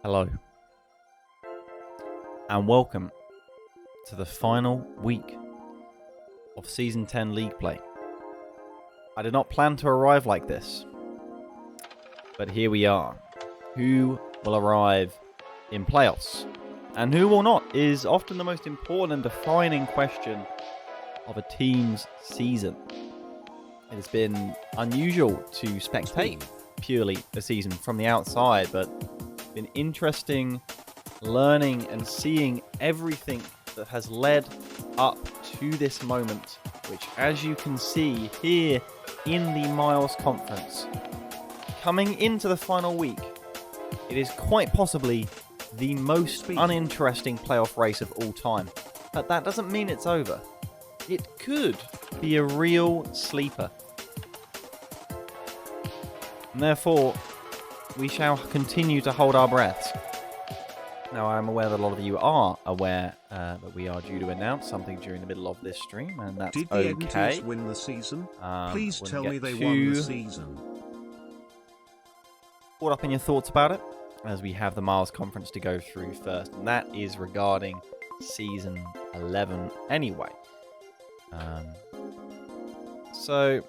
Hello, and welcome to the final week of Season 10 League Play. I did not plan to arrive like this, but here we are. Who will arrive in playoffs, and who will not, is often the most important and defining question of a team's season. It has been unusual to spectate purely a season from the outside, but been interesting learning and seeing everything that has led up to this moment, which, as you can see here in the Miles Conference, coming into the final week, it is quite possibly the most uninteresting playoff race of all time. But that doesn't mean it's over. It could be a real sleeper. And therefore, we shall continue to hold our breaths. Now, I'm aware that a lot of you are aware that we are due to announce something during the middle of this stream, and that's okay. Did the Entei win the season? Please tell me they won the season. Caught up in your thoughts about it, as we have the Miles Conference to go through first, and that is regarding Season 11 anyway. So,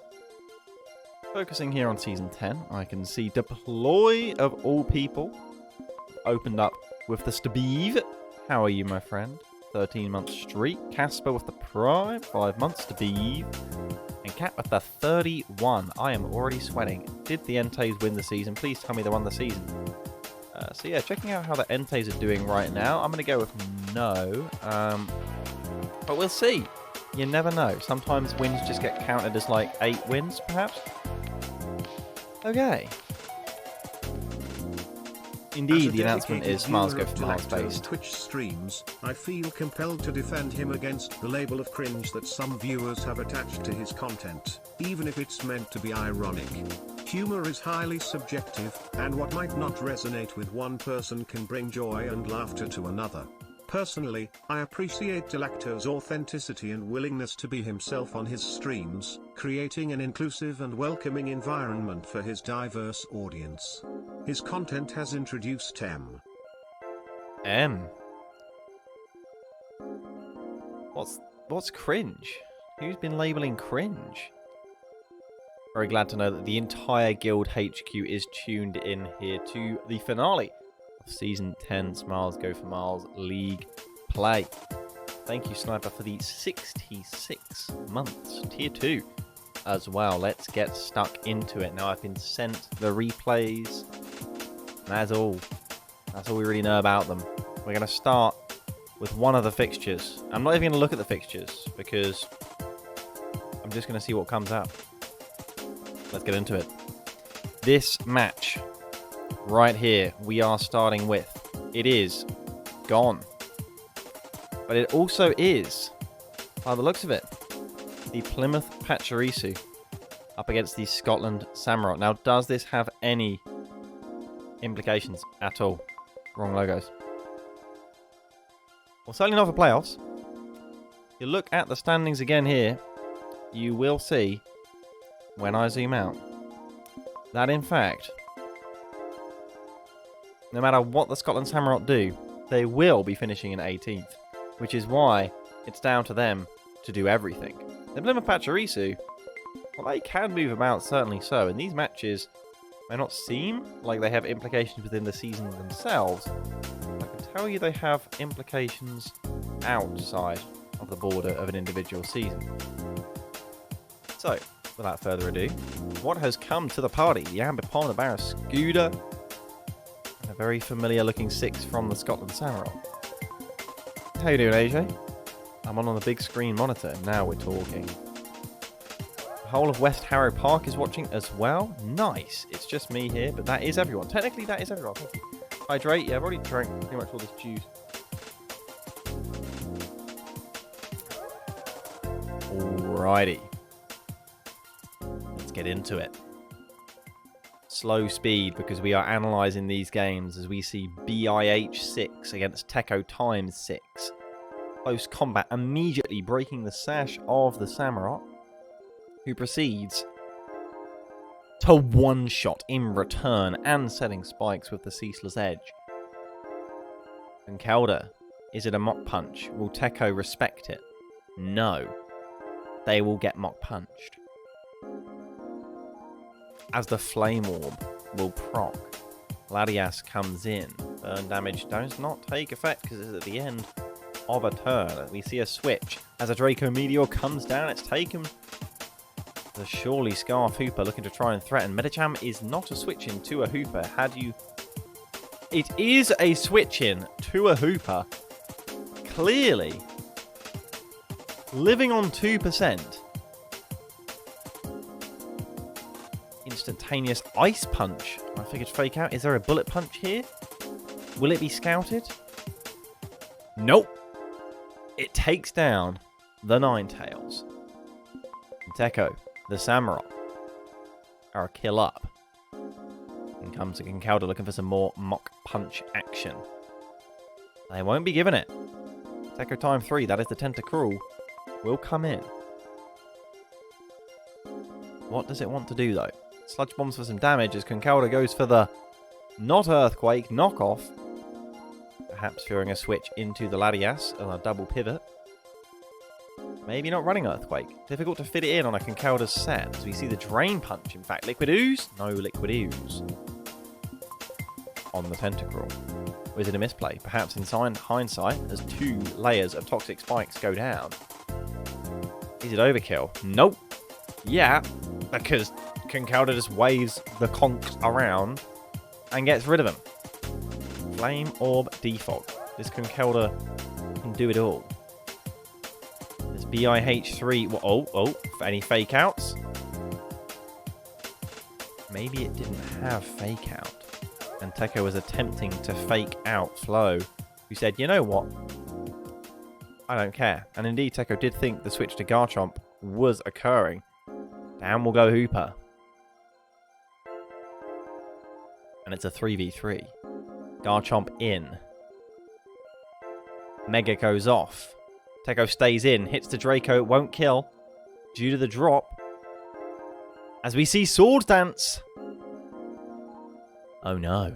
focusing here on Season 10, I can see Deploy, of all people, opened up with the Stbeeve. How are you, my friend? 13-month streak. Casper with the Prime, 5 months. Stbeeve. And Cat with the 31. I am already sweating. Did the Enteis win the season? Please tell me they won the season. So yeah, checking out how the Enteis are doing right now. I'm going to go with no. But we'll see. You never know. Sometimes wins just get counted as like 8 wins, perhaps. Okay. Indeed, the announcement is Miles go for Miles based. Twitch streams, I feel compelled to defend him against the label of cringe that some viewers have attached to his content, even if it's meant to be ironic. Humor is highly subjective, and what might not resonate with one person can bring joy and laughter to another. Personally, I appreciate Delacto's authenticity and willingness to be himself on his streams, creating an inclusive and welcoming environment for his diverse audience. His content has introduced M. What's cringe? Who's been labeling cringe? Very glad to know that the entire Guild HQ is tuned in here to the finale of Season 10 Miles Go for Miles League Play. Thank you, Sniper, for the 66 months. Tier 2 as well. Let's get stuck into it. Now, I've been sent the replays. That's all. That's all we really know about them. We're going to start with one of the fixtures. I'm not even going to look at the fixtures because I'm just going to see what comes up. Let's get into it. This match right here, we are starting with, it is gone. But it also is, by the looks of it, the Plymouth Pachirisu up against the Scotland Samurott. Now, does this have any implications at all? Wrong logos. Well, certainly not for playoffs. If you look at the standings again here, you will see, when I zoom out, that in fact, no matter what the Scotland Samurott do, they will be finishing in 18th, which is why it's down to them to do everything. The Plymouth Pachirisu, well, they can move about, certainly so, and these matches may not seem like they have implications within the season themselves. I can tell you they have implications outside of the border of an individual season. So, without further ado, what has come to the party? The Ambipom, the Barraskewda, and a very familiar looking 6 from the Scotland Samurott. How you doing, AJ? I'm on the big screen monitor, and now we're talking. The whole of West Harrow Park is watching as well. Nice. It's just me here, but that is everyone. Technically, that is everyone. Thank you. Hydrate. Yeah, I've already drank pretty much all this juice. Alrighty. Let's get into it. Slow speed, because we are analysing these games as we see BIH 6 against Techo times 6. Close combat, immediately breaking the sash of the Samurott, who proceeds to one-shot in return and setting spikes with the Ceaseless Edge. Conkeldurr, is it a Mach Punch? Will Teko respect it? No. They will get Mach Punched. As the Flame Orb will proc. Latias comes in. Burn damage does not take effect because it's at the end of a turn. We see a switch. As a Draco Meteor comes down, it's taken the surely Scarf Hoopa looking to try and threaten. Medicham is not a switch in to a Hoopa. It is a switch in to a Hoopa. Clearly living on 2%. Instantaneous Ice Punch. I figured fake out. Is there a Bullet Punch here? Will it be scouted? Nope. It takes down the Ninetales. Teko, the Samurott, are a kill up. And comes a Conkeldurr looking for some more Mach Punch action. They won't be giving it. Teko time 3, that is the Tentacruel, will come in. What does it want to do though? Sludge Bombs for some damage as Conkeldurr goes for the not Earthquake knockoff. Perhaps fearing a switch into the Latias on a double pivot. Maybe not running Earthquake. Difficult to fit it in on a Conkeldurr's set. As we see the Drain Punch, in fact. Liquid Ooze? No Liquid Ooze. On the Tentacruel. Or is it a misplay? Perhaps in hindsight, as 2 layers of Toxic Spikes go down. Is it overkill? Nope. Yeah, because Conkeldurr just waves the conks around and gets rid of them. Flame Orb Defog. This Conkeldurr can do it all. There's BIH3. Oh, any fake outs? Maybe it didn't have fake out. And Teko was attempting to fake out Flo, who said, you know what? I don't care. And indeed, Teko did think the switch to Garchomp was occurring. Down will go Hoopa. And it's a 3v3. Garchomp in. Mega goes off. Teko stays in. Hits the Draco. Won't kill. Due to the drop. As we see Sword Dance. Oh no.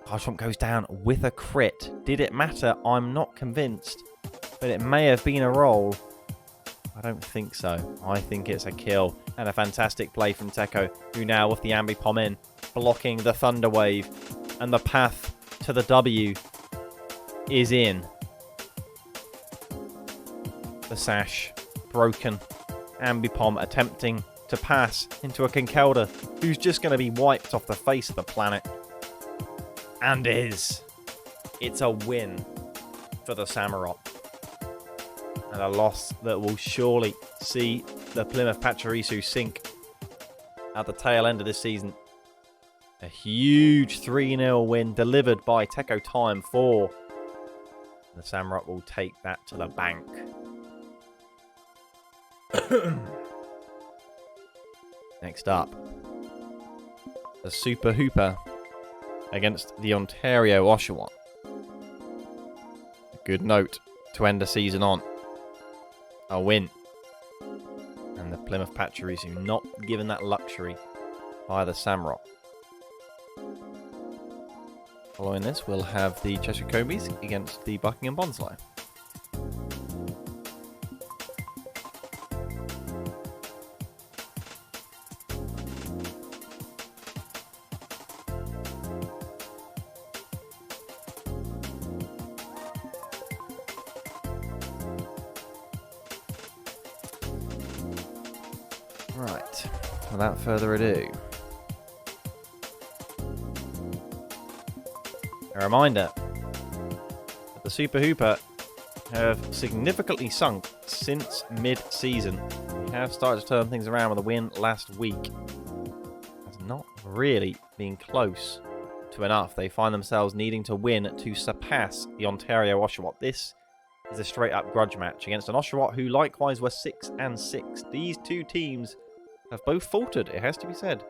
Garchomp goes down with a crit. Did it matter? I'm not convinced. But it may have been a roll. I don't think so. I think it's a kill. And a fantastic play from Teko, who now with the Ambipom in, blocking the Thunder Wave. And the path to the W is in. The sash broken. Ambipom attempting to pass into a Conkeldurr who's just going to be wiped off the face of the planet. And is. It's a win for the Samurott. And a loss that will surely see the Plymouth Pachirisu sink at the tail end of this season. A huge 3-0 win delivered by Teko time 4. The Samurott will take that to the bank. Next up, the Super Hoopa against the Ontario Oshawott. A good note to end the season on. A win. And the Plymouth Pachirisu not given that luxury by the Samurott. Following this, we'll have the Cheshire Combees against the Buckingham Bonsly. Right, without further ado, a reminder that the Super Hoopa have significantly sunk since mid-season. We have started to turn things around with a win last week. Has not really been close to enough. They find themselves needing to win to surpass the Ontario Oshawott. This is a straight-up grudge match against an Oshawott who likewise were 6-6. These two teams have both faltered, it has to be said,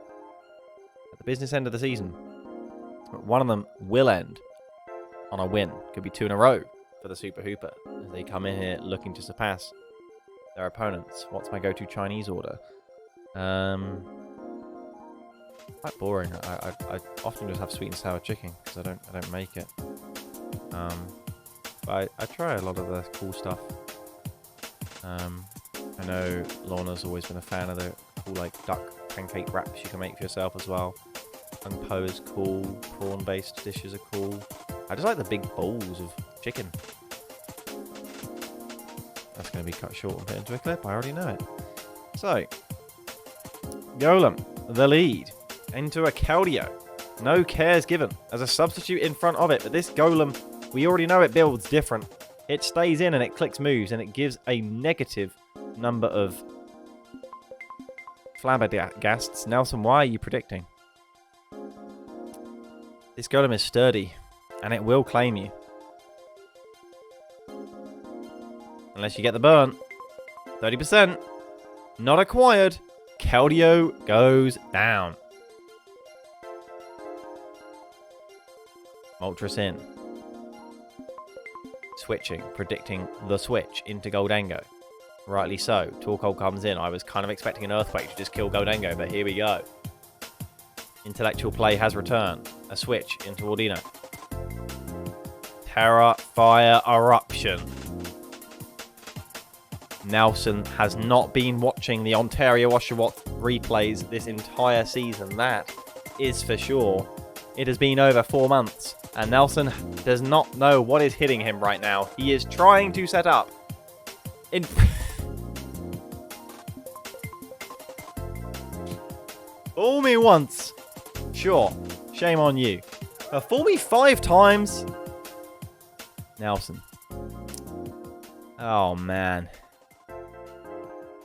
at the business end of the season. But one of them will end on a win. Could be 2 in a row for the Super Hoopa as they come in here looking to surpass their opponents. What's my go-to Chinese order? Quite boring. I often just have sweet and sour chicken because I don't make it. But I try a lot of the cool stuff. I know Lorna's always been a fan of the cool like duck pancake wraps you can make for yourself as well. Kung Po is cool. Prawn-based dishes are cool. I just like the big bowls of chicken. That's going to be cut short and put into a clip. I already know it. So, Golem, the lead, into a Keldeo. No cares given as a substitute in front of it. But this Golem, we already know it builds different. It stays in and it clicks moves and it gives a negative number of flabbergasts. Nelson, why are you predicting? This Golem is sturdy and it will claim you. Unless you get the burn. 30%. Not acquired. Keldeo goes down. Moltres in. Switching. Predicting the switch into Goldengo. Rightly so. Torkoal comes in. I was kind of expecting an Earthquake to just kill Goldengo, but here we go. Intellectual play has returned. A switch into Ordino. Terra Fire Eruption. Nelson has not been watching the Ontario Oshawott replays this entire season. That is for sure. It has been over 4 months, and Nelson does not know what is hitting him right now. He is trying to set up. Fool me once. Sure. Shame on you. But fool me 5 times. Nelson. Oh, man.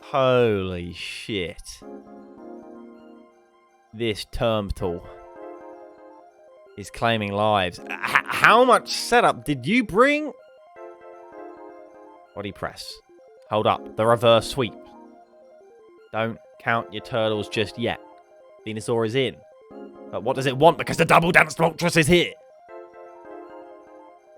Holy shit. This Termtal is claiming lives. How much setup did you bring? Body press. Hold up. The reverse sweep. Don't count your turtles just yet. Venusaur is in. But what does it want? Because the double dance Moltres is here.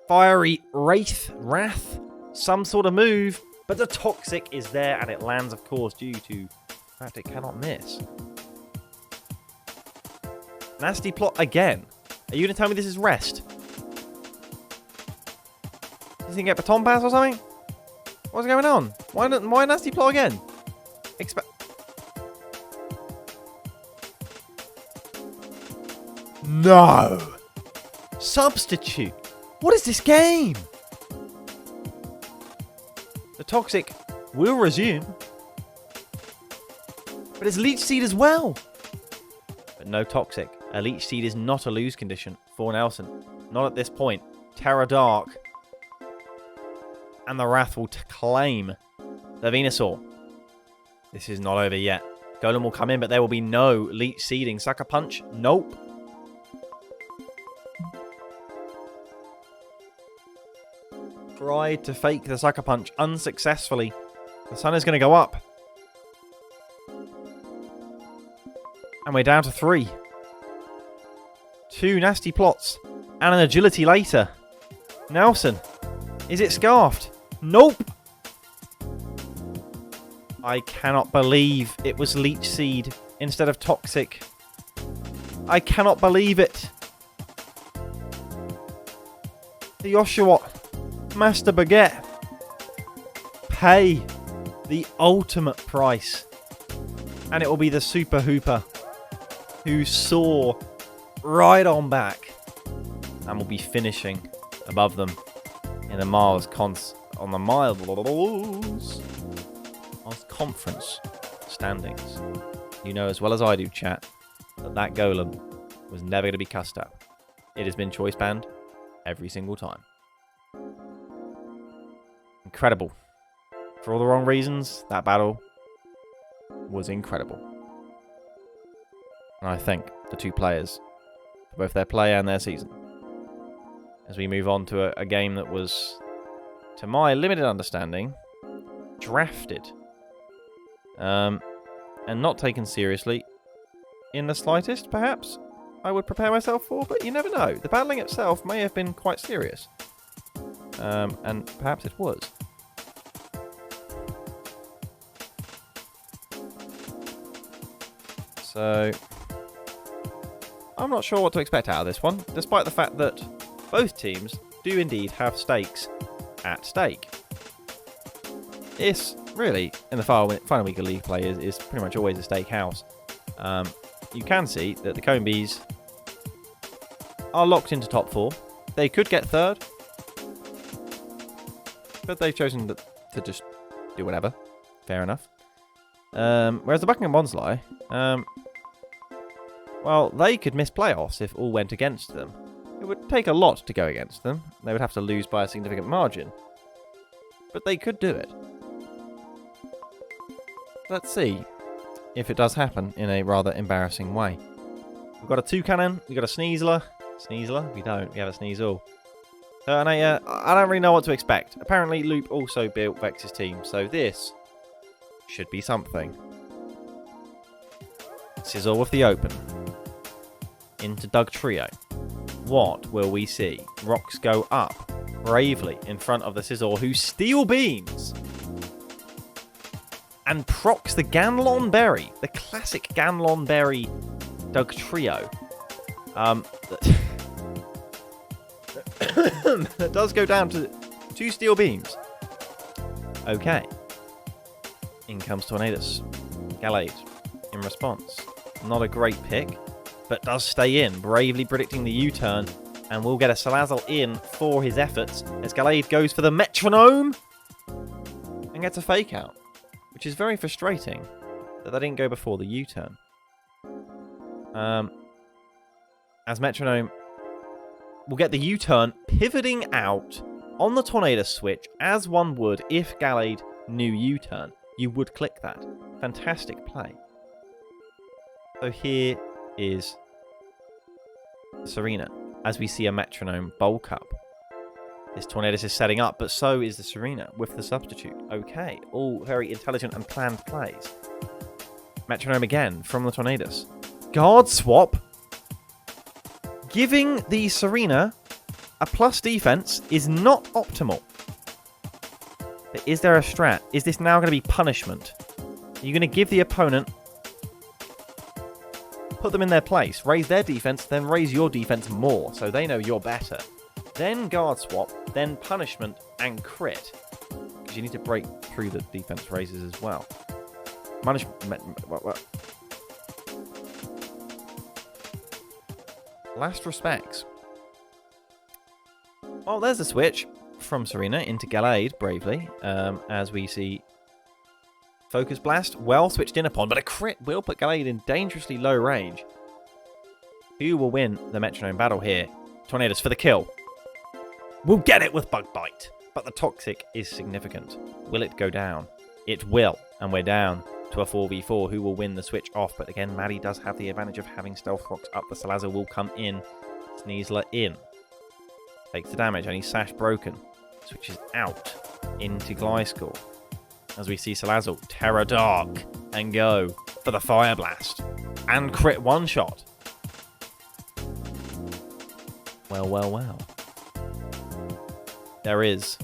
Fiery Wrath. Some sort of move. But the Toxic is there, and it lands, of course, due to the fact it cannot miss. Nasty Plot again. Are you going to tell me this is rest? Does he get Baton Pass or something? What's going on? Why Nasty Plot again? No! Substitute! What is this game? The Toxic will resume. But it's Leech Seed as well. But no Toxic. A Leech Seed is not a lose condition for Nelson. Not at this point. Terra Dark. And the Wrath will claim the Venusaur. This is not over yet. Golem will come in, but there will be no Leech Seeding. Sucker Punch? Nope. Tried to fake the Sucker Punch unsuccessfully. The sun is going to go up. And we're down to 3. 2 Nasty Plots. And an Agility later. Nelson. Is it Scarfed? Nope. I cannot believe it was Leech Seed instead of Toxic. I cannot believe it. The Oshawott. Master Baguette. Pay the ultimate price. And it will be the Super Hoopa who soar right on back and will be finishing above them in the Miles Conference standings. You know as well as I do, chat, that Golem was never going to be cussed out. It has been choice banned every single time. Incredible. For all the wrong reasons, that battle was incredible. And I thank the 2 players for both their play and their season. As we move on to a game that was, to my limited understanding, drafted. And not taken seriously in the slightest, perhaps, I would prepare myself for, but you never know. The battling itself may have been quite serious. And perhaps it was. So, I'm not sure what to expect out of this one, despite the fact that both teams do indeed have stakes at stake. This, really, in the final week of League play is pretty much always a steakhouse. You can see that the Combees are locked into top 4. They could get 3rd, but they've chosen to just do whatever. Fair enough. Whereas the Buckingham Bonsly, well, they could miss playoffs if all went against them. It would take a lot to go against them. They would have to lose by a significant margin. But they could do it. Let's see if it does happen in a rather embarrassing way. We've got a Toucannon, we've got a Sneasler. Sneasler? We don't, we have a Sneasel. Turtonator, I don't really know what to expect. Apparently Loop also built Vex's team, so this should be something. Sizzle with the open. Into Dugtrio. What will we see? Rocks go up bravely in front of the Sizzle, who Steel Beams and procs the Ganlon Berry, the classic Ganlon Berry Dugtrio. That does go down to 2 Steel Beams. Okay. In comes Tornadus. Gallade in response. Not a great pick, but does stay in, bravely predicting the U-turn, and will get a Salazzle in for his efforts as Gallade goes for the Metronome and gets a fake out, which is very frustrating that they didn't go before the U-turn. As Metronome will get the U-turn, pivoting out on the Tornado switch, as one would if Gallade knew U-turn. You would click that. Fantastic play. So here is Serena, as we see a Metronome bulk up. This Tornadus is setting up, but so is the Serena with the substitute. Okay, all very intelligent and planned plays. Metronome again from the Tornadus. Guard swap. Giving the Serena a plus defense is not optimal. But is there a strat? Is this now going to be punishment? Are you going to give the opponent, put them in their place, raise their defense, then raise your defense more so they know you're better? Then guard swap, then punishment and crit. Because you need to break through the defense raises as well. Last respects. Oh, there's the switch from Serena into Gallade, bravely, as we see Focus Blast, well switched in upon, but a crit will put Gallade in dangerously low range. Who will win the Metronome battle here? Tornadus for the kill. We'll get it with Bug Bite, but the Toxic is significant. Will it go down? It will, and we're down to a 4v4. Who will win the switch off? But again, Maddie does have the advantage of having Stealth Rocks up. The Salazzle will come in. Sneasler in. Takes the damage, only Sash broken. Switches out into Gliscor. As we see Salazzle Terra Dark and go for the Fire Blast. And crit one shot. Well, well, well. There is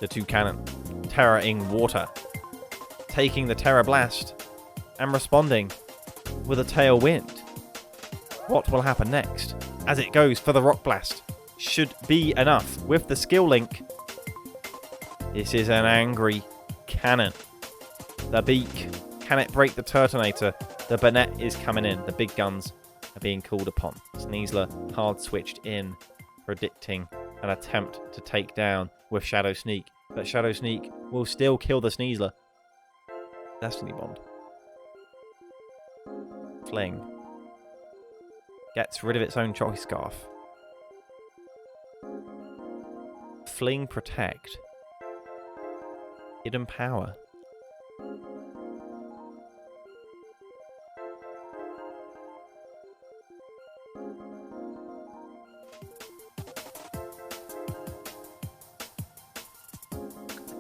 the Toucannon. Terra-ing water. Taking the Terra Blast and responding with a Tailwind. What will happen next? As it goes for the Rock Blast. Should be enough with the skill link. This is an angry cannon. The beak. Can it break the Turtonator? The Banette is coming in. The big guns are being called upon. Sneasler hard switched in, predicting an attempt to take down with Shadow Sneak. But Shadow Sneak will still kill the Sneasler. Destiny Bond. Fling. Gets rid of its own Choice Scarf. Fling Protect. Hidden Power.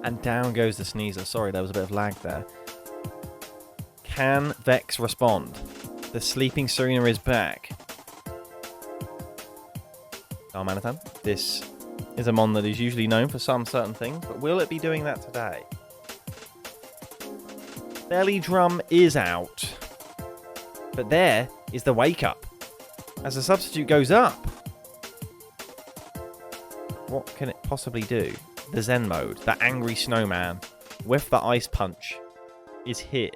And down goes the Sneasler. Sorry, there was a bit of lag there. Can Vex respond? The Sleeping Serena is back. Darmanitan. This is a mon that is usually known for some certain things, but will it be doing that today? Belly Drum is out. But there is the wake up. As the substitute goes up. What can it possibly do? The Zen mode, the angry snowman with the ice punch is here.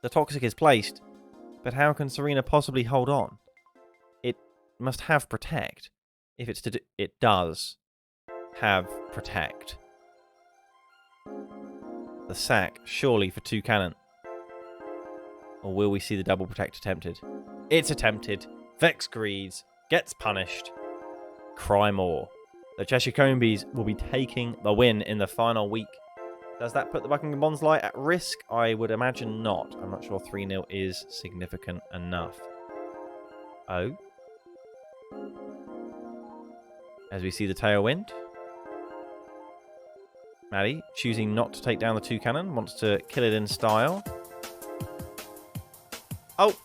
The Toxic is placed, but how can Serena possibly hold on? It must have Protect. If it's to do, it does have Protect. The sack, surely for 2 cannon. Or will we see the double Protect attempted? It's attempted. Vex Greeds gets punished. Cry more. The Cheshire Combees will be taking the win in the final week. Does that put the Buckingham Bonsly at risk? I would imagine not. I'm not sure 3-0 is significant enough. Oh. As we see the tailwind. Maddie, choosing not to take down the 2 cannon, wants to kill it in style. Oh.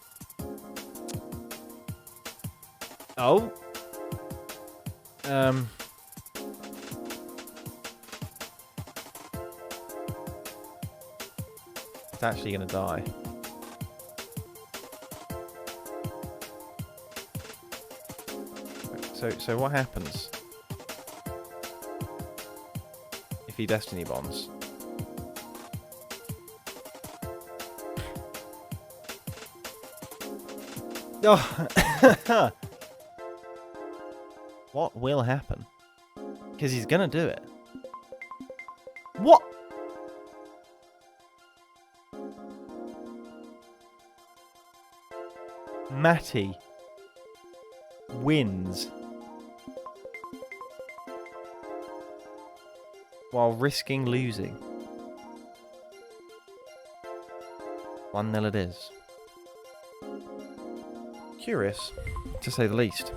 Oh. It's actually going to die. So what happens if he Destiny Bonds? Oh. What will happen? Because he's going to do it. What? Matty wins while risking losing. 1-0 it is. Curious, to say the least.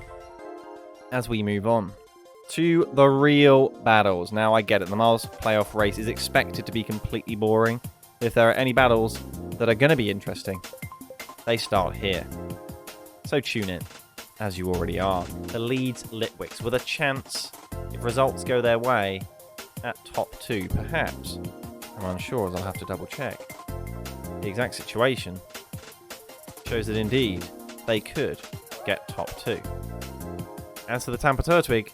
As we move on to the real battles. Now, I get it. The Miles playoff race is expected to be completely boring. If there are any battles that are going to be interesting, they start here. So tune in, as you already are. The Leeds Litwicks with a chance, if results go their way, at top 2, perhaps. I'm unsure, as I'll have to double check. The exact situation shows that indeed they could get top 2. As for the Tampa Turtwig,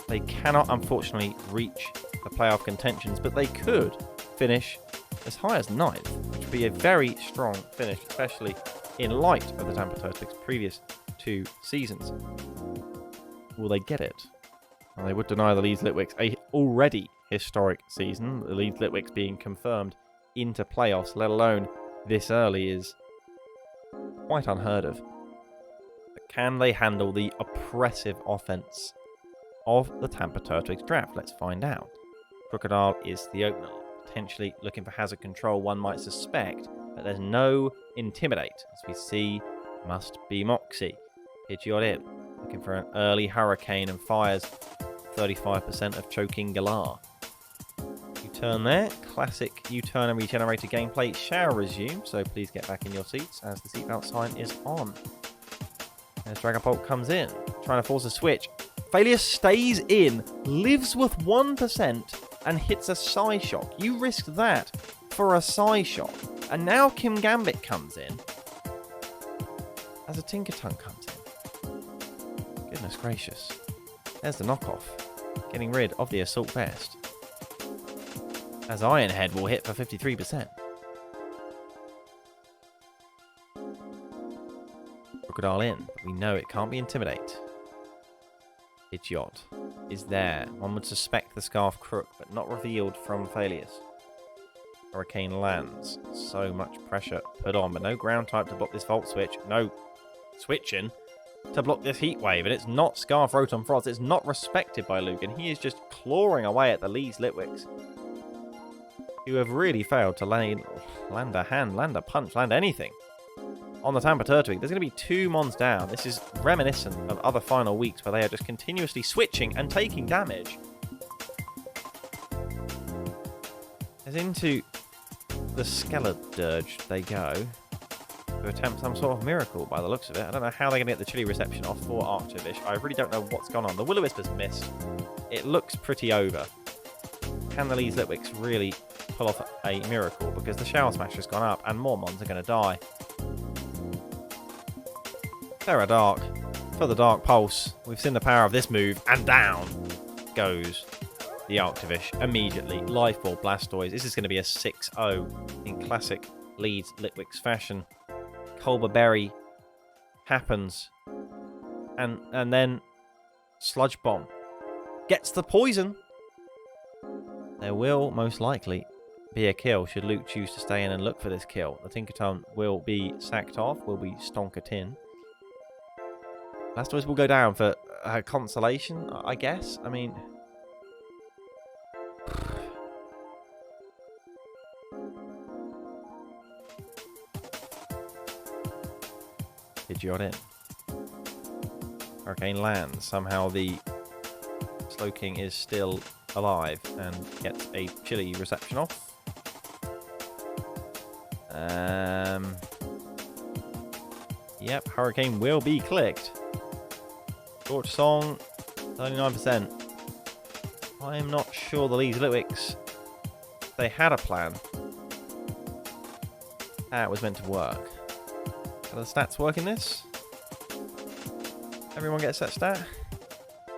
they cannot unfortunately reach the playoff contentions, but they could finish as high as 9th, which would be a very strong finish, especially in light of the Tampa Turtwig's previous 2 seasons. Will they get it? Well, they would deny the Leeds Litwicks a already historic season. The Leeds Litwicks being confirmed into playoffs, let alone this early, is quite unheard of. But can they handle the oppressive offense of the Tampa Turtwig's draft? Let's find out. Crocodile is the opener, potentially looking for hazard control, one might suspect, but there's no Intimidate. As we see, must be Moxie. Pidgeot in, looking for an early Hurricane and fires 35% of choking Galar. U-turn there. Classic U-turn and regenerator gameplay shall resume, so please get back in your seats as the seatbelt sign is on. As Dragapult comes in, trying to force a switch. Failure stays in, lives with 1% and hits a Psyshock. You risked that for a Psyshock. And now Kim Gambit comes in as a Tinkertongue comes in. Goodness gracious. There's the knockoff. Getting rid of the Assault Vest. As Iron Head will hit for 53%. Crocodile in, but we know it can't be Intimidate. Pidgeot is there. One would suspect the Scarf Crook, but not revealed from Failures. Hurricane lands. So much pressure put on, but no ground type to block this Volt Switch. No switching to block this Heat Wave, and it's not Scarf Rotom Frost. It's not respected by Lugan. He is just clawing away at the Leeds Litwicks, who have really failed to land a hand, land a punch, land anything on the Tampa Turtwig. There's going to be 2 Mons down. This is reminiscent of other final weeks where they are just continuously switching and taking damage. As into the Skeledirge they go to attempt some sort of miracle by the looks of it. I don't know how they're going to get the chilly reception off for Arctovish. I really don't know what's gone on. The Will-O-Wisp has missed. It looks pretty over. Can the Leeds Litwicks really pull off a miracle? Because the Shower Smash has gone up and more Mons are going to die. Terra Dark for the Dark Pulse. We've seen the power of this move. And down goes the Arctovish immediately. Life Ball, Blastoise. This is going to be a 6-0 in classic Leeds Litwicks fashion. Colbur Berry happens. And then Sludge Bomb gets the poison. There will most likely be a kill should Luke choose to stay in and look for this kill. The Tinkaton will be sacked off, will be stonkered in. Blastoise will go down for consolation, I guess. I mean... Pidgeot in. Hurricane lands. Somehow the Slowking is still alive and gets a chilly reception off. Yep, Hurricane will be clicked. Torch Song, 39%. I'm not sure the Leeds Litwicks, they had a plan. How it was meant to work. How do the stats work in this? Everyone gets that stat?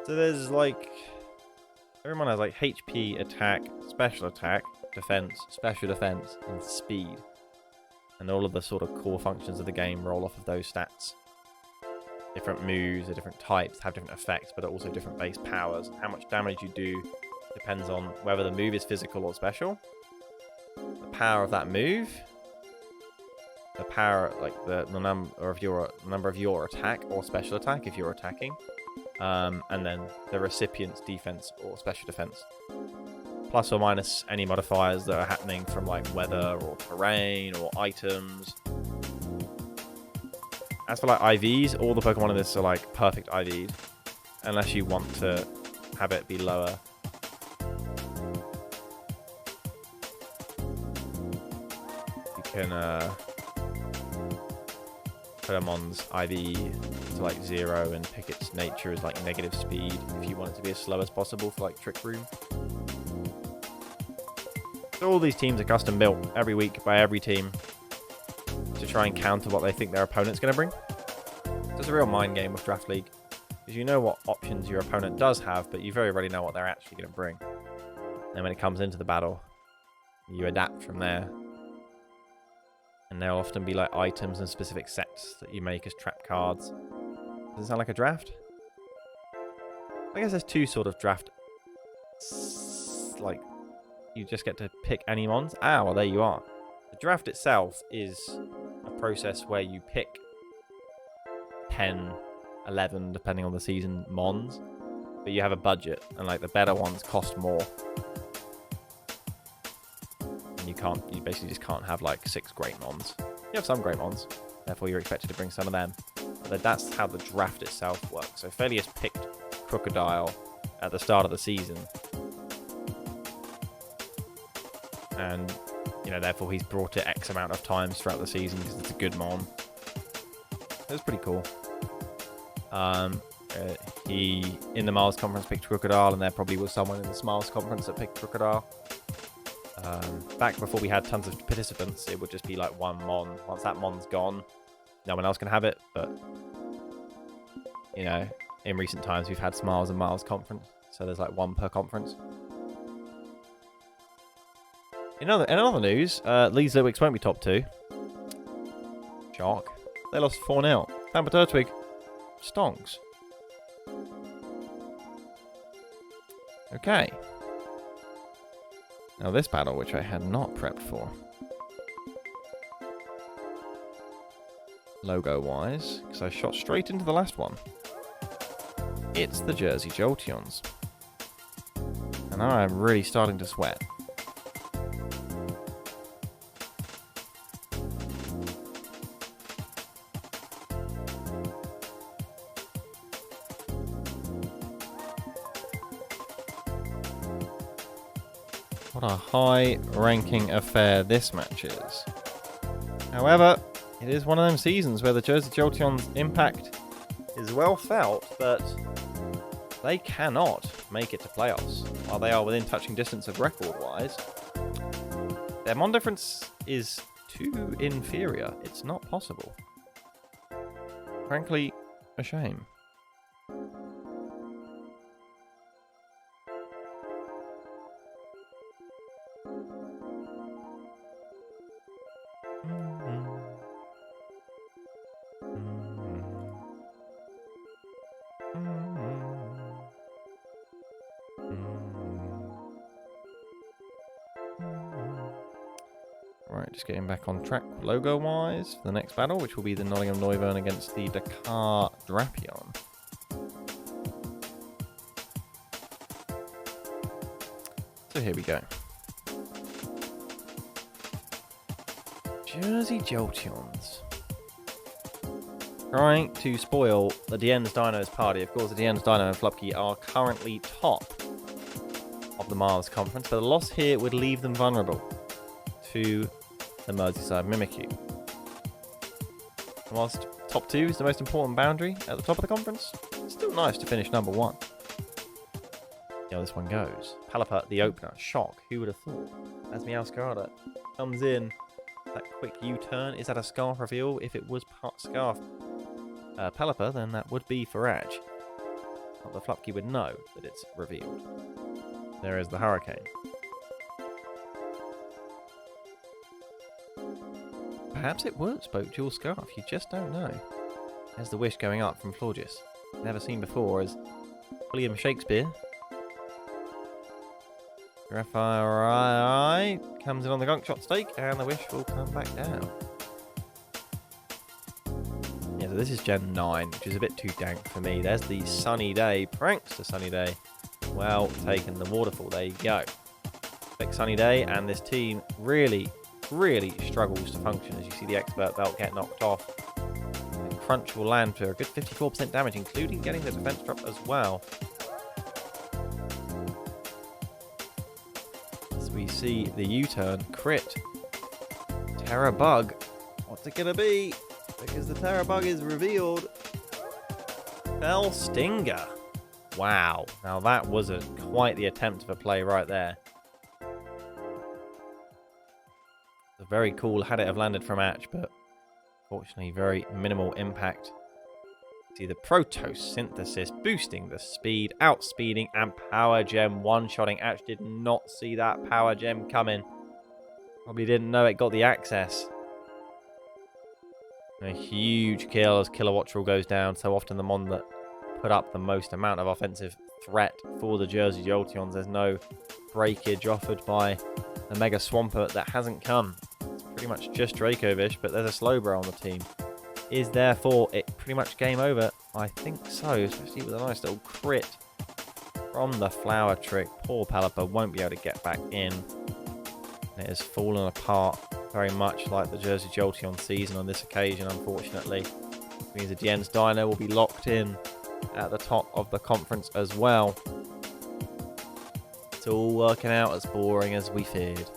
So there's like... Everyone has like HP, attack, defense, special defense, and speed. And all of the sort of core functions of the game roll off of those stats. Different moves, or different types have different effects, but also different base powers. How much damage you do depends on whether the move is physical or special. The power of that move. The power, like the number of your attack or special attack if you're attacking. And then the recipient's defense or special defense. Plus or minus any modifiers that are happening from like weather or terrain or items. As for like IVs, all the Pokemon in this are like perfect IVs. Unless you want to have it be lower. You can Pokemon's IV to like 0 and pick its nature as like negative speed if you want it to be as slow as possible for like Trick Room. So all these teams are custom built every week by every team to try and counter what they think their opponent's going to bring. So it's a real mind game with Draft League because you know what options your opponent does have, but you very rarely know what they're actually going to bring. And when it comes into the battle, you adapt from there. And there'll often be like items and specific sets that you make as trap cards. Does it sound like a draft? I guess there's two sort of draft. Like, you just get to pick any mons. Ah, well, there you are. The draft itself is a process where you pick 10, 11, depending on the season, mons. But you have a budget, and like the better ones cost more. You basically just can't have like 6 great mons. You have some great mons, therefore you're expected to bring some of them. But that's how the draft itself works. So Felius picked Crocodile at the start of the season. And, you know, therefore he's brought it X amount of times throughout the season because it's a good mon. It was pretty cool. He, in the Miles Conference, picked Crocodile, and there probably was someone in the Smiles Conference that picked Crocodile. Back before we had tons of participants, it would just be like one mon. Once that mon's gone, no one else can have it. But, you know, in recent times we've had Smiles and Miles Conference, so there's like one per conference. In other news, Leeds Litwicks won't be top 2. Shock. They lost 4-0. Tampa Turtwig stonks. Okay. Now this battle, which I had not prepped for. Logo-wise, because I shot straight into the last one. It's the Jersey Jolteons. And now I'm really starting to sweat. What a high-ranking affair this match is. However, it is one of them seasons where the Jersey Jolteon's impact is well felt, but they cannot make it to playoffs. While they are within touching distance of record-wise, their mon difference is too inferior. It's not possible. Frankly, a shame. Alright, just getting back on track logo-wise for the next battle, which will be the Nottingham Noivern against the Dakar Drapion. So here we go. Jersey Jolteons. Trying to spoil the Jolteons Deino's party. Of course, the Jolteons Deino and Flupkey are currently top of the Miles Conference, but a loss here would leave them vulnerable to the Merseyside Mimikyu. Whilst top 2 is the most important boundary at the top of the conference, it's still nice to finish number 1. See how this one goes. Palapa, the opener. Shock. Who would have thought? As Meowscarada comes in, that quick U-turn. Is that a Scarf reveal? If it was part Scarf Palapa, then that would be Farage. Not the Flupkey would know that it's revealed. There is the Hurricane. Perhaps it was both dual Scarf. You just don't know. There's the wish going up from Florges. Never seen before as William Shakespeare. Referee comes in on the gunk shot stake, and the wish will come back down. Yeah, so this is Gen 9, which is a bit too dank for me. There's the Sunny Day. Pranks to Sunny Day. Well taken, the waterfall. There you go. Big Sunny Day, and this team really struggles to function as you see the expert belt get knocked off. And Crunch will land for a good 54% damage, including getting the defense drop as well. We see the U-turn, crit, Terra Bug. What's it gonna be? Because the Terra Bug is revealed. Fell Stinger. Wow, now that was quite the attempt of a play right there. Very cool had it have landed from Atch, but fortunately very minimal impact. See the Proto Synthesis boosting the speed, outspeeding, and Power Gem one-shotting. Atch did not see that Power Gem coming. Probably didn't know it got the access. A huge kill as Kilowattrel goes down. So often the mon that put up the most amount of offensive threat for the Jersey Jolteons. There's no breakage offered by the Mega Swampert that hasn't come. It's pretty much just Dracovish, but there's a Slowbro on the team. Is therefore it pretty much game over? I think so, especially with a nice little crit from the Flower Trick. Poor Palapa won't be able to get back in. It has fallen apart very much like the Jersey Jolteon season on this occasion, unfortunately. It means the Jolteons Deino will be locked in at the top of the conference as well. It's all working out as boring as we feared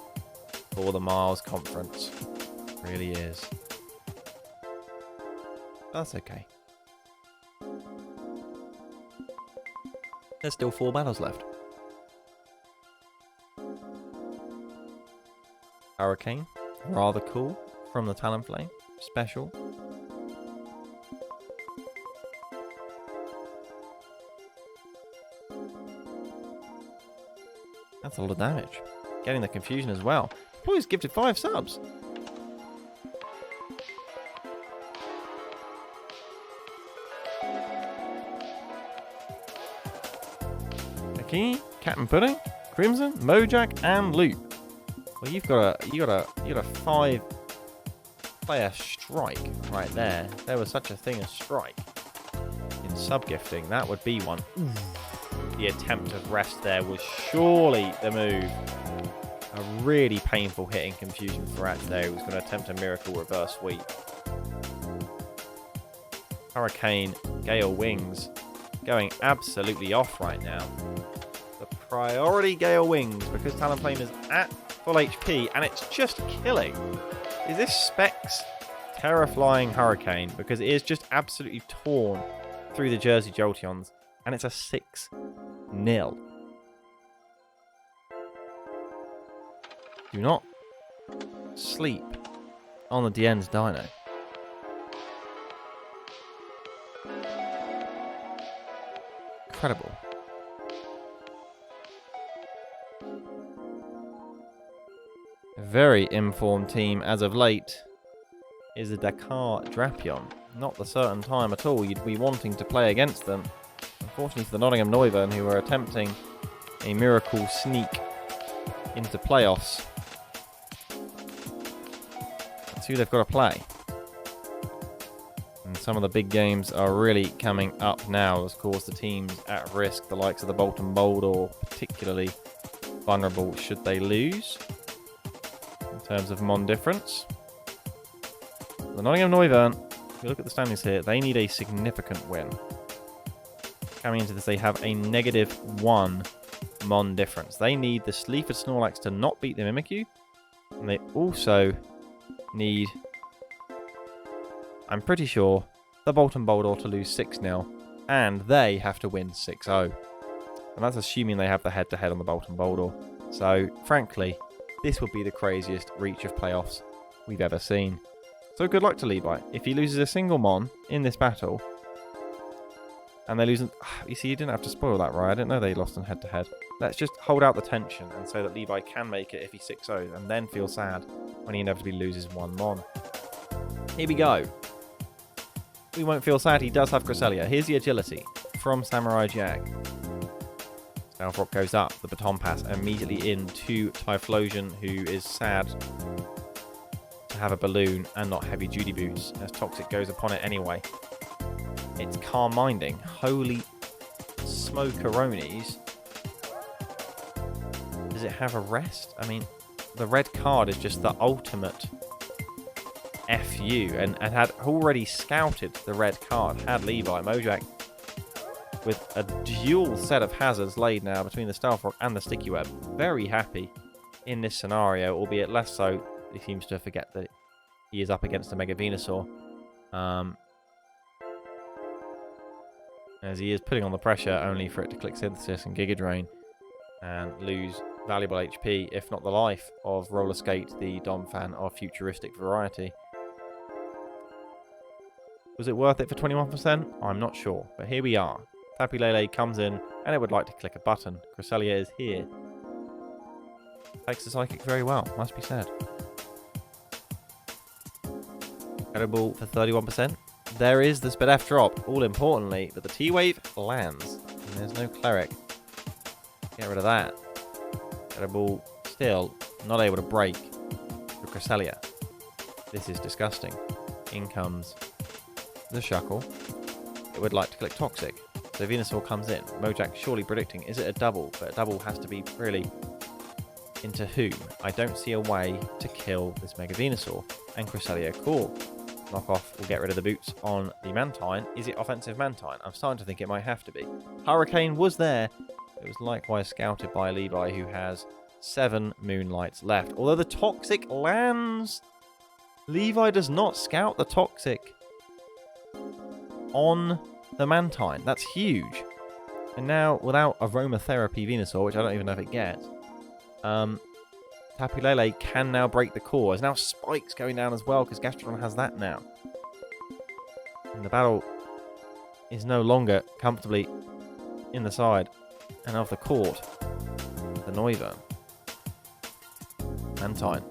for the Miles Conference. It really is. That's okay. There's still 4 battles left. Hurricane, rather cool, from the Talonflame, special. That's a lot of damage. Getting the confusion as well. Boy's gifted 5 subs. Captain Pudding, Crimson, Mojack, and Loop. Well, you got a 5-player strike right there. If there was such a thing as strike in sub-gifting, that would be one. The attempt of rest there was surely the move. A really painful hitting confusion for Atch there. He was going to attempt a miracle reverse sweep. Hurricane, Gale Wings, going absolutely off right now. The priority Gale Wings, because Talonflame is at full HP and it's just killing. Is this Specs Terraflying Hurricane? Because it is just absolutely torn through the Jersey Jolteons and it's a 6-0. Do not sleep on the Jolteons Deino. Incredible. A very informed team as of late is the Dakar Drapion. Not the certain time at all you'd be wanting to play against them. Unfortunately for the Nottingham Noivern, who are attempting a miracle sneak into playoffs. That's who they've got to play. And some of the big games are really coming up now. Of course, the teams at risk, the likes of the Bolton Boldore, particularly vulnerable should they lose in terms of Mon difference. The Nottingham Noivern, if you look at the standings here, they need a significant win. Coming into this, they have a -1 Mon difference. They need the Sleaford Snorlax to not beat the Mimikyu, and they also need, I'm pretty sure, the Bolton Boldore to lose 6-0, and they have to win 6-0. And that's assuming they have the head-to-head on the Bolton Boldore. So, frankly, this would be the craziest reach of playoffs we've ever seen. So good luck to Levi. If he loses a single Mon in this battle, and they lose... You see, you didn't have to spoil that, right? I didn't know they lost on head-to-head. Let's just hold out the tension and say that Levi can make it if he 6-0s, and then feel sad when he inevitably loses one Mon. Here we go. We won't feel sad. He does have Cresselia. Here's the agility from Samurai Jack. Stealth Rock goes up. The baton pass immediately into Typhlosion, who is sad to have a balloon and not heavy duty boots, as Toxic goes upon it anyway. It's Calm Minding. Holy smokeronies. Does it have a rest? I mean, the red card is just the ultimate FU, and had already scouted the red card, had Levi. Mojang with a dual set of hazards laid now between the Stealth Rock and the Sticky Web. Very happy in this scenario, albeit less so. He seems to forget that he is up against a Mega Venusaur. As he is putting on the pressure only for it to click Synthesis and Giga Drain and lose valuable HP, if not the life, of Roller Skate, the Dom fan of futuristic variety. Was it worth it for 21%? I'm not sure, but here we are. Tapu Lele comes in, and it would like to click a button. Cresselia is here. Takes the Psychic very well, must be said. Edible for 31%. There is the Spadef drop, all importantly, but the T-Wave lands, and there's no Cleric. Get rid of that. Edible still not able to break for Cresselia. This is disgusting. In comes the Shuckle. It would like to click Toxic. So Venusaur comes in. Mojang surely predicting, is it a double? But a double has to be really into whom? I don't see a way to kill this Mega Venusaur. And Cresselia cool. Knockoff will get rid of the boots on the Mantine. Is it offensive Mantine? I'm starting to think it might have to be. Hurricane was there. It was likewise scouted by Levi, who has 7 Moonlights left. Although the Toxic lands, Levi does not scout the Toxic on the Mantine. That's huge. And now, without Aromatherapy Venusaur, which I don't even know if it gets, Tapu Lele can now break the core. There's now spikes going down as well, because Gastrodon has that now. And the battle is no longer comfortably in the side and of the court. The Noivern. Mantine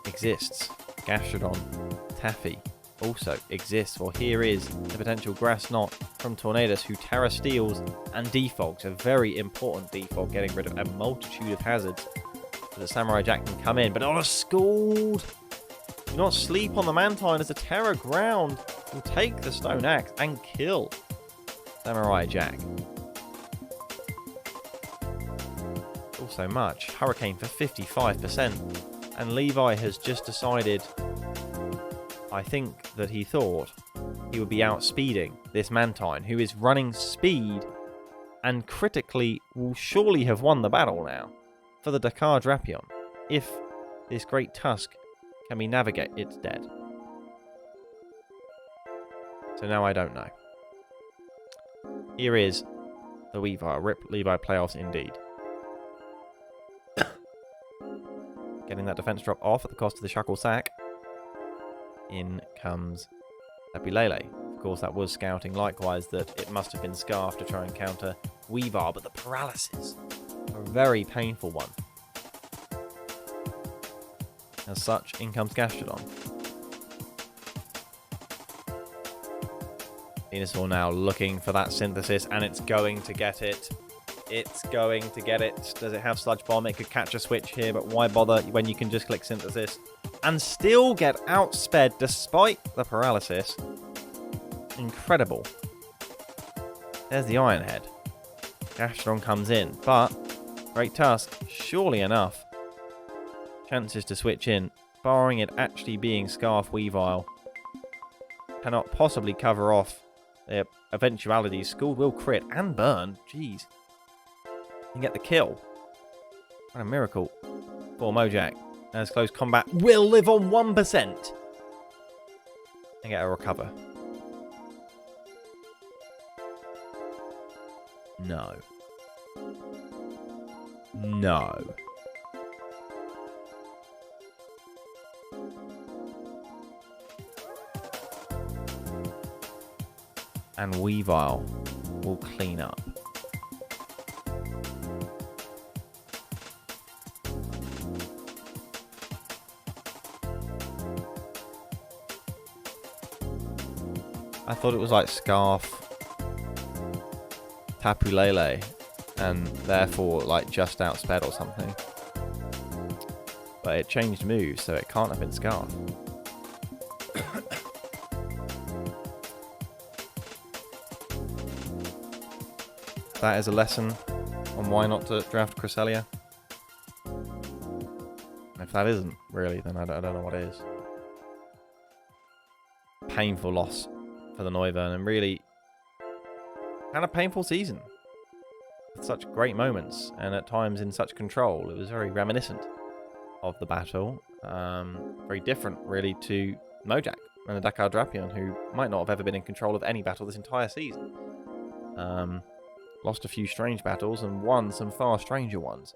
exists. Gastrodon, Taffy also exists. Well, here is the potential Grass Knot from Tornadus, who Terra Steals and Defogs. A very important defog, getting rid of a multitude of hazards so that Samurai Jack can come in. But on a Scald! Do not sleep on the Mantine as a Terra Ground will take the Stone Axe and kill Samurai Jack. Also much. Hurricane for 55%. And Levi has just decided, I think that he thought he would be outspeeding this Mantine, who is running speed and critically will surely have won the battle now for the Dakar Drapion. If this Great Tusk can be navigated, it's dead. So now I don't know. Here is the Weaver. Rip Levi playoffs indeed. Getting that defense drop off at the cost of the Shuckle sack. In comes Tapu Lele. Of course, that was scouting likewise that it must have been Scarf to try and counter Weaver, but the paralysis, a very painful one. As such, in comes Gastrodon. Venusaur now looking for that Synthesis, and it's going to get it. It's going to get it. Does it have Sludge Bomb? It could catch a switch here, but why bother when you can just click Synthesis and still get outsped despite the paralysis? Incredible. There's the Iron Head. Gastrodon comes in, but Great Tusk, surely enough. Chances to switch in, barring it actually being Scarf Weavile. Cannot possibly cover off the eventualities. Scald will crit and burn. Jeez. And get the kill. What a miracle for Mojang. As Close Combat will live on 1%. And get a recover. No. No. And Weavile will clean up. I thought it was like Scarf, Tapu Lele, and therefore like just outsped or something. But it changed moves, so it can't have been Scarf. That is a lesson on why not to draft Cresselia. If that isn't, really, then I don't know what is. Painful loss for the Noivern, and really kind of painful season. With such great moments, and at times in such control. It was very reminiscent of the battle. Very different, really, to Mojang and the Dakar Drapion, who might not have ever been in control of any battle this entire season. Lost a few strange battles and won some far stranger ones.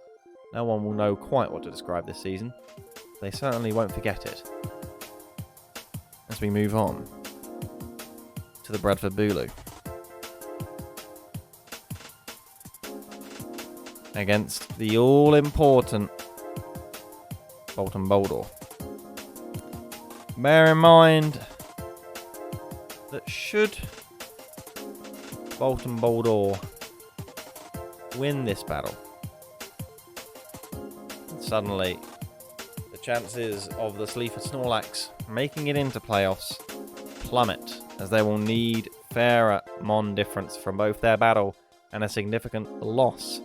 No one will know quite what to describe this season. They certainly won't forget it. As we move on to the Bradford Bulu. Against the all-important Bolton Boldore. Bear in mind that should Bolton Boldore win this battle, suddenly the chances of the Sleaford Snorlax making it into playoffs plummet, as they will need fairer Mon difference from both their battle and a significant loss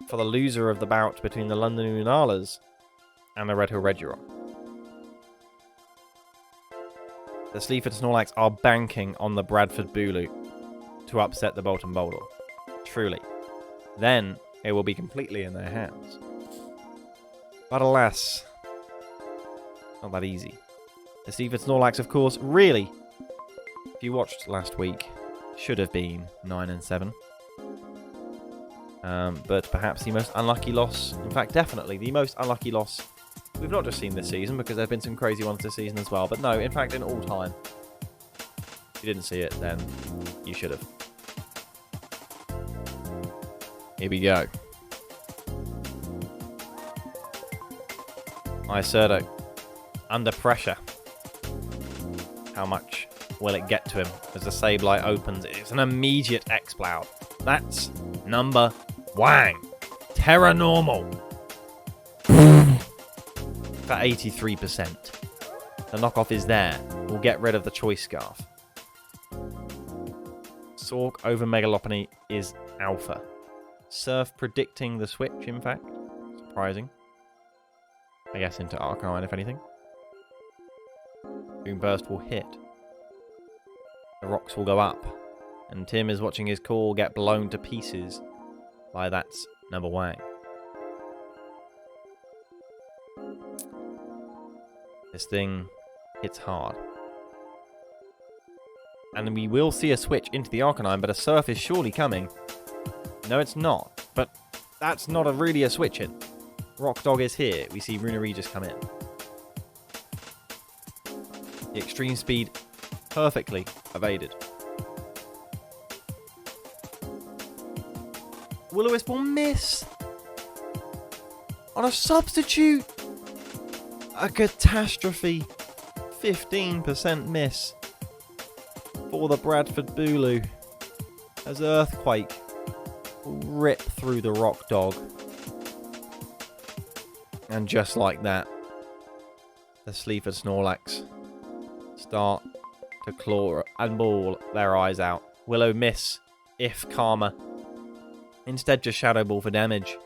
for the loser of the bout between the London Lunalas and the Red Hill Regirock. The Sleaford Snorlax are banking on the Bradford Bulu to upset the Bolton Boldore. Truly. Then it will be completely in their hands. But alas, not that easy. The Sleaford Snorlax, of course, really, if you watched last week, should have been 9-7. But perhaps the most unlucky loss, in fact, definitely the most unlucky loss we've not just seen this season, because there have been some crazy ones this season as well. But no, in fact, in all time. If you didn't see it, then you should have. Here we go. Isurdo, under pressure. How much will it get to him as the Sableye opens? It's an immediate X-Plow. That's number Wang. Terra Normal. For 83%. The knockoff is there. We'll get rid of the Choice Scarf. Sork over Megalopony is alpha. Surf predicting the switch, in fact. Surprising. I guess into Arcanine, if anything. Boom Burst will hit. The rocks will go up. And Tim is watching his call get blown to pieces by that's number Wang. This thing hits hard. And we will see a switch into the Arcanine, but a Surf is surely coming. No, it's not. But that's not really a switch in. Rock Dog is here. We see Runa Regis come in. The extreme speed perfectly evaded. Will-O-Wisp will miss. On a substitute. A catastrophe. 15% miss for the Bradford Bulu. As Earthquake rip through the Rock Dog. And just like that, the Sleaford Snorlax start to claw and bawl their eyes out. Willow miss, if Karma. Instead just Shadow Ball for damage.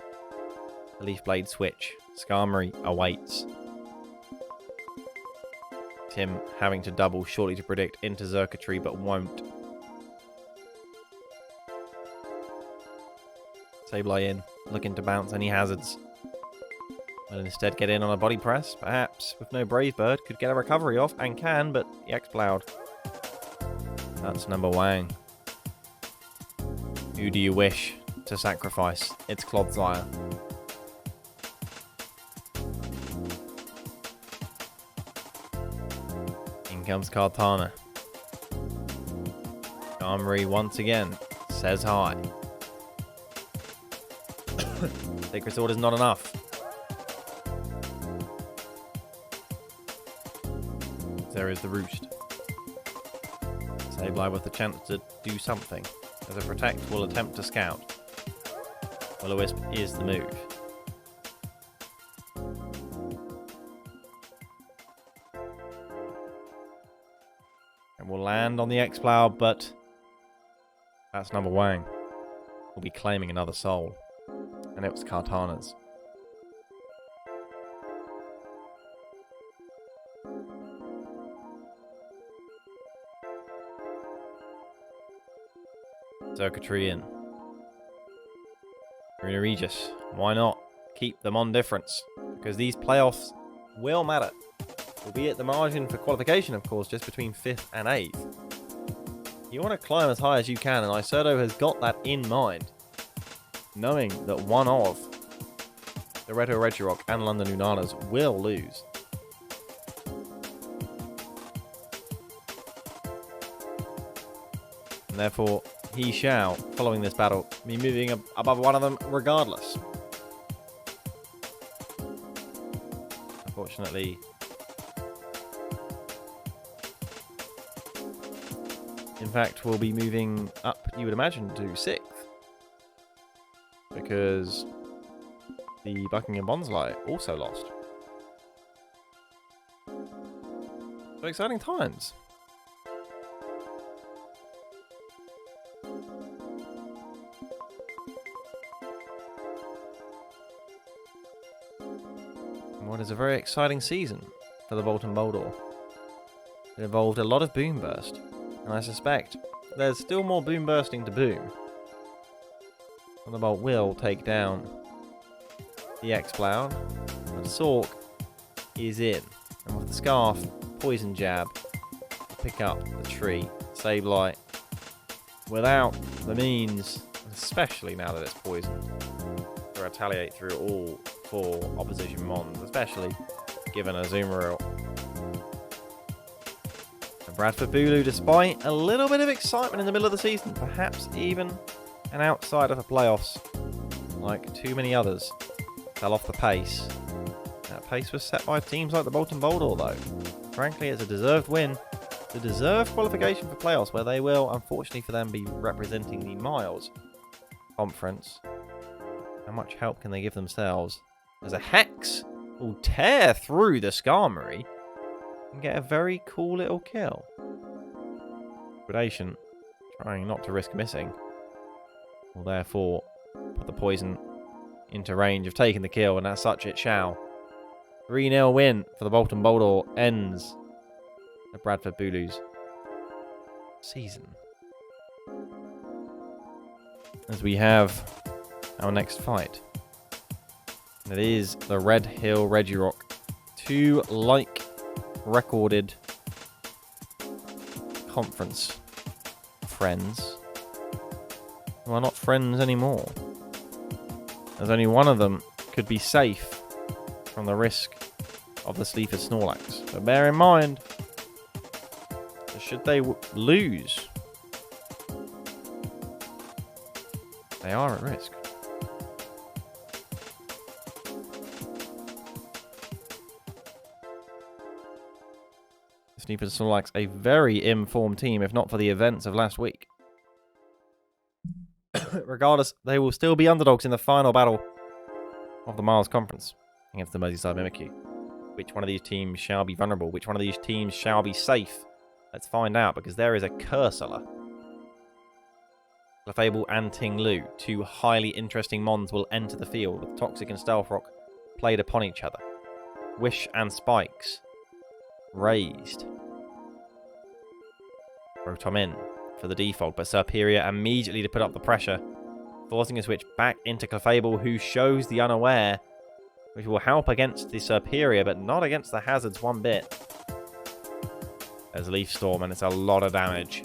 The Leaf Blade switch. Skarmory awaits. Tim having to double shortly to predict into Xurkitree, but won't. Sableye in, looking to bounce any hazards. Will instead get in on a body press, perhaps, with no Brave Bird, could get a recovery off, and can, but the X-Ploud. That's number Wang. Who do you wish to sacrifice? It's Clodsire. In comes Kartana. Skarmory once again says hi. Sacred Sword is not enough. There is the Roost. Sableye with the chance to do something, as a Protect will attempt to scout. Will-O-Wisp is the move. And will land on the X-Ploud, but that's number Wang. Will be claiming another soul. And it was Kartana's. Xurkitree in. Arena Regis. Why not? Keep them on difference. Because these playoffs will matter. Albeit the margin for qualification, of course, just between 5th and 8th. You want to climb as high as you can, and Isurdo has got that in mind. Knowing that one of the Red Hill Regirock and London Lunalas will lose. And therefore, he shall, following this battle, be moving above one of them regardless. Unfortunately, in fact, we'll be moving up, you would imagine, to 6th. Because the Buckingham Bonsly also lost. So exciting times. What is a very exciting season for the Bolton Boldore. It involved a lot of boom burst, and I suspect there's still more boom bursting to boom. Thunderbolt will take down the X-Ploud, but Sork is in, and with the Scarf, Poison Jab, pick up the tree. Sableye, without the means, especially now that it's poisoned, to retaliate through all 4 opposition Mons, especially given Azumarill. And Bradford Bulu, despite a little bit of excitement in the middle of the season, perhaps even an outside of the playoffs, like too many others, fell off the pace. That pace was set by teams like the Bolton Boldore, though. Frankly, it's a deserved win. It's a deserved qualification for playoffs, where they will, unfortunately for them, be representing the Miles Conference. How much help can they give themselves? As a Hex will tear through the Skarmory and get a very cool little kill. Predation, trying not to risk missing, will therefore put the poison into range of taking the kill, and as such it shall. 3-0 win for the Bolton Boldore ends the Bradford Bulu's season. As we have our next fight. And it is the Red Hill Regirock. 2 recorded conference friends who are not friends anymore, as only one of them could be safe from the risk of the Sleaford Snorlax. But bear in mind, should they lose, they are at risk. Sleaford Snorlax, a very informed team, if not for the events of last week. regardless, they will still be underdogs in the final battle of the Miles Conference against the Merseyside Mimikyu. Which one of these teams shall be vulnerable? Which one of these teams shall be safe? Let's find out, because there is a Cursor. Clefable and Ting-Lu, two highly interesting Mons, will enter the field with Toxic and Stealth Rock played upon each other. Wish and Spikes raised. Rotom in for the default, but Serperior immediately to put up the pressure, forcing a switch back into Clefable, who shows the Unaware, which will help against the Serperior, but not against the Hazards one bit. There's Leaf Storm, and it's a lot of damage.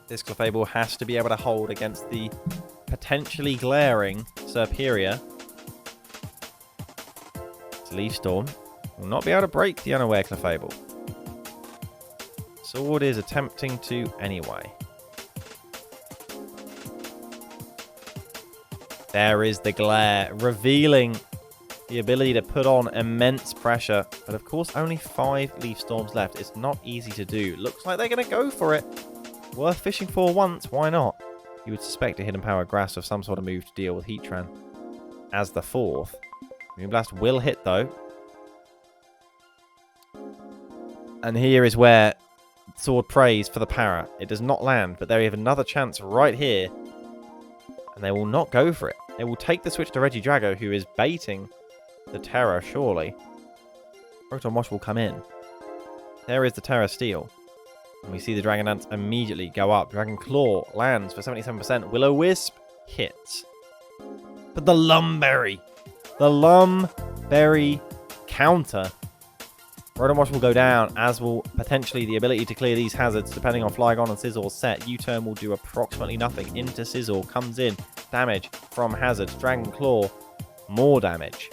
This Clefable has to be able to hold against the potentially glaring Serperior. It's Leaf Storm. Will not be able to break the Unaware Clefable. Sword is attempting to anyway. There is the glare, revealing the ability to put on immense pressure. But of course, only 5 Leaf Storms left. It's not easy to do. Looks like they're going to go for it. Worth fishing for once, why not? You would suspect a Hidden Power Grass of some sort of move to deal with Heatran as the 4th. Moonblast will hit though. And here is where Sword prays for the Para. It does not land, but they have another chance right here. And they will not go for it. They will take the switch to Regidrago, who is baiting the Terra, surely. Rotom Wash will come in. There is the Terra Steel. And we see the Dragon Dance immediately go up. Dragon Claw lands for 77%. Will-O-Wisp hits. But the Lumberry. The Lumberry counter. Rotom Wash will go down, as will potentially the ability to clear these hazards, depending on Flygon and Sizzle's set. U-turn will do approximately nothing. Into Sizzle, comes in. Damage from hazards. Dragon Claw, more damage.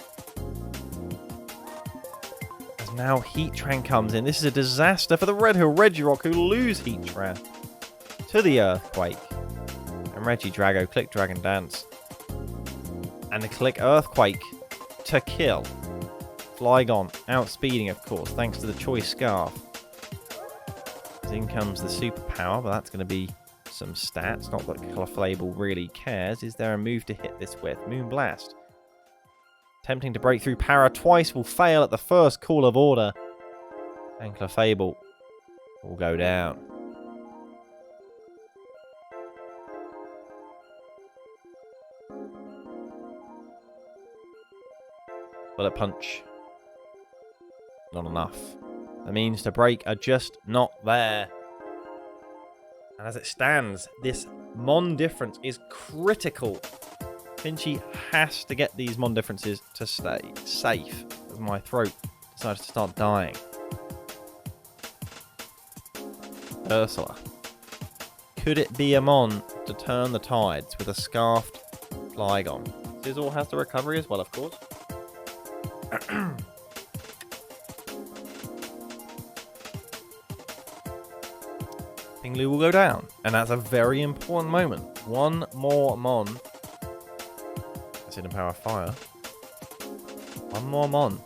Now Heatran comes in. This is a disaster for the Red Hill Regirock, who lose Heatran to the Earthquake. And Regidrago click Dragon Dance. And a click Earthquake to kill. Flygon outspeeding, of course, thanks to the Choice Scarf. In comes the Superpower, but that's going to be some stats. Not that Clefable really cares. Is there a move to hit this with? Moonblast. Attempting to break through Para twice will fail at the first call of order. And Clefable will go down. Bullet Punch. Not enough. The means to break are just not there. And as it stands, this Mon difference is critical. Finchy has to get these Mon differences to stay safe, as my throat decides to start dying. Ursula. Could it be a Mon to turn the tides with a Scarfed Flygon? Sizzle has the recovery as well, of course. Ting-Lu will go down, and that's a very important moment. One more Mon. Hidden Power Fire. One more Mon.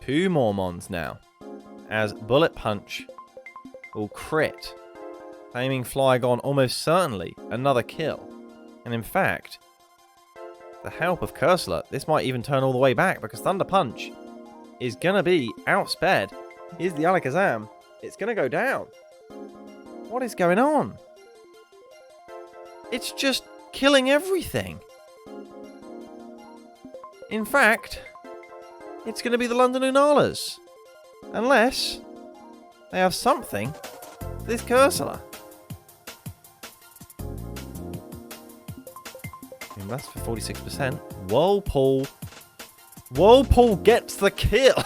2 more Mons now. As Bullet Punch will crit. Claiming Flygon almost certainly another kill. And in fact, the help of Cursor, this might even turn all the way back, because Thunder Punch is going to be outsped. Here's the Alakazam. It's going to go down. What is going on? It's just killing everything. In fact, it's going to be the London Lunalas. Unless they have something for this Cursor. And that's for 46%. Whirlpool. Whirlpool gets the kill.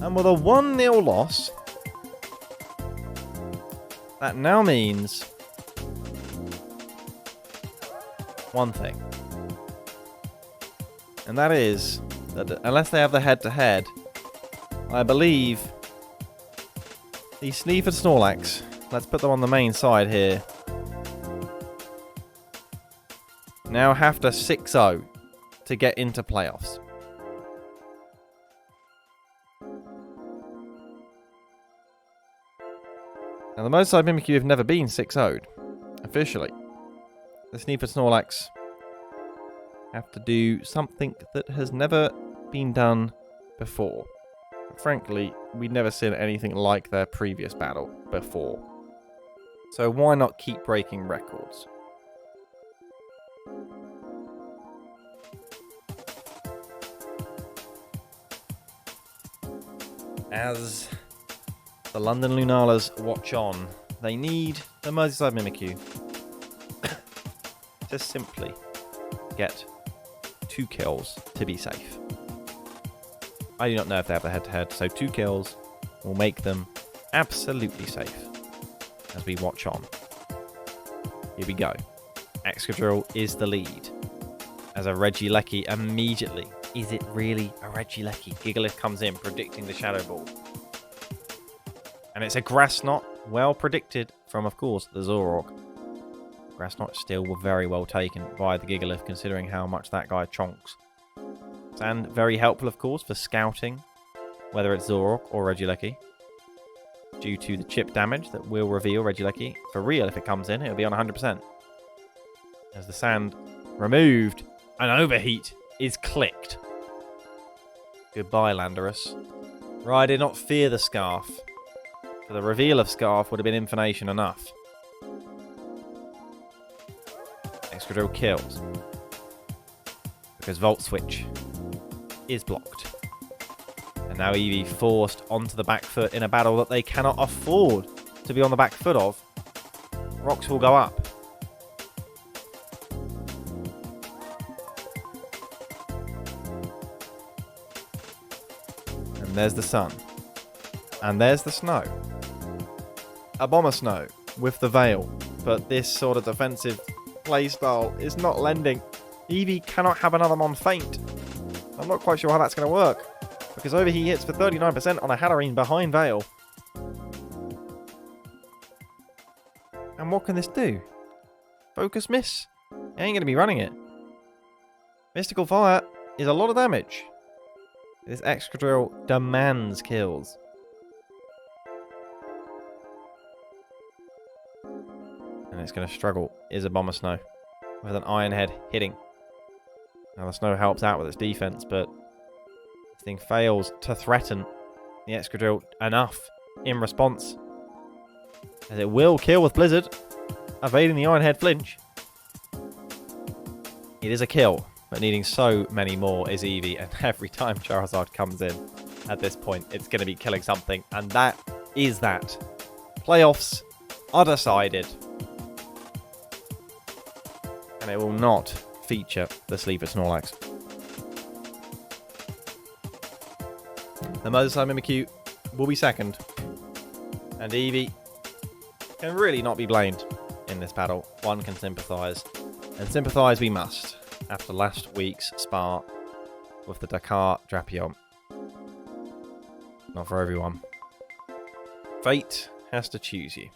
And with a 1-0 loss, that now means one thing. And that is that unless they have the head-to-head, I believe the Sneeford Snorlax, let's put them on the main side here, now have to 6-0 to get into playoffs. Now, the Mozart Mimikyu have never been 6-0'd, officially. The Sneaper Snorlax have to do something that has never been done before. Frankly, we'd never seen anything like their previous battle before. So why not keep breaking records? As the London Lunalas watch on, they need the Merseyside Mimikyu to simply get 2 kills to be safe. I do not know if they have the head-to-head, so 2 kills will make them absolutely safe as we watch on. Here we go. Excadrill is the lead as a Regirock immediately. Is it really a Regirock? Gigalith comes in predicting the Shadow Ball. And it's a Grass Knot, well predicted from, of course, the Zoroark. Grass Knot still very well taken by the Gigalith, considering how much that guy chonks. And very helpful, of course, for scouting, whether it's Zoroark or Regirock. Due to the chip damage that will reveal Regirock. For real, if it comes in, it'll be on 100%. As the sand removed, an overheat is clicked. Goodbye, Landorus. Right, I did not fear the Scarf. For the reveal of Scarf would have been information enough. Excadrill kills. Because Volt Switch is blocked. And now Eevee forced onto the back foot in a battle that they cannot afford to be on the back foot of. Rocks will go up. And there's the sun. And there's the snow. A Bomber Snow with the Veil. But this sort of defensive playstyle is not lending. Eevee cannot have another Mon Faint. I'm not quite sure how that's going to work. Because overheat hits for 39% on a Hatterene behind Veil. And what can this do? Focus Miss? It ain't going to be running it. Mystical Fire is a lot of damage. This Excadrill demands kills. And it's going to struggle. Is a Bomber Snow with an Iron Head hitting. Now the Snow helps out with its defense, but this thing fails to threaten the Excadrill enough in response. As it will kill with Blizzard, evading the Iron Head flinch. It is a kill, but needing so many more is Eevee, and every time Charizard comes in at this point, it's going to be killing something, and that is that. Playoffs are decided. And it will not feature the Sleeper Snorlax. The Merseyside Mimikyu will be second. And Eevee can really not be blamed in this battle. One can sympathise. And sympathise we must after last week's spar with the Dakar Drapion. Not for everyone. Fate has to choose you.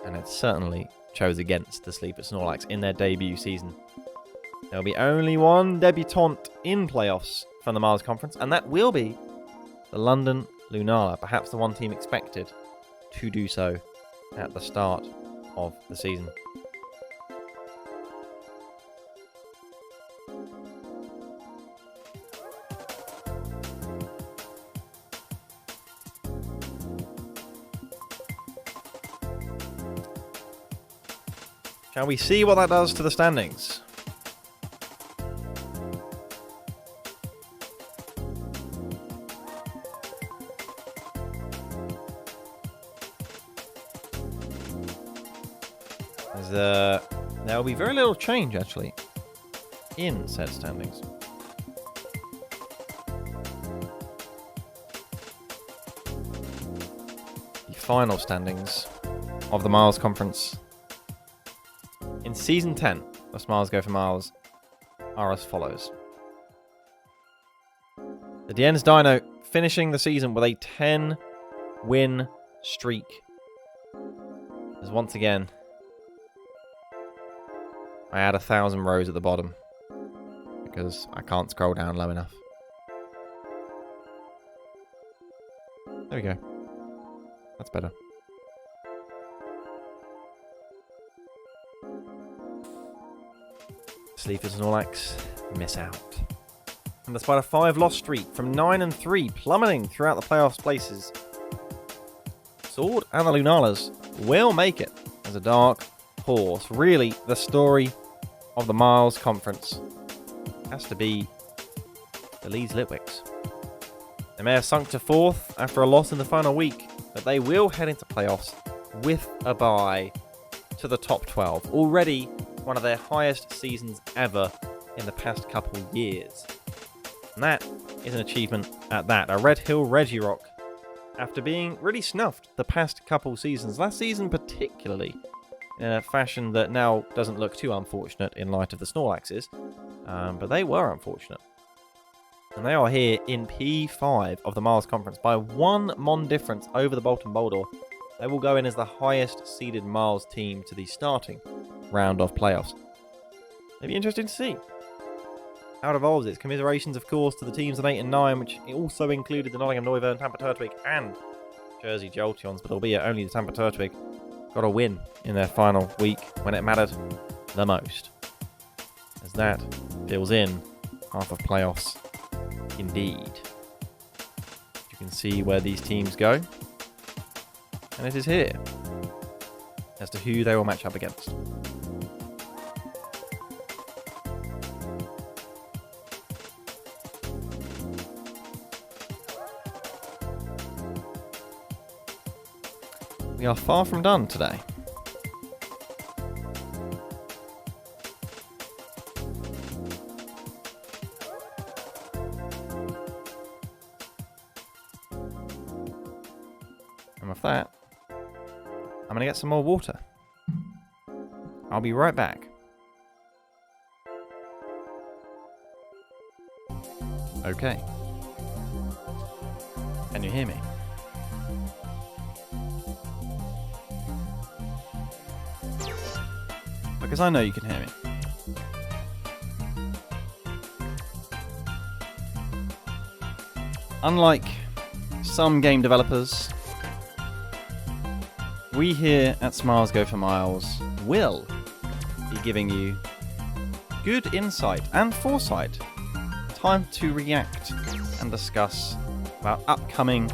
And it certainly chose against the Sleeper Snorlax in their debut season. There will be only one debutante in playoffs from the Mars Conference, and that will be the London Lunala, perhaps the one team expected to do so at the start of the season. Shall we see what that does to the standings? There will be very little change, actually, in said standings. The final standings of the Miles Conference. In Season 10, the Smiles Go for Miles are as follows. The Jolteons Deino finishing the season with a 10-win streak. As once again, I add 1,000 rows at the bottom because I can't scroll down low enough. There we go. That's better. Sleepers and Snorlax miss out. And despite a 5-loss streak from 9-3 plummeting throughout the playoffs places, Sword and the Lunalas will make it as a dark horse. Really, the story of the Miles Conference has to be the Leeds Litwicks. They may have sunk to 4th after a loss in the final week, but they will head into playoffs with a bye to the top 12. Already one of their highest seasons ever in the past couple years. And that is an achievement at that. A Red Hill Regirock, after being really snuffed the past couple seasons, last season particularly, in a fashion that now doesn't look too unfortunate in light of the Snorlaxes, but they were unfortunate. And they are here in P5 of the Miles Conference by 1 Mon difference over the Bolton Boldore. They will go in as the highest seeded Miles team to the starting round of playoffs. It'll be interesting to see how it evolves. It's commiserations, of course, to the teams in 8 and 9, which also included the Nottingham Noivern, Tampa Turtwig, and Jersey Jolteons, but albeit only the Tampa Turtwig got a win in their final week when it mattered the most, as that fills in half of playoffs indeed. You can see where these teams go, and it is here as to who they will match up against. We are far from done today. And with that, I'm going to get some more water. I'll be right back. Okay. Can you hear me? Because I know you can hear me. Unlike some game developers, we here at Smiles Go for Miles will be giving you good insight and foresight, time to react and discuss about upcoming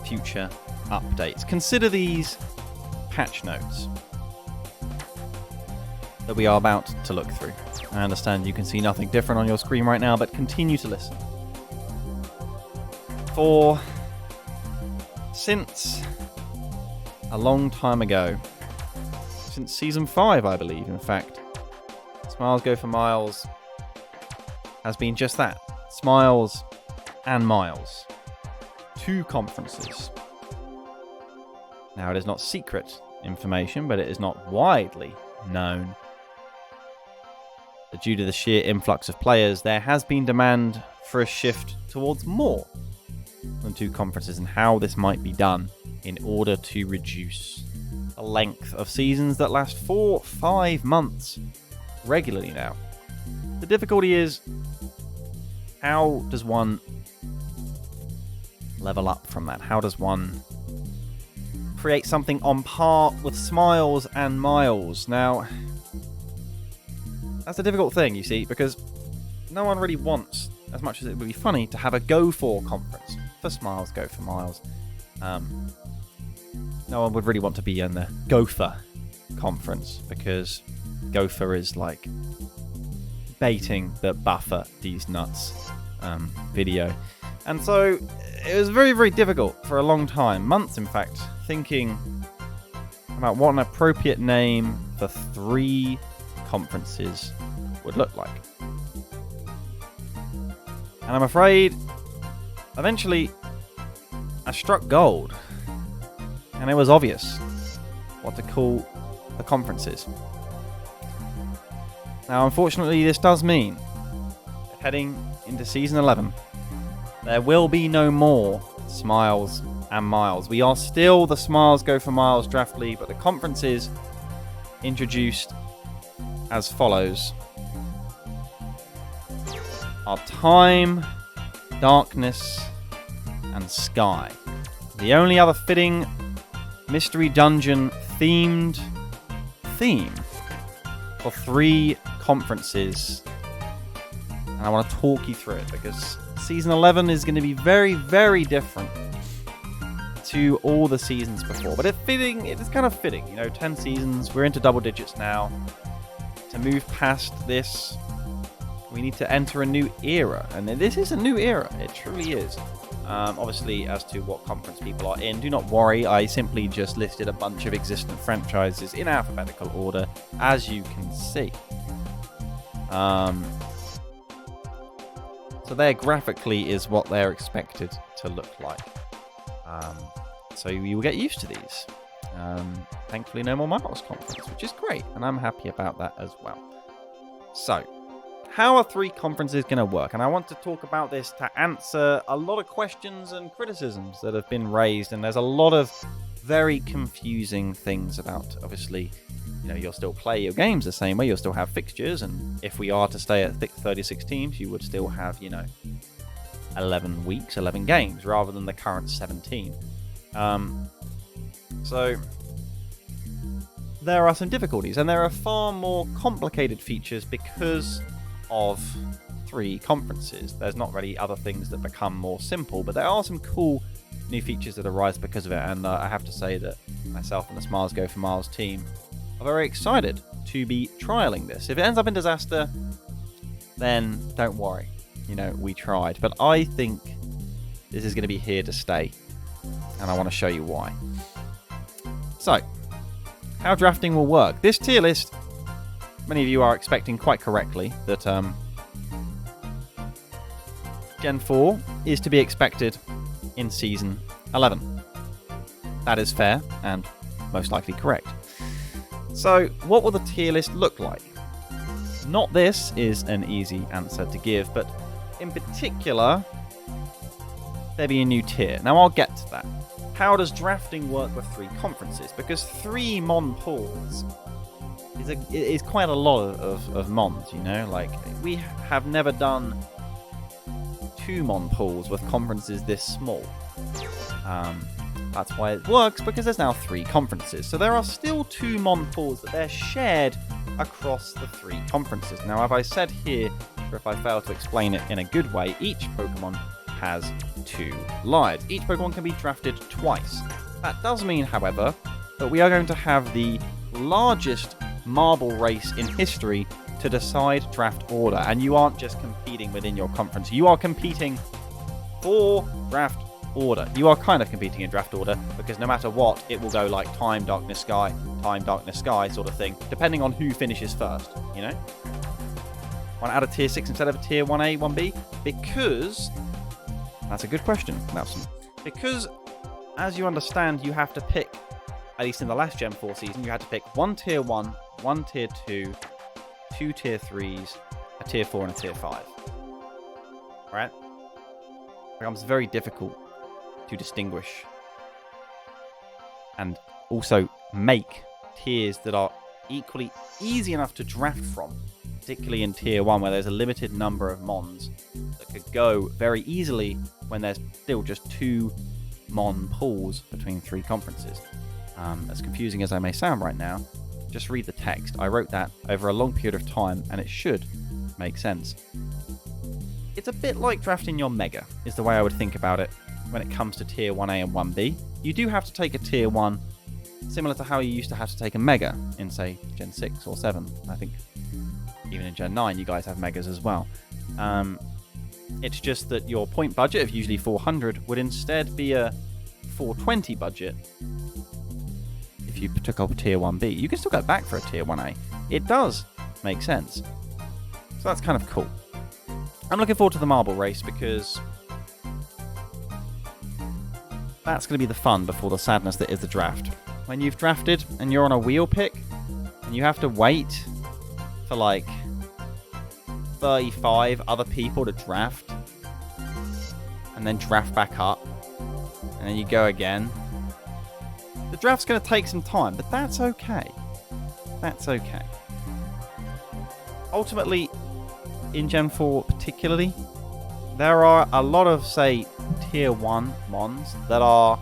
future updates. Consider these patch notes that we are about to look through. I understand you can see nothing different on your screen right now, but continue to listen. For since a long time ago, since Season 5, I believe, in fact, Smiles Go for Miles has been just that. Smiles and Miles. 2 conferences. Now, it is not secret information, but it is not widely known that due to the sheer influx of players, there has been demand for a shift towards more than 2 conferences, and how this might be done in order to reduce the length of seasons that last 4-5 months regularly now. The difficulty is, how does one level up from that? How does one create something on par with Smiles and Miles? Now, that's a difficult thing, you see, because no one really wants, as much as it would be funny, to have a Go For conference for Smiles Go for Miles. No one would really want to be in the Gopher conference, because Gopher is like baiting the buffer these nuts video. And so it was very, very difficult for a long time, months in fact, thinking about what an appropriate name for 3 conferences would look like. And I'm afraid eventually I struck gold, and it was obvious what to call the conferences. Now, unfortunately, this does mean that heading into Season 11, there will be no more Smiles and Miles. We are still the Smiles Go for Miles Draft League, but the conferences introduced as follows are Time, Darkness, and Sky. The only other fitting mystery dungeon themed theme for 3 conferences. And I want to talk you through it because Season 11 is going to be very, very different to all the seasons before. But it's kind of fitting. You know, 10 seasons, we're into double digits now. To move past this, we need to enter a new era. And this is a new era. It truly is. Obviously, as to what conference people are in, do not worry. I simply just listed a bunch of existing franchises in alphabetical order, as you can see. So there graphically is what they're expected to look like. So you will get used to these. Thankfully, no more Miles Conference, which is great, and I'm happy about that as well. So, how are 3 conferences going to work? And I want to talk about this to answer a lot of questions and criticisms that have been raised, and there's a lot of very confusing things about, obviously, you know, you'll still play your games the same way, you'll still have fixtures, and if we are to stay at 36 teams, you would still have, you know, 11 weeks, 11 games, rather than the current 17. So there are some difficulties, and there are far more complicated features because of 3 conferences. There's not really other things that become more simple, but there are some cool new features that arise because of it, and I have to say that myself and the Smiles Go for Miles team are very excited to be trialing this. If it ends up in disaster, then don't worry. You know, we tried. But I think this is going to be here to stay, and I want to show you why. So, how drafting will work. This tier list, many of you are expecting quite correctly that Gen 4 is to be expected in Season 11. That is fair and most likely correct. So, what will the tier list look like? Not this is an easy answer to give, but in particular, there'll be a new tier. Now, I'll get to that. How does drafting work with 3 conferences? Because 3 Mon pools is quite a lot of Mons, you know? Like, we have never done 2 Mon pools with conferences this small. That's why it works, because there's now 3 conferences. So there are still 2 Mon pools, but they're shared across the 3 conferences. Now, have I said here, or if I fail to explain it in a good way, each Pokemon has 2 lives. Each Pokemon can be drafted twice. That does mean, however, that we are going to have the largest marble race in history to decide draft order. And you aren't just competing within your conference. You are competing for draft order. You are kind of competing in draft order, because no matter what, it will go like time, darkness, sky sort of thing, depending on who finishes first, you know? Want to add a tier 6 instead of a tier 1A, 1B? Because... that's a good question, Nelson. Because, as you understand, you have to pick, at least in the last Gen 4 season, you had to pick 1 tier 1, 1 tier 2, 2 tier 3s, a tier 4 and a tier 5. Alright? It becomes very difficult to distinguish and also make tiers that are equally easy enough to draft from, particularly in tier 1 where there's a limited number of Mons that could go very easily when there's still just 2 Mon pools between 3 conferences. As confusing as I may sound right now, just read the text. I wrote that over a long period of time, and it should make sense. It's a bit like drafting your Mega, is the way I would think about it when it comes to tier 1A and 1B. You do have to take a tier 1, similar to how you used to have to take a Mega in, say, Gen 6 or 7. I think even in Gen 9 you guys have Megas as well. It's just that your point budget of usually 400 would instead be a 420 budget if you took up a tier 1B. You can still go back for a tier 1A. It does make sense. So that's kind of cool. I'm looking forward to the marble race, because that's going to be the fun before the sadness that is the draft. When you've drafted and you're on a wheel pick and you have to wait for like 35 other people to draft and then draft back up and then you go again. The draft's going to take some time, but that's okay. That's okay. Ultimately, in Gen 4 particularly, there are a lot of, say, tier 1 Mons that are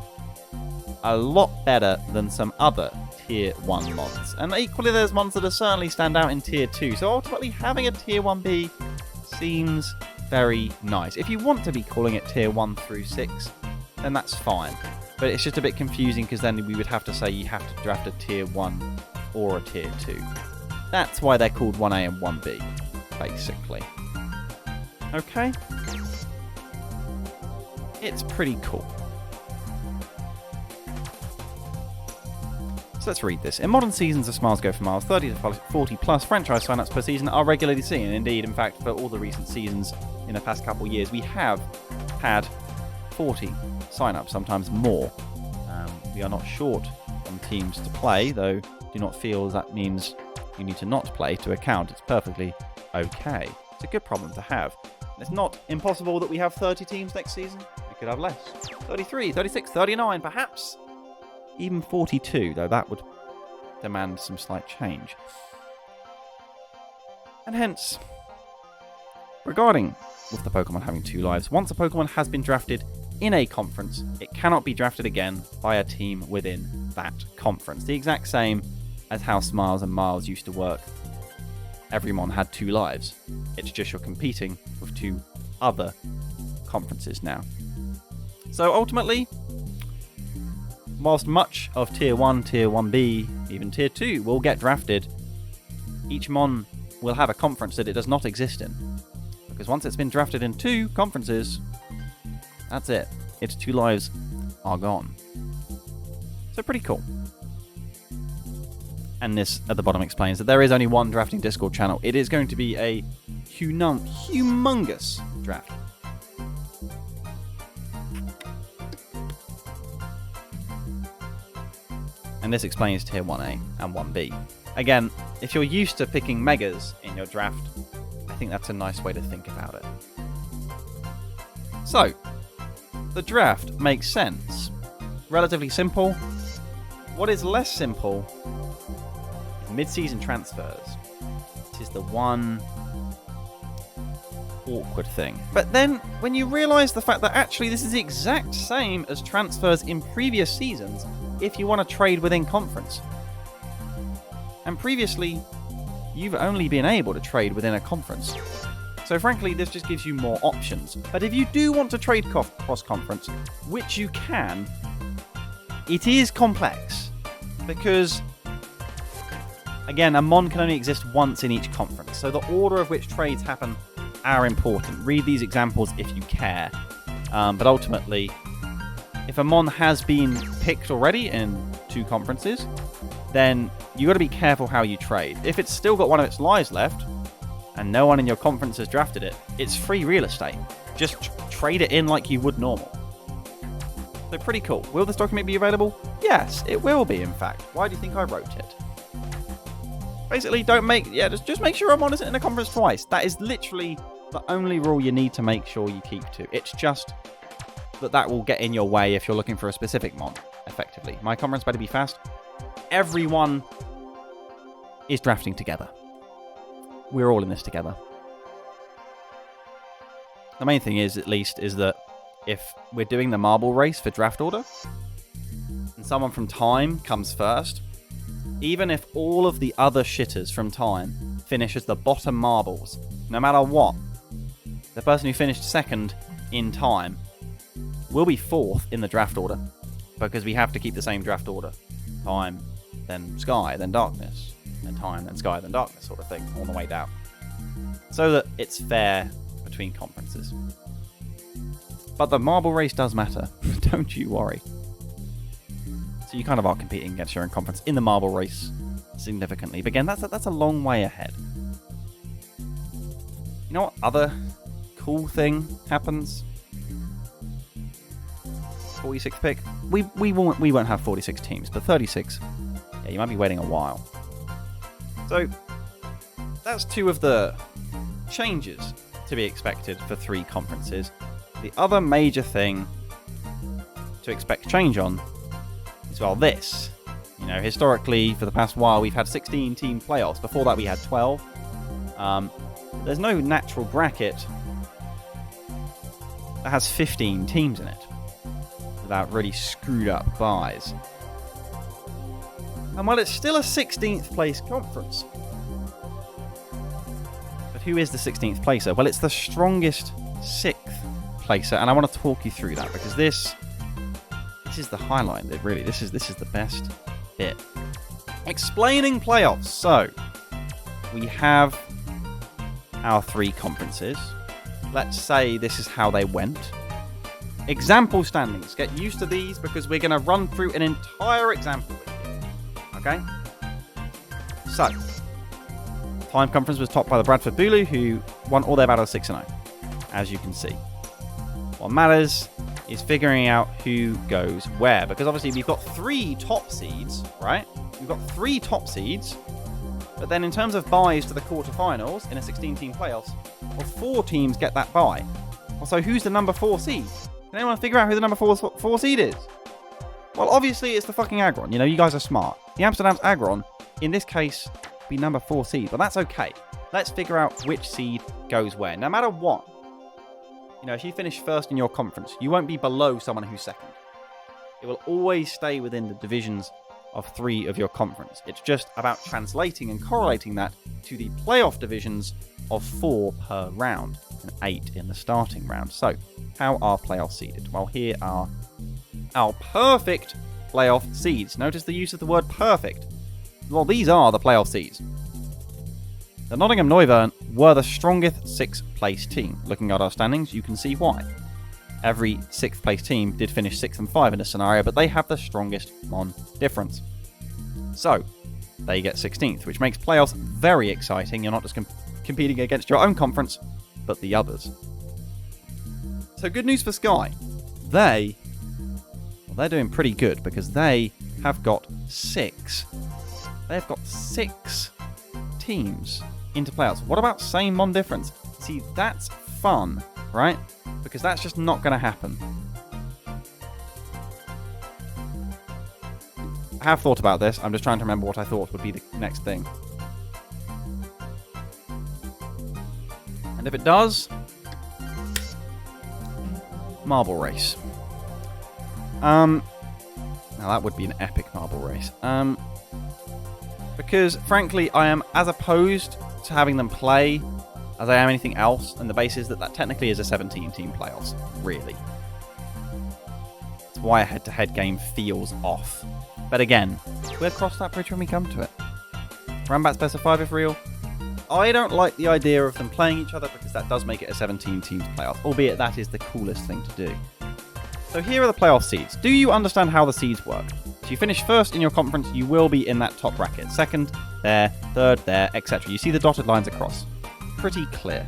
a lot better than some other Tier 1 mods. And equally, there's mods that certainly stand out in Tier 2. So ultimately, having a Tier 1B seems very nice. If you want to be calling it Tier 1 through 6, then that's fine. But it's just a bit confusing because then we would have to say you have to draft a Tier 1 or a Tier 2. That's why they're called 1A and 1B, basically. Okay? It's pretty cool. So let's read this. In modern seasons of Smiles Go for Miles, 30 to 40 plus franchise signups per season are regularly seen. And indeed, in fact, for all the recent seasons in the past couple of years, we have had 40 signups, sometimes more. We are not short on teams to play, though do not feel that means you need to not play to account. It's perfectly okay. It's a good problem to have. It's not impossible that we have 30 teams next season. We could have less. 33, 36, 39, perhaps even 42, though that would demand some slight change. And hence, regarding with the Pokemon having 2 lives, once a Pokemon has been drafted in a conference, it cannot be drafted again by a team within that conference. The exact same as how Smiles and Miles used to work. Every Mon had 2 lives. It's just you're competing with 2 other conferences now. So ultimately, whilst much of Tier 1, Tier 1B, even Tier 2 will get drafted, each Mon will have a conference that it does not exist in. Because once it's been drafted in 2 conferences, that's it. Its 2 lives are gone. So pretty cool. And this at the bottom explains that there is only one drafting Discord channel. It is going to be a humongous draft. And this explains Tier 1A and 1B. Again, if you're used to picking Megas in your draft, I think that's a nice way to think about it. So, the draft makes sense. Relatively simple. What is less simple is mid-season transfers. This is the one awkward thing. But then, when you realise the fact that actually this is the exact same as transfers in previous seasons, if you want to trade within conference. And previously, you've only been able to trade within a conference. So frankly, this just gives you more options. But if you do want to trade cross-conference, which you can, it is complex. Because, again, a Mon can only exist once in each conference. So the order of which trades happen are important. Read these examples if you care. But ultimately, if a Mon has been picked already in 2 conferences, then you got to be careful how you trade. If it's still got one of its lives left, and no one in your conference has drafted it, it's free real estate. Just trade it in like you would normal. So pretty cool. Will this document be available? Yes, it will be, in fact. Why do you think I wrote it? Basically, just make sure a Mon isn't in a conference twice. That is literally the only rule you need to make sure you keep to. It's just that will get in your way if you're looking for a specific Mon, effectively. My conference better be fast. Everyone is drafting together. We're all in this together. The main thing is, at least, is that if we're doing the marble race for draft order, and someone from time comes first, even if all of the other shitters from time finish as the bottom marbles, no matter what, the person who finished second in time will be 4th in the draft order, because we have to keep the same draft order. Time, then sky, then darkness, then time, then sky, then darkness, sort of thing, all the way down. So that it's fair between conferences. But the marble race does matter, don't you worry. So you kind of are competing against your own conference in the marble race significantly. But again, that's a long way ahead. You know what other cool thing happens? 46th pick. We won't have 46 teams, but 36. Yeah, you might be waiting a while. So that's 2 of the changes to be expected for 3 conferences. The other major thing to expect change on is, well, this. You know, historically, for the past while, we've had 16 team playoffs. Before that, we had 12. There's no natural bracket that has 15 teams in it. without really screwed up buys. And while it's still a 16th place conference, but who is the 16th placer? Well, it's the strongest 6th placer, and I want to talk you through that because this is the highlight. Really, this is the best bit. Explaining playoffs. So we have our 3 conferences. Let's say this is how they went. Example standings. Get used to these because we're going to run through an entire example with you. Okay? So, Time Conference was topped by the Bradford Bulu, who won all their battles 6-0, as you can see. What matters is figuring out who goes where, because obviously we've got 3 top seeds, right? We've got 3 top seeds, but then in terms of buys to the quarterfinals in a 16-team playoffs, well, 4 teams get that bye. Well, so who's the number 4 seed? Can anyone figure out who the number 4 seed is? Well, obviously it's the fucking Aggron. You know, you guys are smart. The Amsterdam's Aggron, in this case, be number 4 seed, but that's okay. Let's figure out which seed goes where. No matter what, you know, if you finish first in your conference, you won't be below someone who's second. It will always stay within the divisions of 3 of your conference. It's just about translating and correlating that to the playoff divisions of 4 per round and 8 in the starting round. So, how are playoffs seeded? Well, here are our perfect playoff seeds. Notice the use of the word perfect. Well, these are the playoff seeds. The Nottingham Noivern were the strongest 6th place team. Looking at our standings, you can see why. Every 6th place team did finish 6th and 5 in this scenario, but they have the strongest Mon difference. So, they get 16th, which makes playoffs very exciting. You're not just competing against your own conference, but the others. So good news for Sky. They're doing pretty good because they have got 6. They've got 6 teams into playoffs. What about same Mon difference? See, that's fun, right? Because that's just not going to happen. I have thought about this. I'm just trying to remember what I thought would be the next thing. And if it does, marble race. Now that would be an epic marble race. Because frankly, I am as opposed to having them play as I am anything else, and the basis that technically is a 17-team playoffs, really. That's why a head-to-head game feels off. But again, we'll cross that bridge when we come to it. Rambat specified if real. I don't like the idea of them playing each other because that does make it a 17-team playoff, albeit that is the coolest thing to do. So here are the playoff seeds. Do you understand how the seeds work? If you finish first in your conference, you will be in that top bracket. Second, there, third, there, etc. You see the dotted lines across. Pretty clear,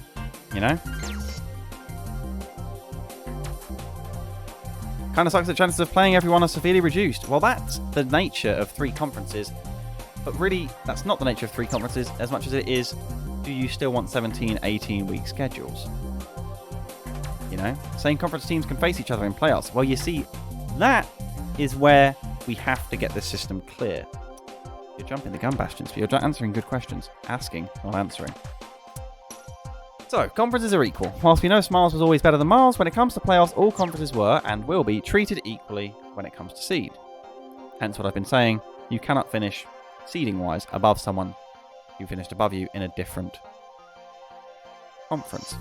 you know? Kind of sucks that chances of playing everyone are severely reduced. Well, that's the nature of 3 conferences. But really, that's not the nature of 3 conferences as much as it is, do you still want 17, 18-week schedules? You know? Same conference teams can face each other in playoffs. Well, you see, that is where we have to get this system clear. You're jumping the gun, Bastions, but you're answering good questions. Asking, not answering. So, conferences are equal. Whilst we know Smiles was always better than Miles, when it comes to playoffs, all conferences were and will be treated equally when it comes to seed. Hence what I've been saying, you cannot finish seeding-wise above someone who finished above you in a different conference.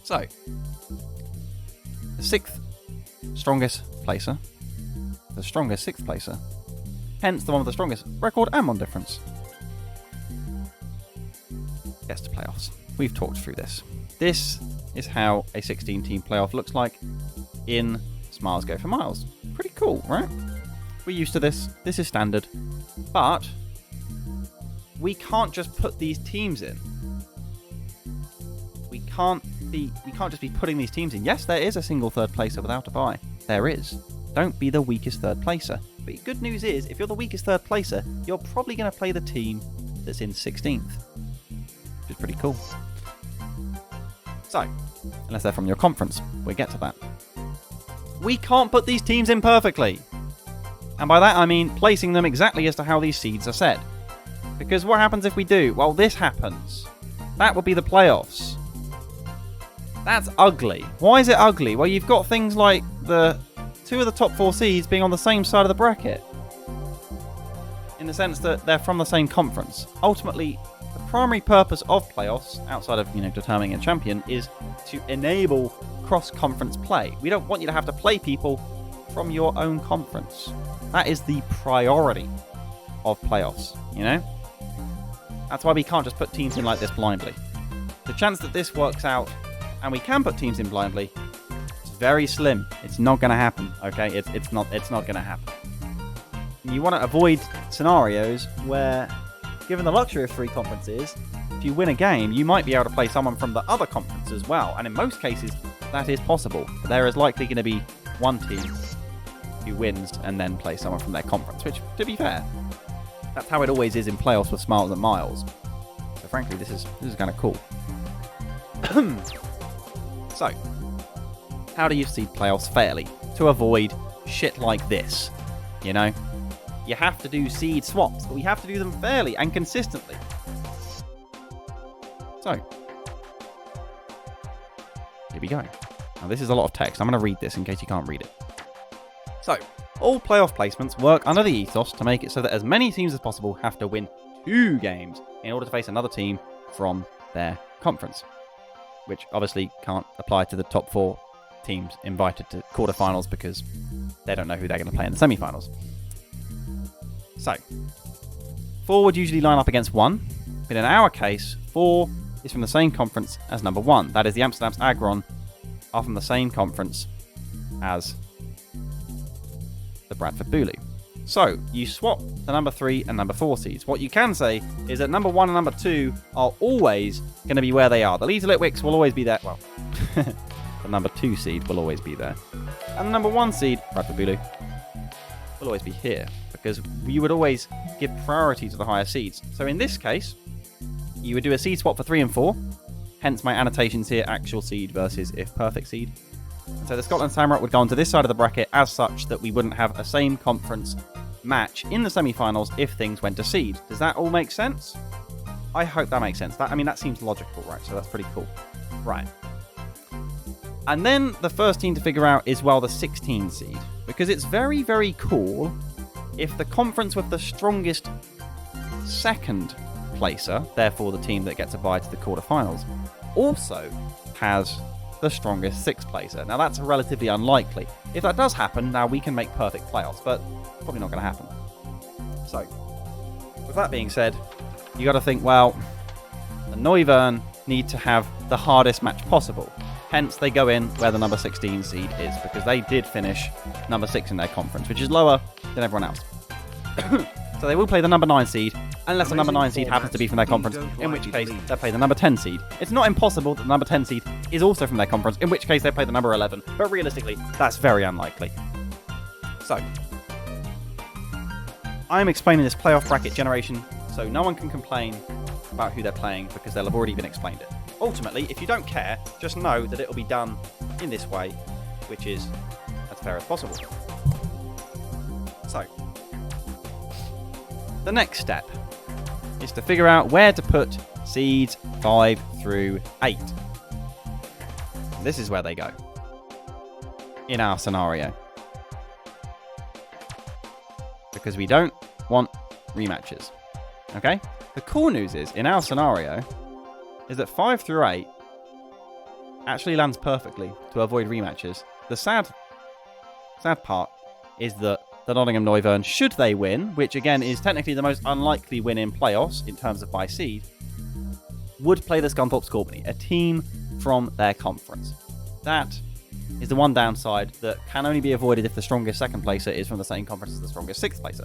So, the 6th strongest placer, the strongest 6th placer, hence the one with the strongest record and Mon difference, gets to playoffs. We've talked through this. This is how a 16-team playoff looks like in Smiles Go for Miles. Pretty cool, right? We're used to this. This is standard. But we can't just put these teams in. We can't just be putting these teams in. Yes, there is a single third placer without a bye. There is. Don't be the weakest third placer. But good news is, if you're the weakest third placer, you're probably going to play the team that's in 16th. Which is pretty cool. So, unless they're from your conference, we'll get to that. We can't put these teams in perfectly. And by that I mean placing them exactly as to how these seeds are set. Because what happens if we do? Well, this happens. That would be the playoffs. That's ugly. Why is it ugly? Well, you've got things like the 2 of the top 4 seeds being on the same side of the bracket. In the sense that they're from the same conference. Ultimately, the primary purpose of playoffs, outside of, determining a champion, is to enable cross-conference play. We don't want you to have to play people from your own conference. That is the priority of playoffs, That's why we can't just put teams in like this blindly. The chance that this works out, and we can put teams in blindly, it's very slim. It's not going to happen, okay? It's not going to happen. You want to avoid scenarios where, given the luxury of 3 conferences, if you win a game, you might be able to play someone from the other conference as well. And in most cases, that is possible. But there is likely going to be one team who wins and then play someone from their conference, which, to be fair, that's how it always is in playoffs with Smiles and Miles. So frankly, this is kind of cool. So, how do you seed playoffs fairly to avoid shit like this? You have to do seed swaps, but we have to do them fairly and consistently. So, here we go. Now, this is a lot of text. I'm going to read this in case you can't read it. So, all playoff placements work under the ethos to make it so that as many teams as possible have to win 2 games in order to face another team from their conference. Which obviously can't apply to the top 4 teams invited to quarterfinals because they don't know who they're going to play in the semifinals. So, 4 would usually line up against 1, but in our case, 4 is from the same conference as number 1. That is, the Amsterdam's Aggron are from the same conference as the Bradford Bulu. So, you swap the number 3 and number 4 seeds. What you can say is that number 1 and number 2 are always going to be where they are. The Leeds Litwicks will always be there. Well, the number 2 seed will always be there. And the number 1 seed, Bradford Bulu, will always be here. Because you would always give priority to the higher seeds. So in this case, you would do a seed swap for 3 and 4. Hence my annotations here, actual seed versus if perfect seed. So the Scotland Samurott would go onto this side of the bracket as such that we wouldn't have a same conference match in the semi-finals if things went to seed. Does that all make sense? I hope that makes sense. That seems logical, right? So that's pretty cool. Right. And then the first team to figure out is, the 16 seed. Because it's very, very cool if the conference with the strongest second placer, therefore the team that gets a bye to the quarterfinals, also has the strongest 6th placer. Now that's relatively unlikely. If that does happen, now we can make perfect playoffs, but probably not going to happen. So, with that being said, you got to think, the Noivern need to have the hardest match possible. Hence, they go in where the number 16 seed is, because they did finish number 6 in their conference, which is lower than everyone else. So they will play the number 9 seed, unless the number 9 seed happens to be from their conference, in which case they play the number 10 seed. It's not impossible that the number 10 seed is also from their conference, in which case they play the number 11, but realistically, that's very unlikely. So, I'm explaining this playoff bracket generation, so no one can complain about who they're playing, because they'll have already been explained it. Ultimately, if you don't care, just know that it'll be done in this way, which is as fair as possible. So, the next step is to figure out where to put seeds 5 through 8. This is where they go in our scenario. Because we don't want rematches. Okay? The cool news is, in our scenario, is that 5 through 8 actually lands perfectly to avoid rematches. The sad part is that the Nottingham Noivern, should they win, which again is technically the most unlikely win in playoffs in terms of by seed, would play the Scunthorpe Scorbunny, a team from their conference. That is the one downside that can only be avoided if the strongest 2nd placer is from the same conference as the strongest 6th placer.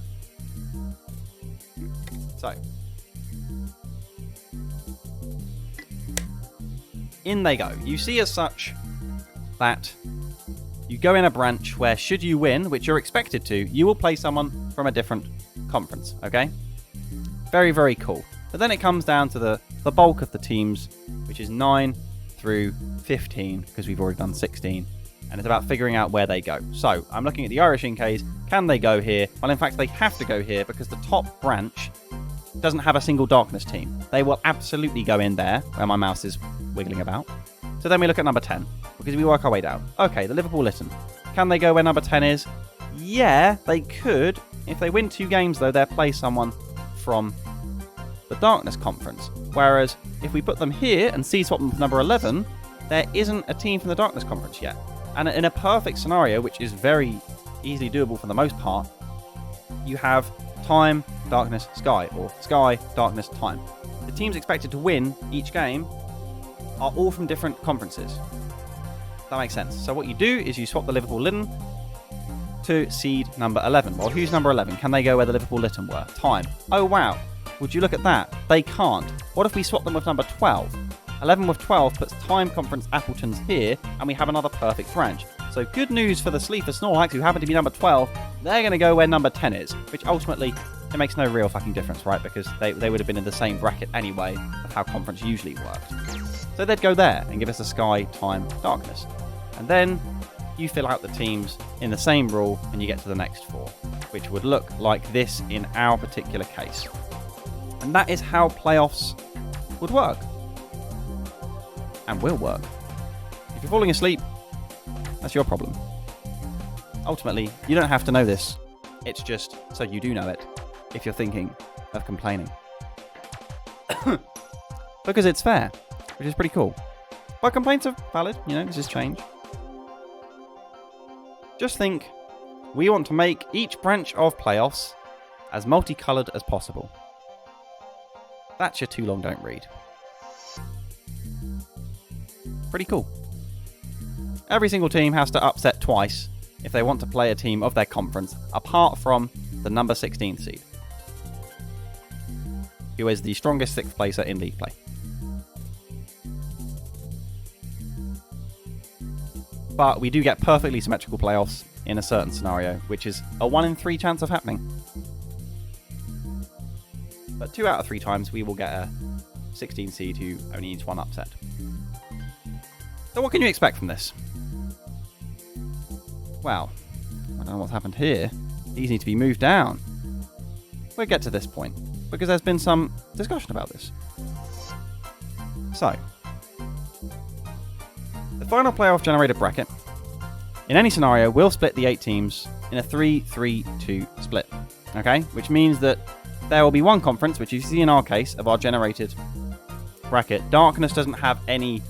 So, in they go. You see as such that you go in a branch where, should you win, which you're expected to, you will play someone from a different conference, okay? Very, very cool. But then it comes down to the bulk of the teams, which is 9 through 15, because we've already done 16. And it's about figuring out where they go. So, I'm looking at the Irish Inkays. Can they go here? Well, in fact, they have to go here, because the top branch doesn't have a single darkness team. They will absolutely go in there, where my mouse is wiggling about. So then we look at number 10, because we work our way down. Okay, the Liverpool Litten. Can they go where number 10 is? Yeah, they could. If they win 2 games, though, they'll play someone from the Darkness Conference. Whereas, if we put them here and C-swap them with number 11, there isn't a team from the Darkness Conference yet. And in a perfect scenario, which is very easily doable for the most part, you have Time, Darkness, Sky, or Sky, Darkness, Time. The teams expected to win each game are all from different conferences. That makes sense. So what you do is you swap the Liverpool Litten to seed number 11. Well, who's number 11? Can they go where the Liverpool Litten were? Time. Oh, wow. Would you look at that? They can't. What if we swap them with number 12? 11 with 12 puts Time Conference Appletons here, and we have another perfect range. So good news for the Sleeper Snorlax, who happen to be number 12. They're going to go where number 10 is, which ultimately, it makes no real fucking difference, right? Because they would have been in the same bracket anyway of how conference usually worked. So they'd go there and give us a Sky, Time, Darkness. And then you fill out the teams in the same rule and you get to the next 4, which would look like this in our particular case. And that is how playoffs would work. And will work. If you're falling asleep, that's your problem. Ultimately, you don't have to know this. It's just so you do know it if you're thinking of complaining. Because it's fair, which is pretty cool. But complaints are valid, you know, this is change. Just think, we want to make each branch of playoffs as multicoloured as possible. That's your too long don't read. Pretty cool. Every single team has to upset twice if they want to play a team of their conference, apart from the number 16 seed, who is the strongest 6th placer in league play. But we do get perfectly symmetrical playoffs in a certain scenario, which is a 1 in 3 chance of happening. But 2 out of 3 times we will get a 16 seed who only needs 1 upset. So what can you expect from this? Well, I don't know what's happened here. These need to be moved down. We'll get to this point, because there's been some discussion about this. So, the final playoff generated bracket, in any scenario, will split the 8 teams in a 3-3-2 split. Okay? Which means that there will be one conference, which you see in our case of our generated bracket. Darkness doesn't have any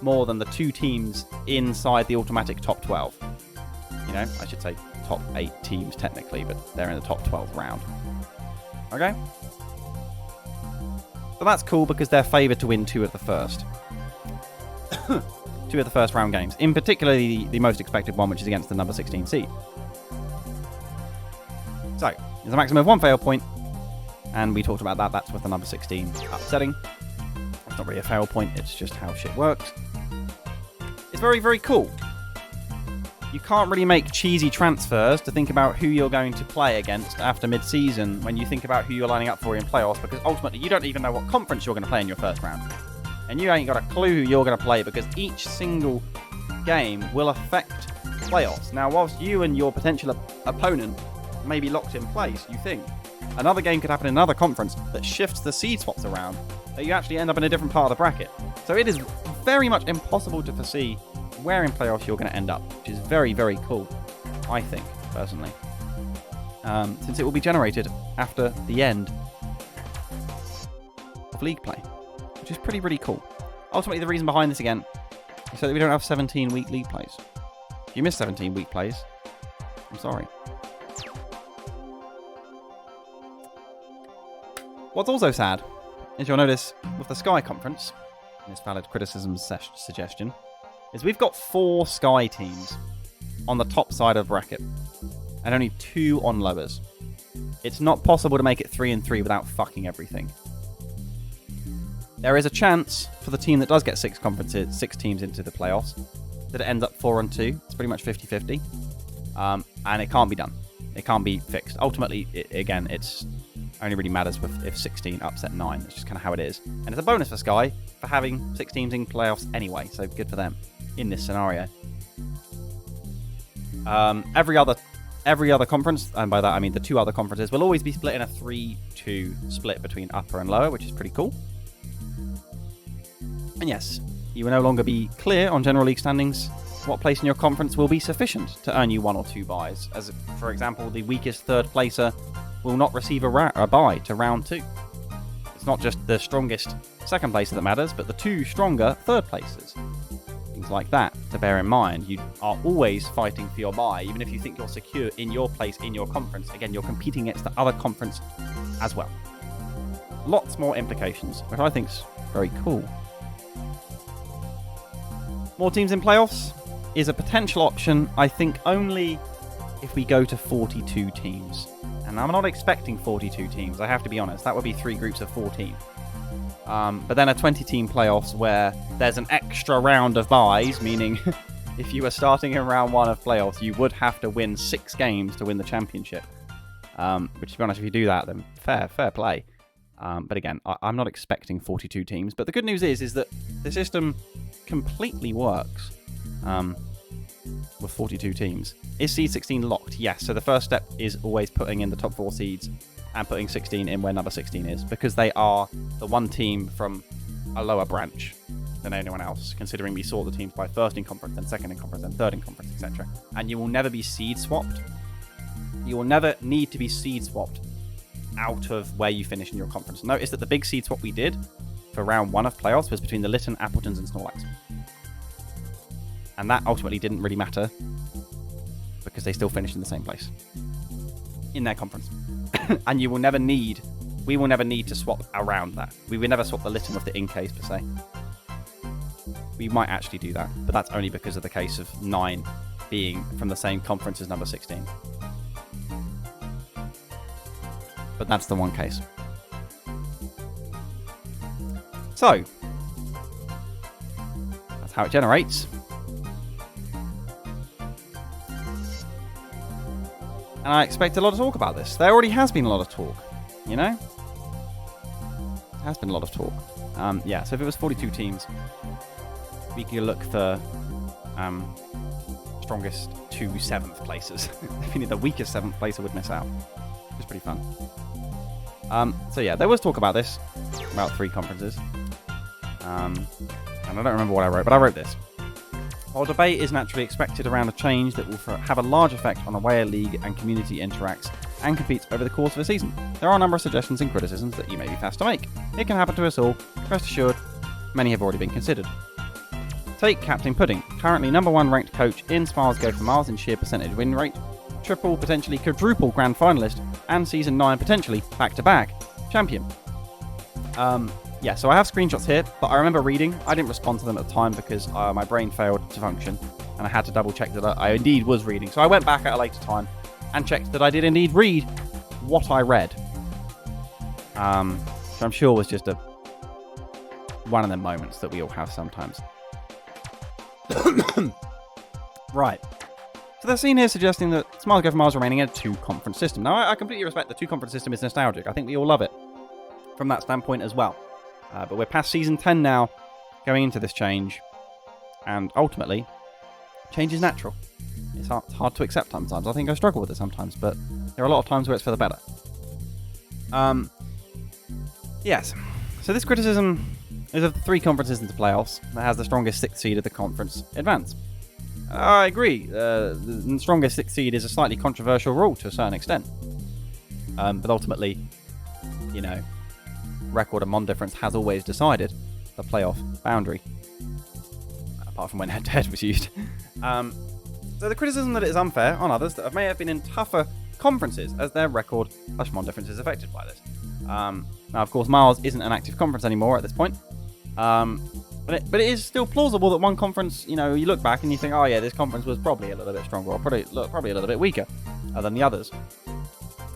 more than the 2 teams inside the automatic top 12. You know, I should say top 8 teams technically, but they're in the top 12 round. Okay? So that's cool because they're favoured to win 2 of the first. 2 of the first round games. In particular, the most expected one, which is against the number 16 seed. So, there's a maximum of 1 fail point, and we talked about that. That's with the number 16 upsetting. It's not really a fail point, it's just how shit works. It's very, very cool. You can't really make cheesy transfers to think about who you're going to play against after mid-season when you think about who you're lining up for in playoffs, because ultimately you don't even know what conference you're going to play in your first round. And you ain't got a clue who you're going to play because each single game will affect playoffs. Now, whilst you and your potential opponent may be locked in place, you think, another game could happen in another conference that shifts the seed swaps around, that you actually end up in a different part of the bracket. So it is very much impossible to foresee where in playoffs you're going to end up, which is very, very cool, I think, personally. Since it will be generated after the end of league play, which is pretty cool. Ultimately, the reason behind this, again, is so that we don't have 17-week league plays. If you miss 17-week plays, I'm sorry. What's also sad is you'll notice with the Sky Conference, this valid criticism suggestion, is we've got 4 Sky teams on the top side of the bracket and only 2 on lowers. It's not possible to make it 3-3 without fucking everything. There is a chance for the team that does get 6 teams into the playoffs that it ends up 4-2. It's pretty much 50-50. And it can't be done. It can't be fixed. Ultimately, it's only really matters if 16 upset 9. It's just kind of how it is. And it's a bonus for Sky for having 6 teams in playoffs anyway, so good for them in this scenario. Every other conference, and by that I mean the 2 other conferences, will always be split in a 3-2 split between upper and lower, which is pretty cool. And yes, you will no longer be clear on General League standings what place in your conference will be sufficient to earn you 1 or 2 buys. As, for example, the weakest third placer will not receive a buy to round 2. It's not just the strongest second placer that matters, but the 2 stronger third placers. Things like that to bear in mind. You are always fighting for your buy, even if you think you're secure in your place in your conference. Again, you're competing against the other conference as well. Lots more implications, which I think is very cool. More teams in playoffs is a potential option, I think only if we go to 42 teams. And I'm not expecting 42 teams, I have to be honest. That would be 3 groups of 14. But then a 20-team playoffs where there's an extra round of buys, meaning if you were starting in round 1 of playoffs, you would have to win 6 games to win the championship. Which, to be honest, if you do that, then fair play. But again, I'm not expecting 42 teams. But the good news is that the system completely works with 42 teams. Is seed 16 locked? Yes. So the first step is always putting in the top 4 seeds and putting 16 in where number 16 is, because they are the one team from a lower branch than anyone else, considering we sort the teams by first in conference, then second in conference, then third in conference, etc. And you will never be seed swapped. You will never need to be seed swapped out of where you finish in your conference. Notice that the big seed swap we did for round 1 of playoffs was between the Litten, Appletuns, and Snorlax. And that ultimately didn't really matter because they still finished in the same place in their conference. And we will never need to swap around that. We will never swap the Litten with the Inkays per se. We might actually do that, but that's only because of the case of 9 being from the same conference as number 16. But that's the one case. So, that's how it generates. And I expect a lot of talk about this. There already has been a lot of talk, you know? There has been a lot of talk. Yeah, so if it was 42 teams, we could look for strongest 2 7th places. If you need the weakest 7th placer would miss out. It's pretty fun. So yeah, there was talk about this, about 3 conferences. And I don't remember what I wrote, but I wrote this. While debate is naturally expected around a change that will have a large effect on the way a league and community interacts and competes over the course of a season, there are a number of suggestions and criticisms that you may be fast to make. It can happen to us all, rest assured, many have already been considered. Take Captain Pudding, currently number 1 ranked coach in Sgfm in sheer percentage win rate, triple, potentially quadruple grand finalist, and season 9 potentially back-to-back champion. Yeah, so I have screenshots here, but I remember reading. I didn't respond to them at the time because my brain failed to function, and I had to double check that I indeed was reading. So I went back at a later time and checked that I did indeed read what I read. So I'm sure was just one of the moments that we all have sometimes. Right. So they're seen here suggesting that Sgfm is remaining in a 2-conference system. Now, I completely respect the 2-conference system is nostalgic. I think we all love it from that standpoint as well. But we're past Season 10 now, going into this change. And ultimately, change is natural. It's hard to accept sometimes. I think I struggle with it sometimes, but there are a lot of times where it's for the better. Yes. So this criticism is of the 3 conferences into playoffs that has the strongest 6th seed of the conference advance. I agree. The strongest 6th seed is a slightly controversial rule to a certain extent. But ultimately, you know, record and mon difference has always decided the playoff boundary. Apart from when head-to-head was used. So the criticism that it is unfair on others that may have been in tougher conferences as their record / mon difference is affected by this. Now, of course, Mars isn't an active conference anymore at this point. But it is still plausible that one conference, you know, you look back and you think, oh yeah, this conference was probably a little bit stronger or probably a little bit weaker than the others.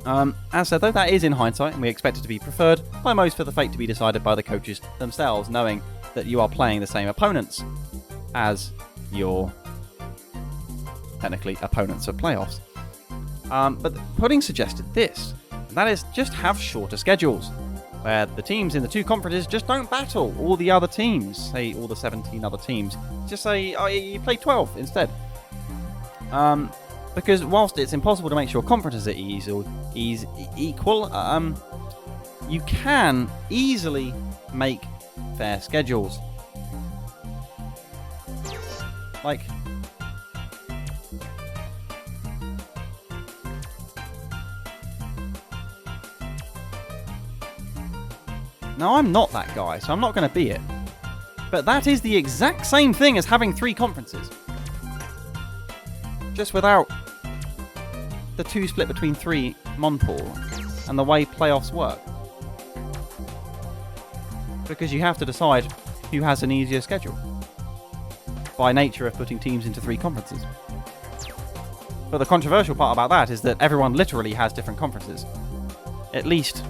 As said though, that is in hindsight, and we expect it to be preferred by most for the fate to be decided by the coaches themselves, knowing that you are playing the same opponents as your technically opponents of playoffs. But Pudding suggested this, and that is just have shorter schedules, where the teams in the 2 conferences just don't battle all the other teams, say all the 17 other teams. Just say, oh, you play 12 instead. Because whilst it's impossible to make sure conferences are equal, you can easily make fair schedules. Like, Now, I'm not that guy, so I'm not going to be it. But that is the exact same thing as having 3 conferences. Just without the 2 split between 3 Monpool and the way playoffs work. Because you have to decide who has an easier schedule. By nature of putting teams into 3 conferences. But the controversial part about that is that everyone literally has different conferences. At least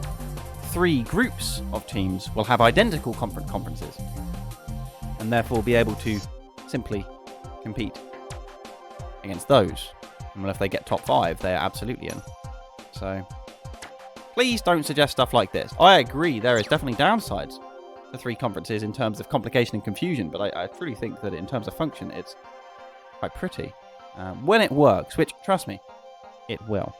3 groups of teams will have identical conferences. And therefore be able to simply compete against those. And well, if they get top 5, they're absolutely in. So, please don't suggest stuff like this. I agree, there is definitely downsides to 3 conferences in terms of complication and confusion, but I truly think that in terms of function, it's quite pretty. When it works, which, trust me, it will.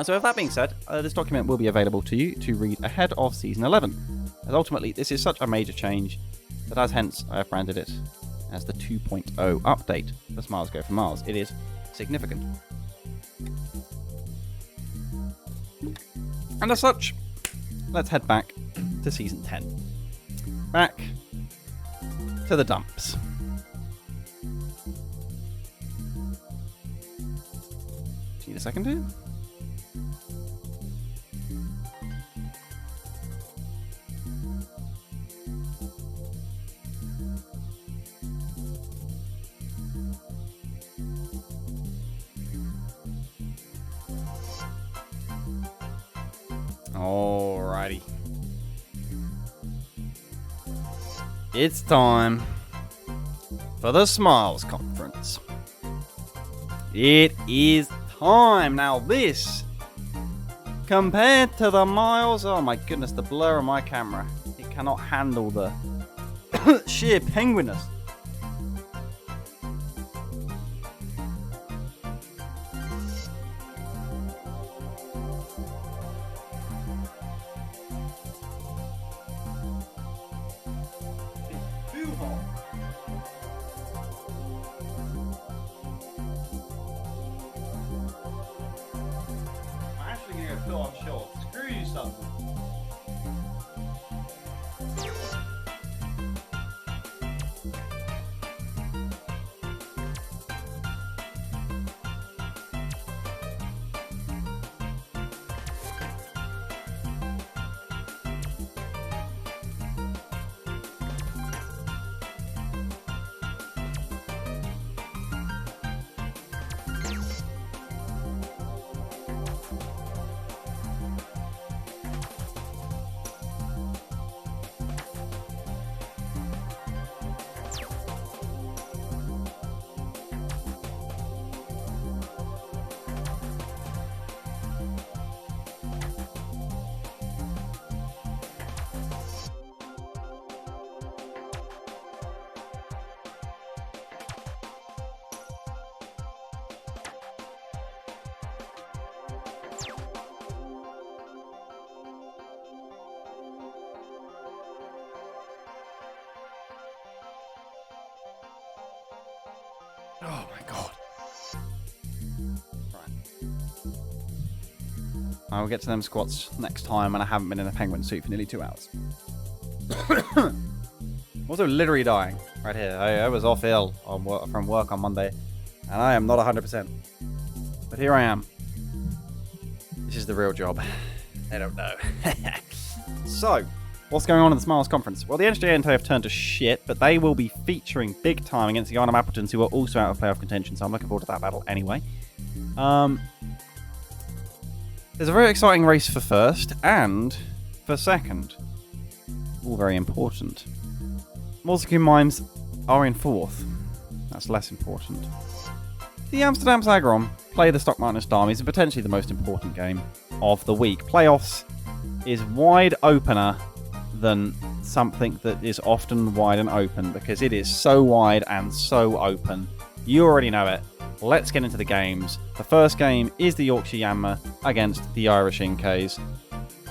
So with that being said, this document will be available to you to read ahead of Season 11. As ultimately, this is such a major change that as hence I have branded it as the 2.0 update for Smiles Go for Miles. It is significant. And as such, let's head back to Season 10. Back to the dumps. Need a second here? Alrighty. It's time for the Smiles Conference. It is time. Now this, compared to the miles, oh my goodness, the blur on my camera. It cannot handle the sheer penguinness. Oh my god. Right. I will get to them squats next time, and I haven't been in a penguin suit for nearly 2 hours. Also literally dying right here. I was off ill from work on Monday, and I am not 100%. But here I am. This is the real job. They don't know. So, what's going on in the Smiles Conference? Well, the NJ Entei have turned to shit, but they will be featuring big time against the Yanma Appletons, who are also out of playoff contention, so I'm looking forward to that battle anyway. There's a very exciting race for first, and for second. All very important. Morsiku Mimes are in fourth. That's less important. The Amsterdam's Aggron play the Stockmartin Starmies in potentially the most important game of the week. Playoffs is wide opener than something that is often wide and open, because it is so wide and so open. You already know it. Let's get into the games. The first game is the Yorkshire Yanma against the Irish Inkays.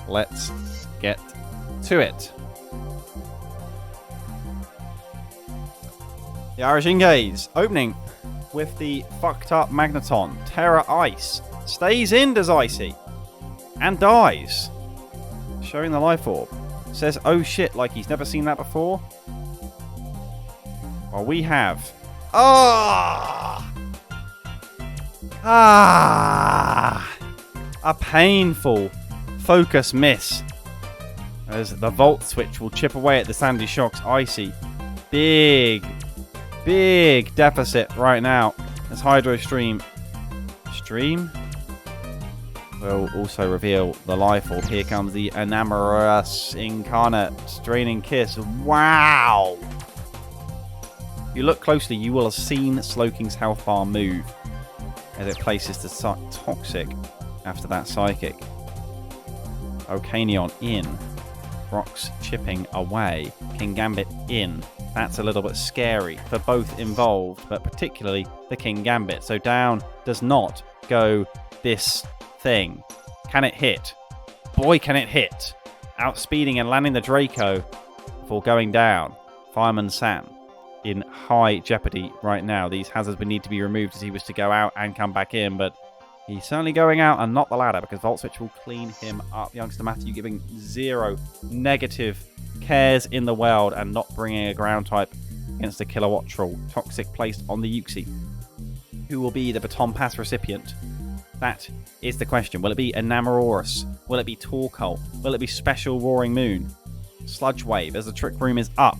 Let's get to it. The Irish Inkays opening with the fucked up Magneton. Terra Ice stays in, does Icy, and dies, showing the life orb. says, oh shit, like he's never seen that before. Well, we have... a painful focus miss. As the Volt Switch will chip away at the Sandy Shock's Icy. Big deficit right now. As Hydro Stream will also reveal the Life Orb. Here comes the Enamorous Incarnate Draining Kiss. Wow! If you look closely, you will have seen Slowking's health bar move as it places the Toxic after that Psychic. Ocanion in. Rocks chipping away. Kingambit in. That's a little bit scary for both involved, but particularly the Kingambit. So down does not go this thing. Can it hit? Boy, can it hit. Outspeeding and landing the Draco before going down. Fireman Sam in high jeopardy right now. These hazards would need to be removed as he was to go out and come back in, but he's certainly going out and not the ladder because Volt Switch will clean him up. Youngster Matthew giving 0 negative cares in the world and not bringing a ground type against the Kilowatt Troll. Toxic placed on the Uxie. Who will be the baton pass recipient? That is the question. Will it be Enamorous? Will it be Torkoal? Will it be Special Roaring Moon? Sludge Wave as the Trick Room is up.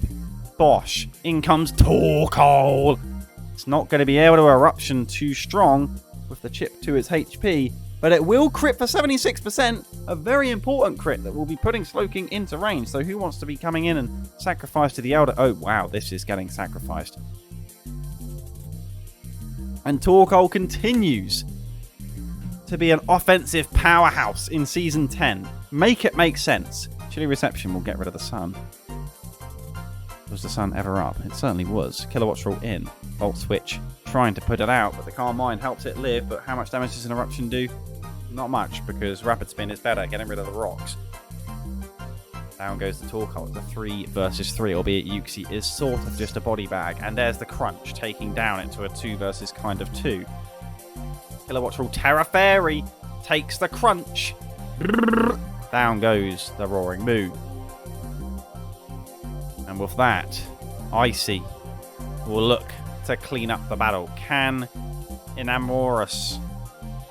Bosh. In comes Torkoal. It's not going to be able to Eruption too strong with the chip to its HP, but it will crit for 76%. A very important crit that will be putting Slowking into range. So who wants to be coming in and sacrifice to the Elder? Oh, wow. This is getting sacrificed. And Torkoal continues to be an offensive powerhouse in Season 10. Make it make sense. Chilly Reception will get rid of the sun. Was the sun ever up? It certainly was. Kilowatt Roll in. Volt Switch trying to put it out, but the Calm Mind helps it live. But how much damage does an Eruption do? Not much, because Rapid Spin is better, getting rid of the rocks. Down goes the Torkoal. It's a 3 versus 3, albeit Uxie is sort of just a body bag. And there's the Crunch, taking down into a 2 versus kind of 2. Kilowatt Roll Terra Fairy takes the Crunch. Down goes the Roaring Moon. And with that, Icy will look to clean up the battle. Can Enamorous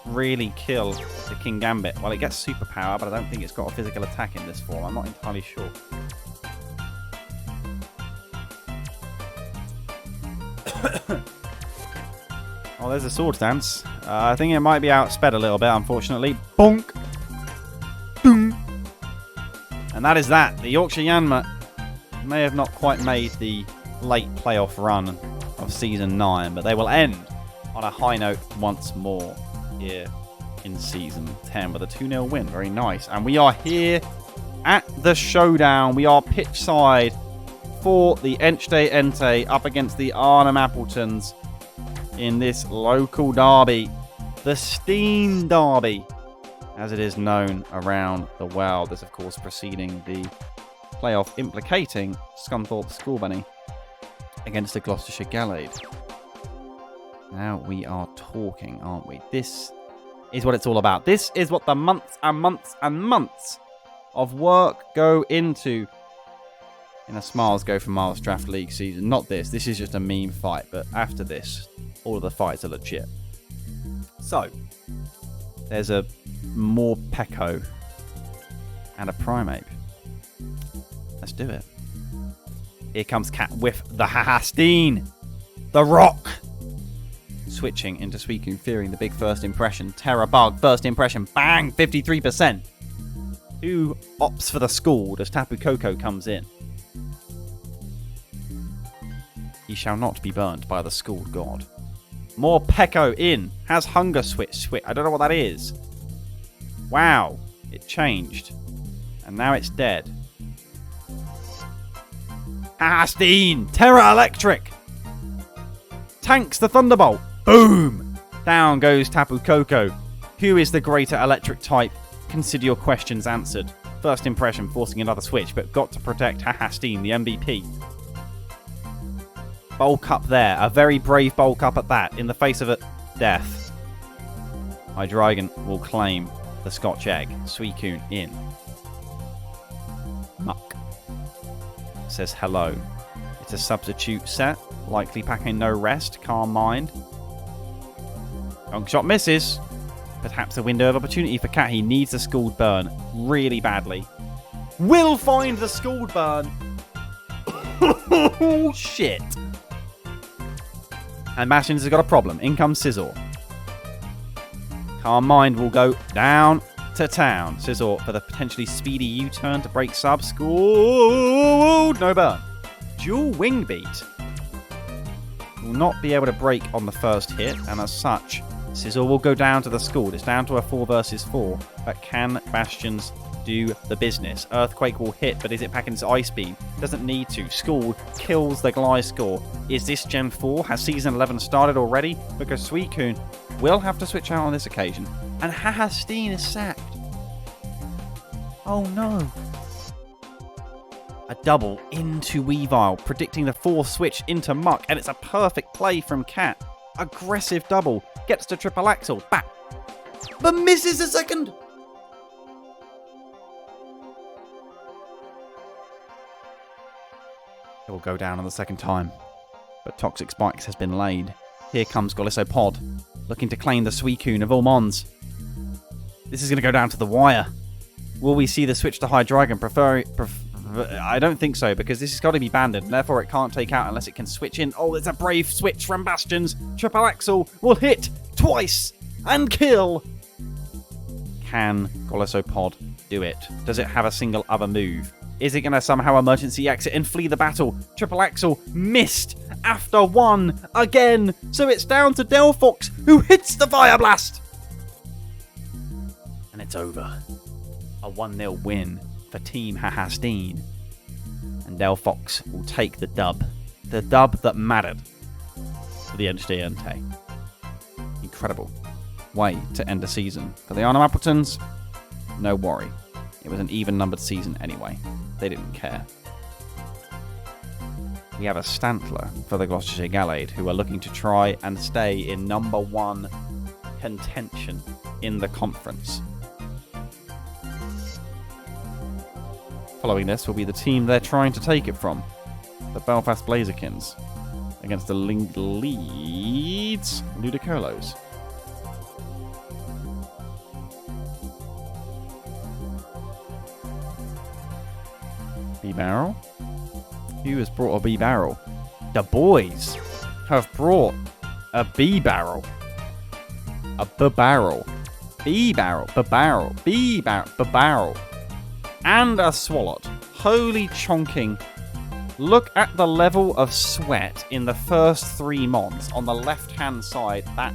really kill the Kingambit? Well, it gets superpower, but I don't think it's got a physical attack in this form. I'm not entirely sure. Oh, there's a Swords Dance. I think it might be outsped a little bit, unfortunately. Bonk! Boom! And that is that. The Yorkshire Yanma may have not quite made the late playoff run of Season 9, but they will end on a high note once more here in Season 10 with a 2-0 win. Very nice. And we are here at the showdown. We are pitch side for the Entei up against the Arnhem Appletons in this local derby, the Steen Derby, as it is known around the world. This, of course, preceding the playoff implicating Scunthorpe Scorbunny against the Gloucestershire Gallade. Now we are talking, aren't we? This is what it's all about. This is what the months and months and months of work go into in a Smiles Go for Miles Draft League season. Not this. This is just a meme fight, but after this, all of the fights are legit. So, there's a Morpeko and a Primeape. Let's do it. Here comes Cat with the Hahasteen. The Rock. Switching into Suicune, fearing the big first impression. Terra Bug, first impression. Bang! 53%. Who opts for the Scald as Tapu Koko comes in? He shall not be burnt by the Scald God. Morpeko in. Has Hunger Switch. I don't know what that is. Wow. It changed. And now it's dead. Hahasteen! Terra Electric! Tanks the Thunderbolt. Boom! Down goes Tapu Koko. Who is the greater electric type? Consider your questions answered. First impression forcing another switch, but got to protect Hahasteen, the MVP. Bulk up there. A very brave bulk up at that. In the face of it, death. Hydreigon will claim the Scotch Egg. Suicune in. Muck. Says hello. It's a substitute set. Likely packing no rest. Calm mind. Long shot misses. Perhaps a window of opportunity for Cat. He needs the Scald Burn really badly. Will find the Scald Burn. Oh, shit. And Bastions has got a problem. In comes Scizor. Calm Mind will go down to town. Scizor for the potentially speedy U-turn to break sub. Scald. No burn. Dual Wing Beat. Will not be able to break on the first hit. And as such, Scizor will go down to the Scald. It's down to a 4 versus 4. But can Bastions do the business? Earthquake will hit, but is it packing its Ice Beam? Doesn't need to. Scald kills the Gliscor. Is this Gen 4? Has Season 11 started already? Because Suicune will have to switch out on this occasion. And Hahasteen is sacked. Oh no. A double into Weavile, predicting the 4th switch into Muck, and it's a perfect play from Cat. Aggressive double. Gets to Triple Axel. Back. But misses a second. It will go down on the second time. But Toxic Spikes has been laid. Here comes Golisopod, looking to claim the Suicune of all Mons. This is going to go down to the wire. Will we see the switch to Hydreigon? I don't think so, because this has got to be banded, and therefore it can't take out unless it can switch in. Oh, it's a brave switch from Bastions. Triple Axel will hit twice and kill. Can Golisopod do it? Does it have a single other move? Is it going to somehow emergency exit and flee the battle? Triple Axel missed after one again. So it's down to Delphox, who hits the Fire Blast. And it's over. A 1-0 win for Team Hahasteen. And Delphox will take the dub. The dub that mattered for the HD Entei. Incredible way to end the season. For the Yanma Appletons, no worry. It was an even-numbered season anyway. They didn't care. We have a Stantler for the Gloucestershire Gallade, who are looking to try and stay in number 1 contention in the conference. Following this will be the team they're trying to take it from, the Belfast Blazikens, against the Leeds Ludicolos. B-Barrel? Who has brought a B-Barrel? The boys have brought a B-Barrel. A B-Barrel. B-Barrel. B-Barrel. B-Barrel. B-Barrel. And a Swalot. Holy chonking. Look at the level of sweat in the first 3 Mons. On the left-hand side. That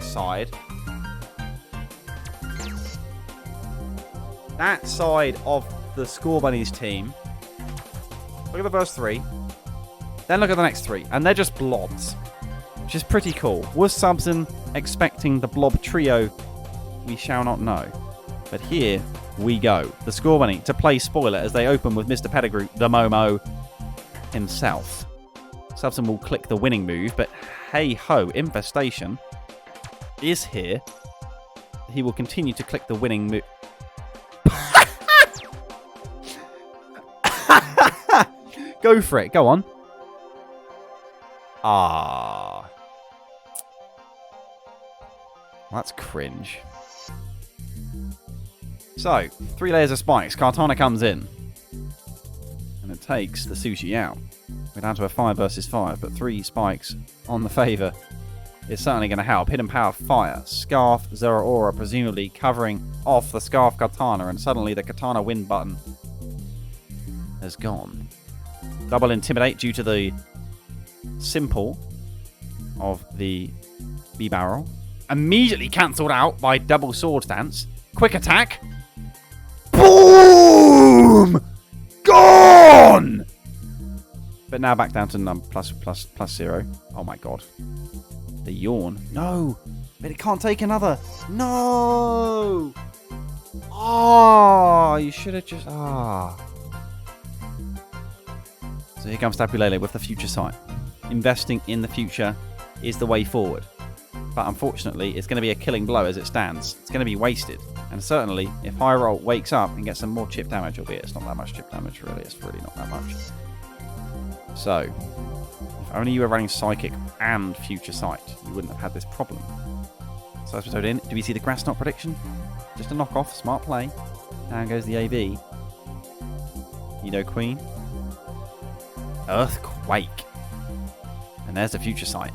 side. That side of the Scorbunny's team. Look at the first 3. Then look at the next 3. And they're just blobs. Which is pretty cool. Was Subson expecting the blob trio? We shall not know. But here we go. The Scorbunny to play spoiler as they open with Mr. Pettigrew, the Momo himself. Subson will click the winning move, but hey ho, Infestation is here. He will continue to click the winning move. Go for it. Go on. Ah. That's cringe. So, 3 layers of spikes. Kartana comes in. And it takes the sushi out. We're down to a 5 versus 5, but 3 spikes on the favour is certainly going to help. Hidden Power Fire. Scarf Zeraora presumably covering off the Scarf Katana, and suddenly the Katana win button has gone. Double Intimidate due to the simple of the B-Barrel. Immediately cancelled out by double Sword Dance. Quick attack. Boom! Gone! But now back down to plus 0. Oh my god. The yawn. No! But it can't take another. No! Oh, you should have just... Ah. So here comes Tapu Lele with the future sight. Investing in the future is the way forward. But unfortunately, it's going to be a killing blow as it stands. It's going to be wasted. And certainly, if High Roll wakes up and gets some more chip damage, albeit it's not that much chip damage, really. It's really not that much. So, if only you were running Psychic and Future Sight, you wouldn't have had this problem. So, episode in. Do we see the Grass Knot prediction? Just a knockoff. Smart play. Down goes the AB. Nido Queen. Earthquake. And there's the Future Sight.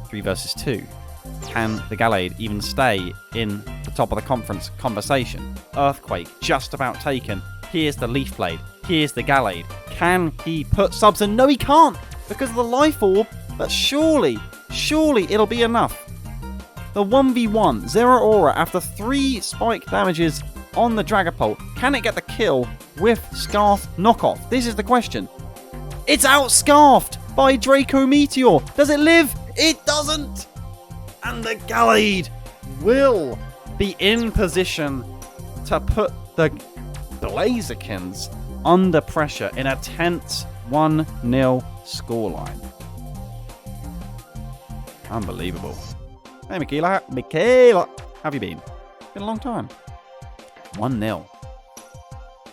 3 versus 2. Can the Gallade even stay in the top of the conference conversation? Earthquake just about taken. Here's the Leaf Blade. Here's the Gallade. Can he put subs in? No, he can't because of the Life Orb. But surely it'll be enough. The 1v1, Zero Aura after 3 spike damages on the Dragapult. Can it get the kill with Scarf knockoff? This is the question. It's out-scarfed by Draco Meteor. Does it live? It doesn't. And the Gallade will be in position to put the Blazikens under pressure in a tense 1-0 scoreline. Unbelievable. Hey, Michaela, how have you been? It's been a long time. 1-0.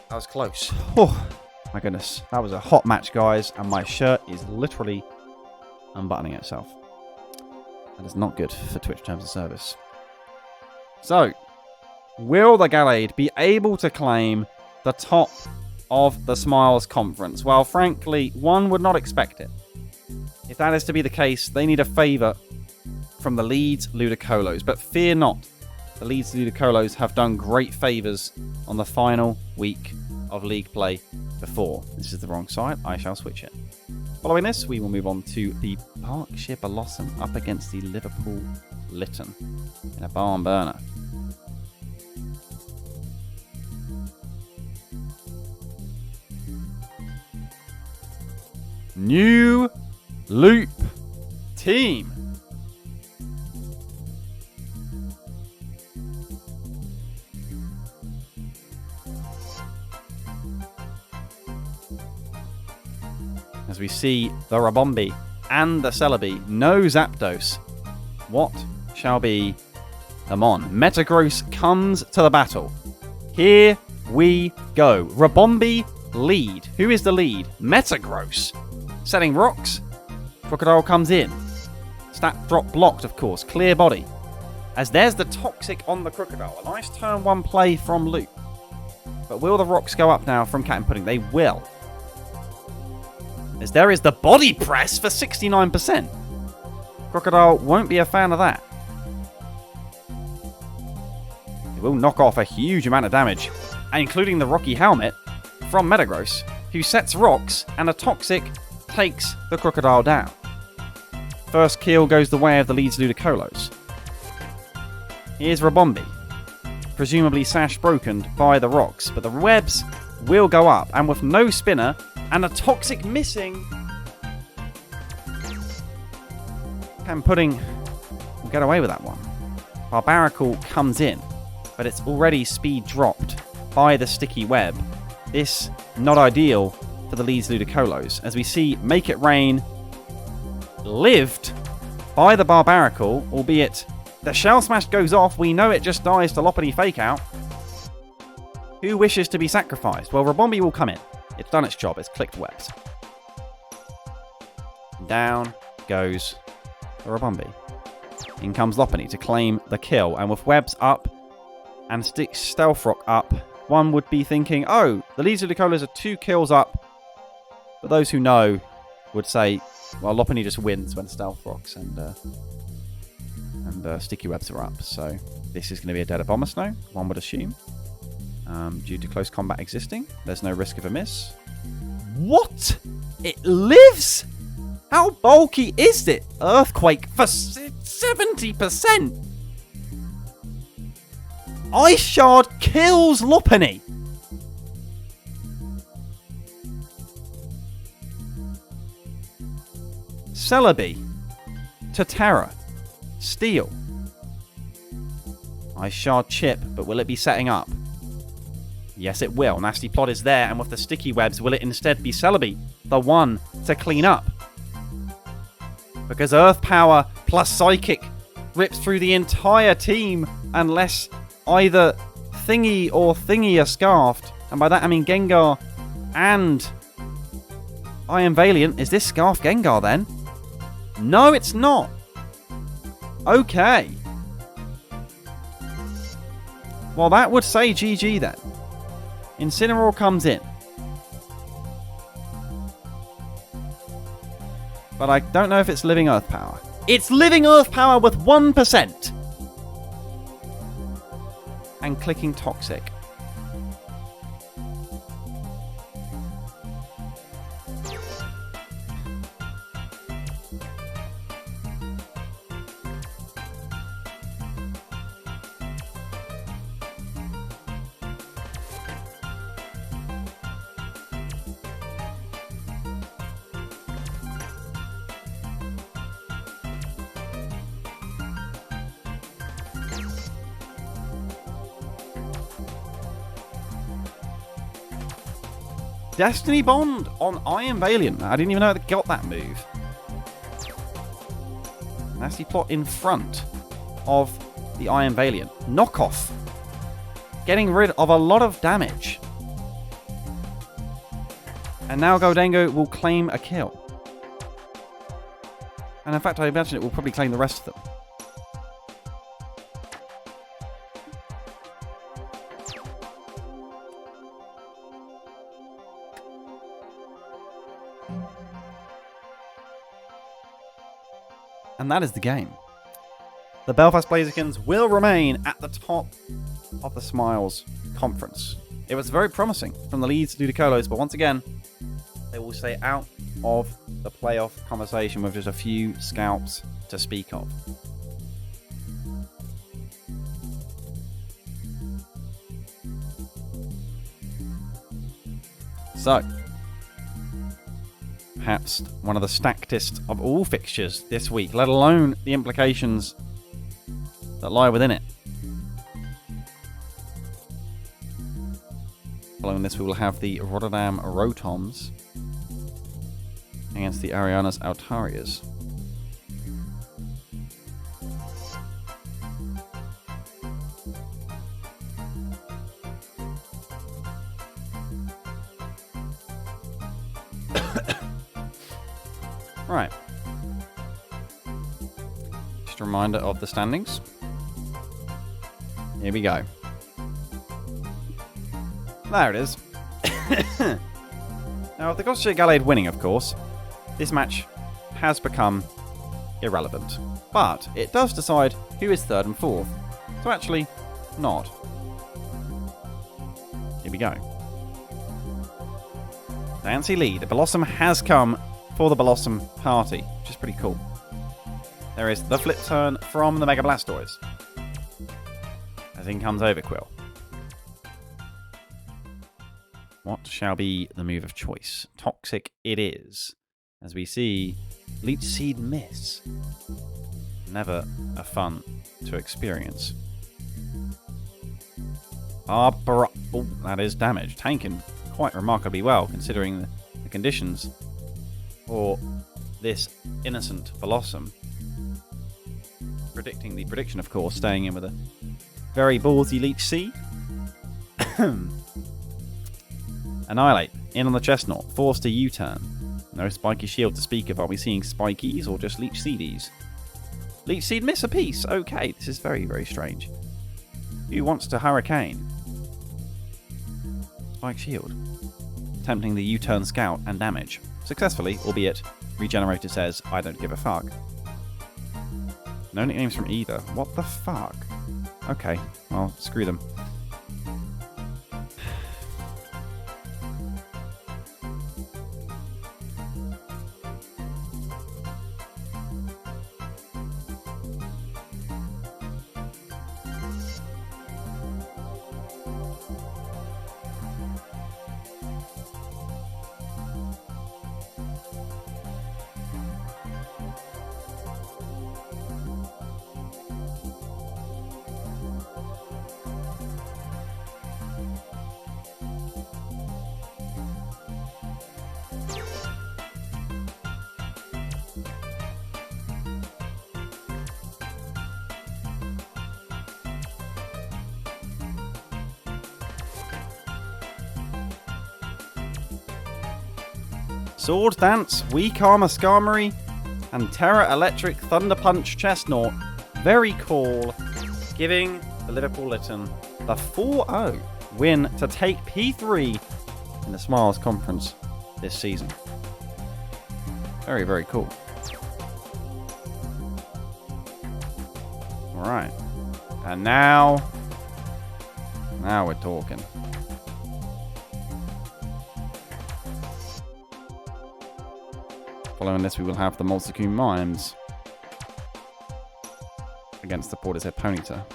That was close. Oh, my goodness. That was a hot match, guys, and my shirt is literally unbuttoning itself. That is not good for Twitch terms of service. So, will the Gallade be able to claim the top of the Smiles Conference? Well, frankly, one would not expect it. If that is to be the case, they need a favour from the Leeds Ludicolos. But fear not, the Leeds Ludicolos have done great favours on the final week of League play before. This is the wrong side. I shall switch it. Following this, we will move on to the Berkshire Bellossom up against the Liverpool Litten in a barn burner. New Loop team. As we see the Rabombi and the Celebi, no Zapdos. What shall be the Mon? Metagross comes to the battle. Here we go. Rabombi lead. Who is the lead? Metagross. Setting rocks. Crocodile comes in. Stat drop blocked, of course. Clear body. As there's the Toxic on the Crocodile. A nice turn 1 play from Loop. But will the rocks go up now from Cat and Pudding? They will. As there is the body press for 69%. Crocodile won't be a fan of that. It will knock off a huge amount of damage, including the Rocky Helmet from Metagross, who sets rocks, and a Toxic takes the Crocodile down. First kill goes the way of the Leeds Ludicolos. Here's Rabombi, presumably sash broken by the rocks, but the webs will go up, and with no spinner, and a Toxic missing, Cat Pudding will get away with that one. Barbaracle comes in, but it's already speed dropped by the sticky web. This not ideal for the Leeds Ludicolos. As we see Make It Rain lived by the Barbaracle, albeit the Shell Smash goes off. We know it just dies to Lopunny Fake Out. Who wishes to be sacrificed? Well, Rabombi will come in. It's done its job. It's clicked webs. Down goes the Rabombi. In comes Lopunny to claim the kill. And with webs up and Stealth Rock up, one would be thinking, oh, the Leeds Ludicolos are 2 kills up. But those who know would say, well, Lopunny just wins when Stealth Rocks and Sticky Webs are up. So this is going to be a dead Abomasnow, one would assume. Due to close combat existing, there's no risk of a miss. What? It lives? How bulky is it? Earthquake for 70%. Ice Shard kills Lopunny. Celebi to Terra. Steel. Ice Shard chip, but will it be setting up? Yes, it will. Nasty Plot is there, and with the sticky webs, will it instead be Celebi, the one to clean up? Because Earth Power plus Psychic rips through the entire team unless either Thingy or Thingy are scarfed. And by that I mean Gengar and I Am Valiant. Is this Scarf Gengar then? No, it's not. Okay. Well, that would say GG then. Incineroar comes in. But I don't know if it's Living Earth Power. It's Living Earth Power with 1%. And clicking Toxic. Destiny Bond on I Am Valiant. I didn't even know they got that move. Nasty plot in front of the I Am Valiant. Knockoff. Getting rid of a lot of damage. And now Goldengo will claim a kill. And in fact, I imagine it will probably claim the rest of them. And that is the game. The Belfast Blazikens will remain at the top of the Smiles Conference. It was very promising from the Leeds Ludicolos, but once again, they will stay out of the playoff conversation with just a few scalps to speak of. So, perhaps one of the stackedest of all fixtures this week, let alone the implications that lie within it. Following this, we will have the Rotterdam Rotoms against the Arianas Altarias. Right. Just a reminder of the standings. Here we go. There it is. Now, with the Gossamer Gallade winning, of course, this match has become irrelevant. But it does decide who is third and fourth. So actually, not. Here we go. Fancy lead. Bellossom has come for the Bellossom party, which is pretty cool. There is the flip turn from the Mega Blastoise. As in comes Overquill. What shall be the move of choice? Toxic it is. As we see, Leech Seed miss. Never a fun to experience. Oh, that is damage. Tanking quite remarkably well, considering the conditions for this innocent Bellossom. Predicting the prediction, of course, staying in with a very ballsy Leech Seed. Annihilate, in on the Chestnut, forced a U-turn. No Spiky Shield to speak of. Are we seeing Spikies or just Leech Seedies? Leech Seed miss a piece. Okay, this is very, very strange. Who wants to Hurricane? Spike Shield. Attempting the U-turn Scout and damage. Successfully, albeit Regenerator says, I don't give a fuck. No nicknames from either. What the fuck? Okay, well, screw them. Sword Dance, Weak Armor Skarmory, and Terra Electric Thunder Punch Chestnut. Very cool. Giving the Liverpool Litten the 4-0 win to take P3 in the Smiles Conference this season. Very, very cool. Alright. And now we're talking. Following this, we will have the Multicoon Mimes against the Portishead Ponyta.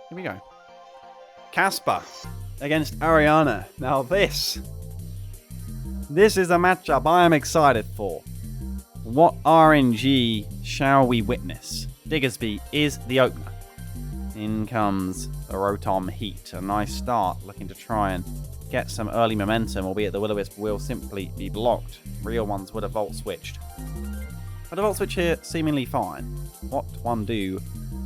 Here we go. Casper against Ariana. Now this is a matchup I am excited for. What RNG shall we witness? Diggersby is the opener. In comes the Rotom Heat. A nice start, looking to try and get some early momentum, albeit the Will-O-Wisp will simply be blocked. Real ones would have Volt Switched. But a Volt Switch here, seemingly fine. What one do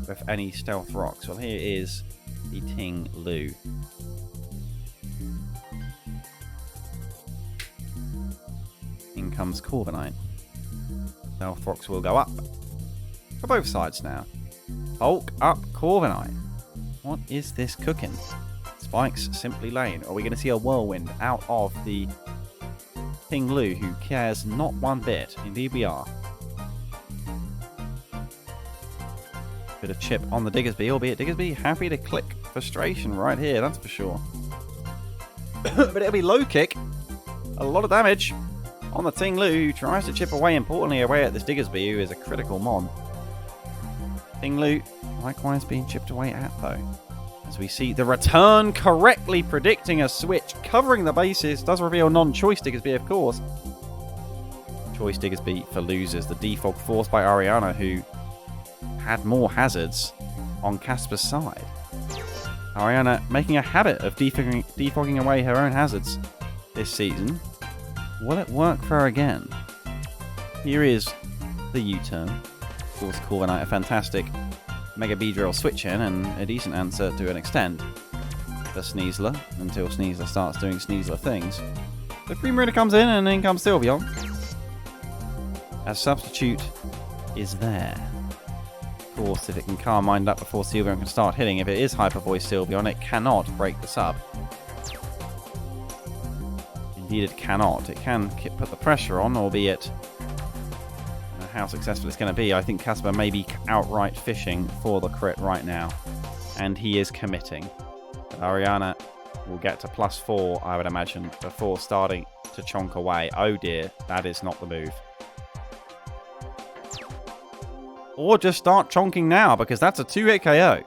with any Stealth Rocks? Well, here is the Ting Lu. In comes Corviknight. Stealth Rocks will go up. For both sides now. Hulk up Corviknight. What is this cooking? Spikes simply lane. Are we going to see a whirlwind out of the Ting Lu, who cares not one bit? Indeed we are. Bit of chip on the Diggersby, albeit Diggersby happy to click frustration right here, that's for sure. But it'll be low kick. A lot of damage on the Ting Lu, who tries to chip away, importantly, away at this Diggersby, who is a critical mon. Ting Lu likewise being chipped away at, though. As we see the return correctly predicting a switch, covering the bases, does reveal non-choice Diggersby, of course. Choice Diggersby for losers. The defog forced by Ariana, who had more hazards on Casper's side. Ariana making a habit of defogging away her own hazards this season. Will it work for her again? Here is the U-turn. Of course, Corviknight, a fantastic Mega Beedrill switch in, and a decent answer to an extent for Sneasler, until Sneasler starts doing Sneasler things. The Cream Ritter comes in, and in comes Sylveon. As substitute is there. Of course, if it can Carmine up before Sylveon can start hitting, if it is Hyper Voice Sylveon, it cannot break the sub. Indeed, it cannot. It can put the pressure on, albeit how successful it's going to be. I think Casper may be outright fishing for the crit right now, and he is committing. But Ariana will get to +4, I would imagine, before starting to chonk away. Oh dear, that is not the move. Or just start chonking now, because that's a 2-hit KO.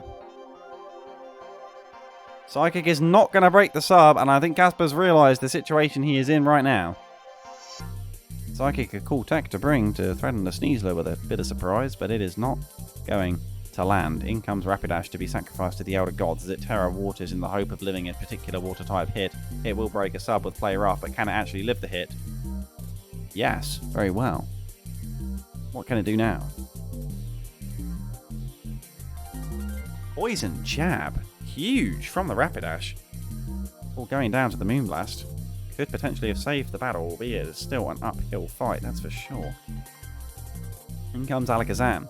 Psychic is not going to break the sub, and I think Casper's realised the situation he is in right now. Psychic, a cool tech to bring to threaten the Sneasler with a bit of surprise, but it is not going to land. In comes Rapidash to be sacrificed to the Elder Gods as it Terra Waters in the hope of living a particular water type hit. It will break a sub with Play Rough, but can it actually live the hit? Yes, very well. What can it do now? Poison Jab. Huge from the Rapidash. All going down to the Moonblast. Could potentially have saved the battle, albeit it's still an uphill fight, that's for sure. In comes Alakazam.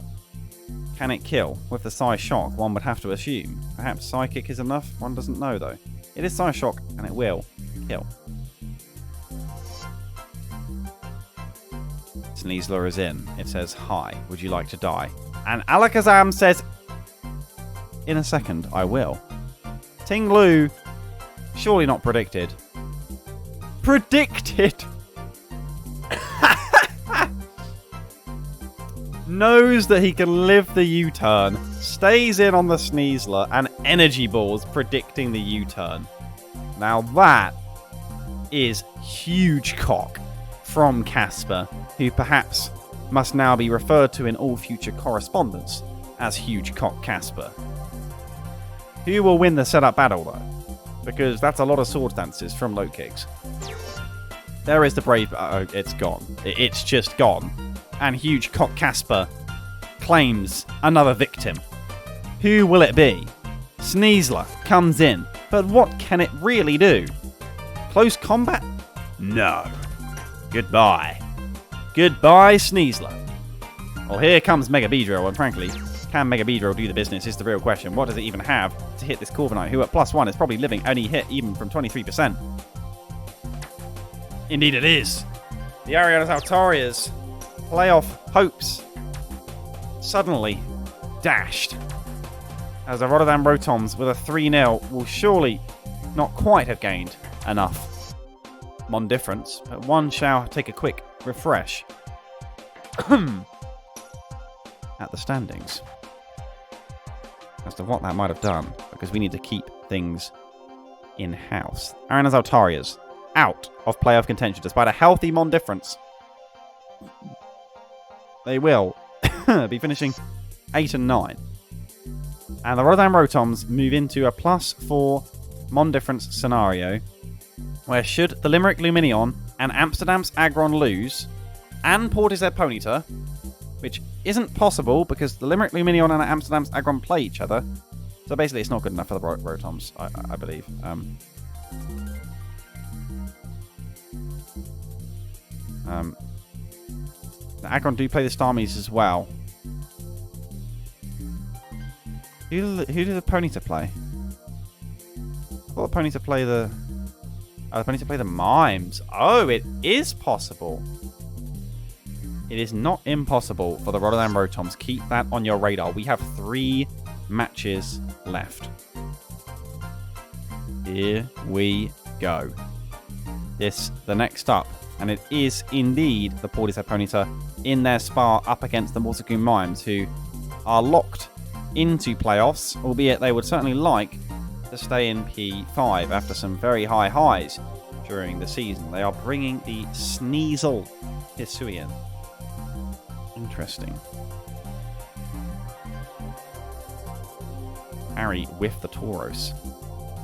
Can it kill? With the Psyshock, one would have to assume. Perhaps Psychic is enough? One doesn't know, though. It is Psyshock, and it will kill. Sneasler is in. It says, "Hi, would you like to die?" And Alakazam says, "In a second, I will." Ting Lu, surely not predicted. Predicted! Knows that he can live the U-turn, stays in on the Sneasler, and Energy Balls predicting the U-turn. Now that is huge cock from Casper, who perhaps must now be referred to in all future correspondence as Huge Cock Casper. Who will win the setup battle, though? Because that's a lot of sword dances from low kicks. There is the brave... Oh, it's gone. It's just gone. And Huge Cock Casper claims another victim. Who will it be? Sneasler comes in, but what can it really do? Close combat? No. Goodbye. Goodbye, Sneasler. Well, here comes Mega Beedrill, and frankly, can Mega Beedrill do the business is the real question. What does it even have to hit this Corviknight, who at +1 is probably living only hit even from 23%? Indeed it is. The Aggron Vs Altarias playoff hopes suddenly dashed, as the Rotterdam Rotoms with a 3-0 will surely not quite have gained enough Mon difference, but one shall take a quick refresh at the standings as to what that might have done, because we need to keep things in-house. Aggron Vs Altarias out of playoff contention despite a healthy Mon difference. They will be finishing 8 and 9. And the Rotterdam Rotoms move into a +4 Mon difference scenario, where should the Limerick Lumineon and Amsterdam's Aggron lose, and Portishead Ponyta, which isn't possible because the Limerick Lumineon and Amsterdam's Aggron play each other. So basically it's not good enough for the Rotoms, I believe. The Aggron do play the Starmies as well. Who do the Ponyta play? I thought the Ponyta play the... Oh, the Ponyta play the Mimes. Oh, it is possible. It is not impossible for the Rotterdam Rotoms. Keep that on your radar. We have 3 matches left. Here we go. The next up. And it is indeed the Portishead Ponyta in their spar up against the Morsacoon Mimes, who are locked into playoffs, albeit they would certainly like to stay in P5 after some very high highs during the season. They are bringing the Sneasel Hisuian. Interesting. Harry with the Tauros.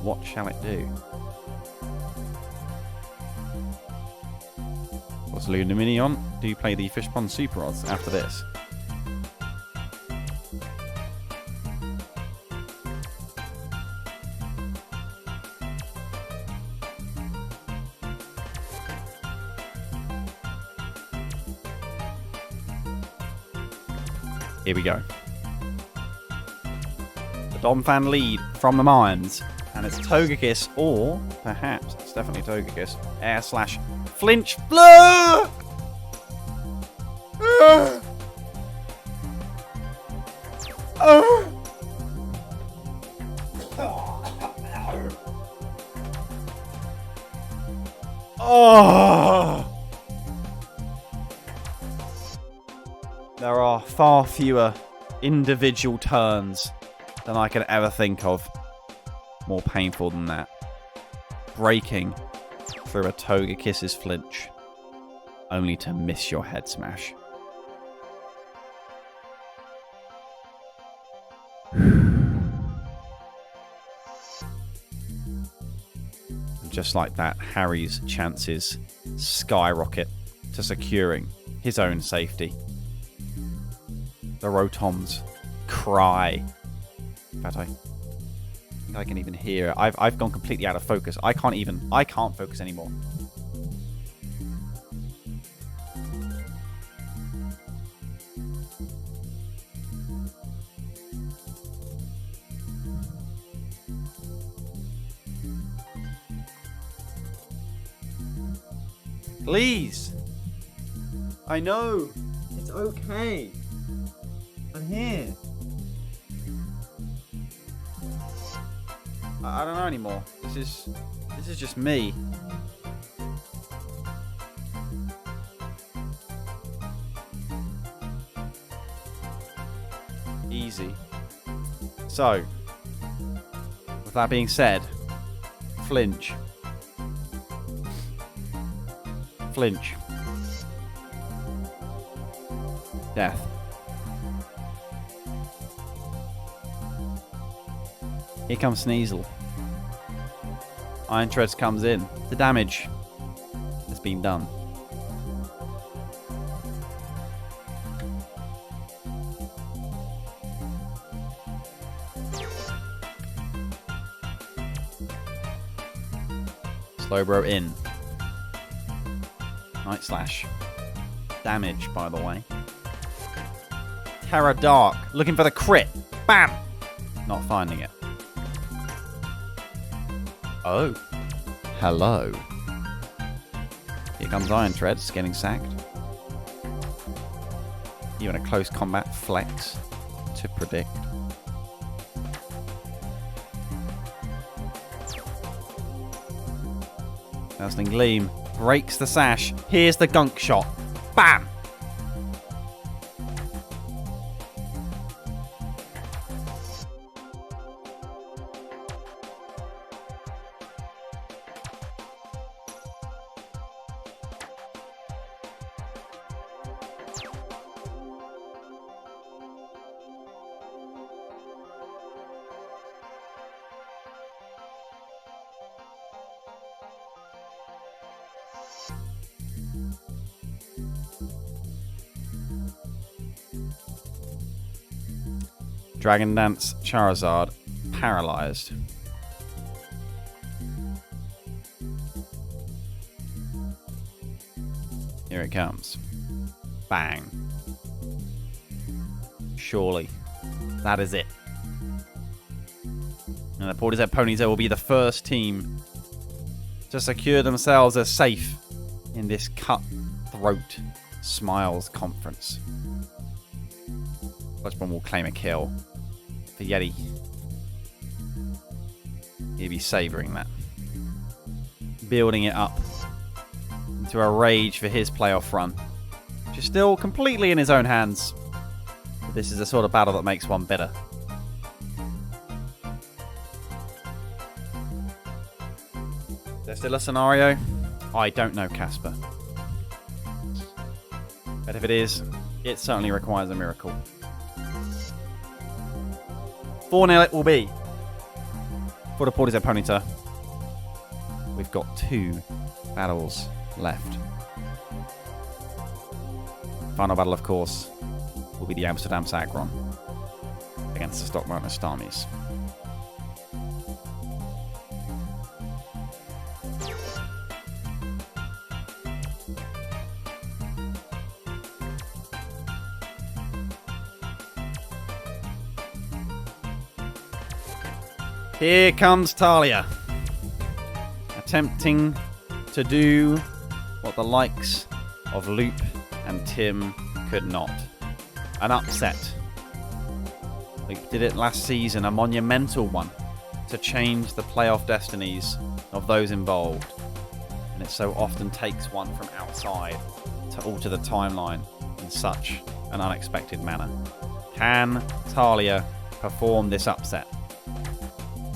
What shall it do? Lumineon do play the Fishpond SuperRods after this. Here we go. The Domfan lead from the Mimes, and it's Togekiss, or perhaps it's definitely Togekiss. Air/flinch blow! There are far fewer individual turns than I could ever think of more painful than that. Breaking through a Togekiss's flinch, only to miss your head smash. Just like that, Harry's chances skyrocket to securing his own safety. The Rotoms cry. In fact, I think I can even hear it. I've gone completely out of focus. I can't focus anymore. Please. I know. It's okay. I'm here. I don't know anymore. This is just me. Easy. So, with that being said, flinch. Flinch. Death. Here comes Sneasel. Iron Treads comes in. The damage has been done. Slowbro in. Night Slash. Damage, by the way. Terra Dark. Looking for the crit. Bam! Not finding it. Oh. Hello. Here comes Iron Treads getting sacked. Even a close combat flex to predict. Dazzling Gleam breaks the sash. Here's the gunk shot. Bam! Dragon Dance Charizard paralyzed. Here it comes. Bang. Surely. That is it. And the Bulu Vs Ponyta will be the first team to secure themselves as safe in this cutthroat Smiles conference. Pokemon will claim a kill for Yeti. He'll be savouring that. Building it up into a rage for his playoff run, which is still completely in his own hands. But this is the sort of battle that makes one bitter. Is there still a scenario? I don't know, Casper. But if it is, it certainly requires a miracle. 4-0 it will be for the Bulu Vs Ponyta. We've got 2 battles left. Final battle, of course, will be the Amsterdam's Aggron against the Stockholm Vs Starmies. Here comes Talia, attempting to do what the likes of Loop and Tim could not. An upset. Loop did it last season, a monumental one, to change the playoff destinies of those involved. And it so often takes one from outside to alter the timeline in such an unexpected manner. Can Talia perform this upset?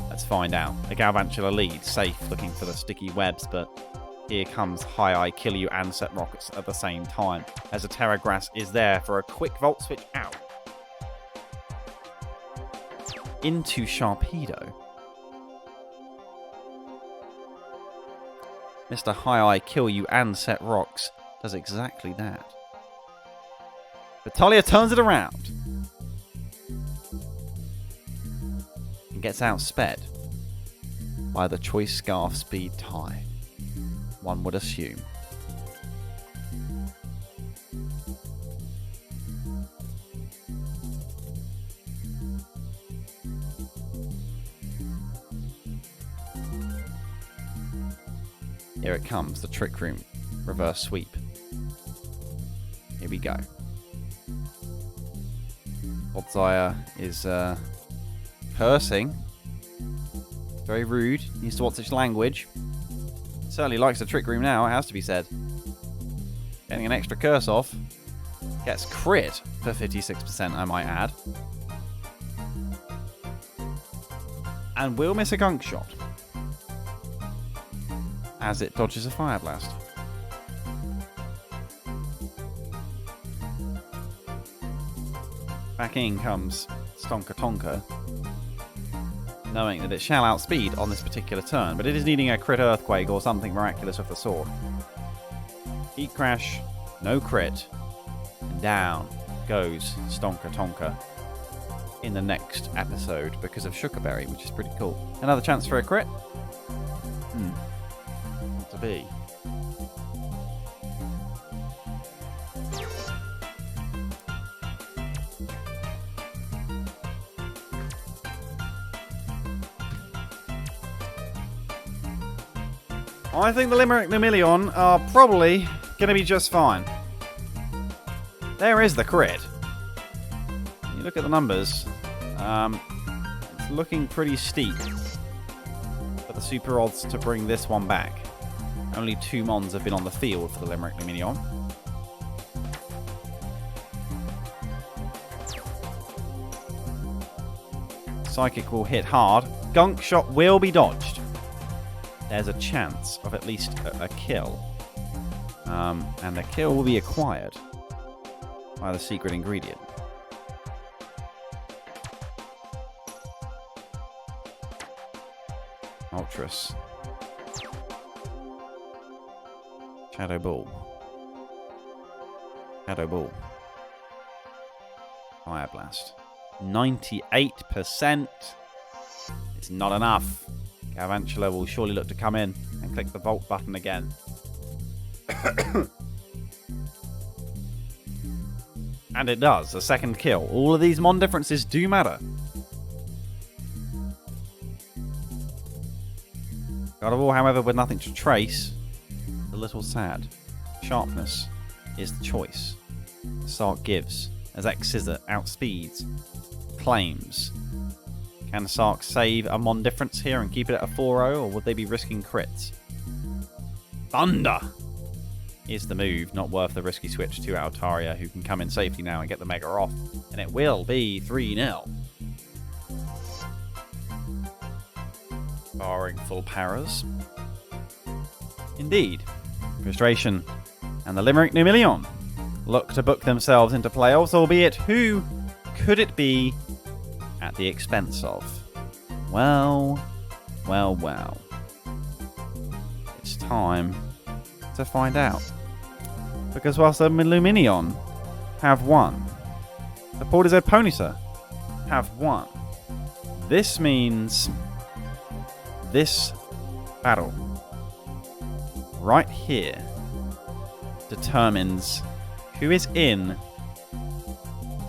Let's find out. A Galvantula lead, safe, looking for the sticky webs, but here comes High Eye, Kill You, and Set Rockets at the same time, as a Terra Grass is there for a quick Volt Switch out. Into Sharpedo. Mr. High Eye, Kill You, and Set Rocks does exactly that. But Talia turns it around. Gets outsped by the Choice Scarf speed tie, one would assume. Here it comes, the Trick Room reverse sweep. Here we go. Odzire is cursing. Very rude. Needs to watch its language. Certainly likes the Trick Room now, it has to be said. Getting an extra curse off. Gets crit for 56%, I might add. And will miss a gunk shot as it dodges a Fire Blast. Back in comes Stonka Tonka, knowing that it shall outspeed on this particular turn, but it is needing a crit Earthquake or something miraculous of the sort. Heat Crash, no crit, and down goes Stonka Tonka in the next episode because of Sugarberry, which is pretty cool. Another chance for a crit? be. I think the Limerick Lumineon are probably going to be just fine. There is the crit. You look at the numbers. It's looking pretty steep for the SuperRods to bring this one back. Only 2 Mons have been on the field for the Limerick Lumineon. Psychic will hit hard. Gunk Shot will be dodged. There's a chance of at least a kill. And the kill will be acquired by the secret ingredient. Ultras. Shadow Ball. Shadow Ball. Fire Blast. 98%. It's not enough. Galvantula will surely look to come in and click the Volt button again. And it does. A second kill. All of these Mon differences do matter. God of War, however, with nothing to trace, a little sad. Sharpness is the choice. Sark gives as X-Scissor outspeeds, claims. Can Sark save a Mon difference here and keep it at a 4-0, or would they be risking crits? Thunder is the move, not worth the risky switch to Altaria, who can come in safely now and get the Mega off. And it will be 3-0. Barring full paras. Indeed. Frustration and the Limerick Lumineon look to book themselves into playoffs, albeit who could it be at the expense of? Well. It's time to find out. Because whilst the Lumineon have won, the Vs Ponyta have won. This means this battle right here determines who is in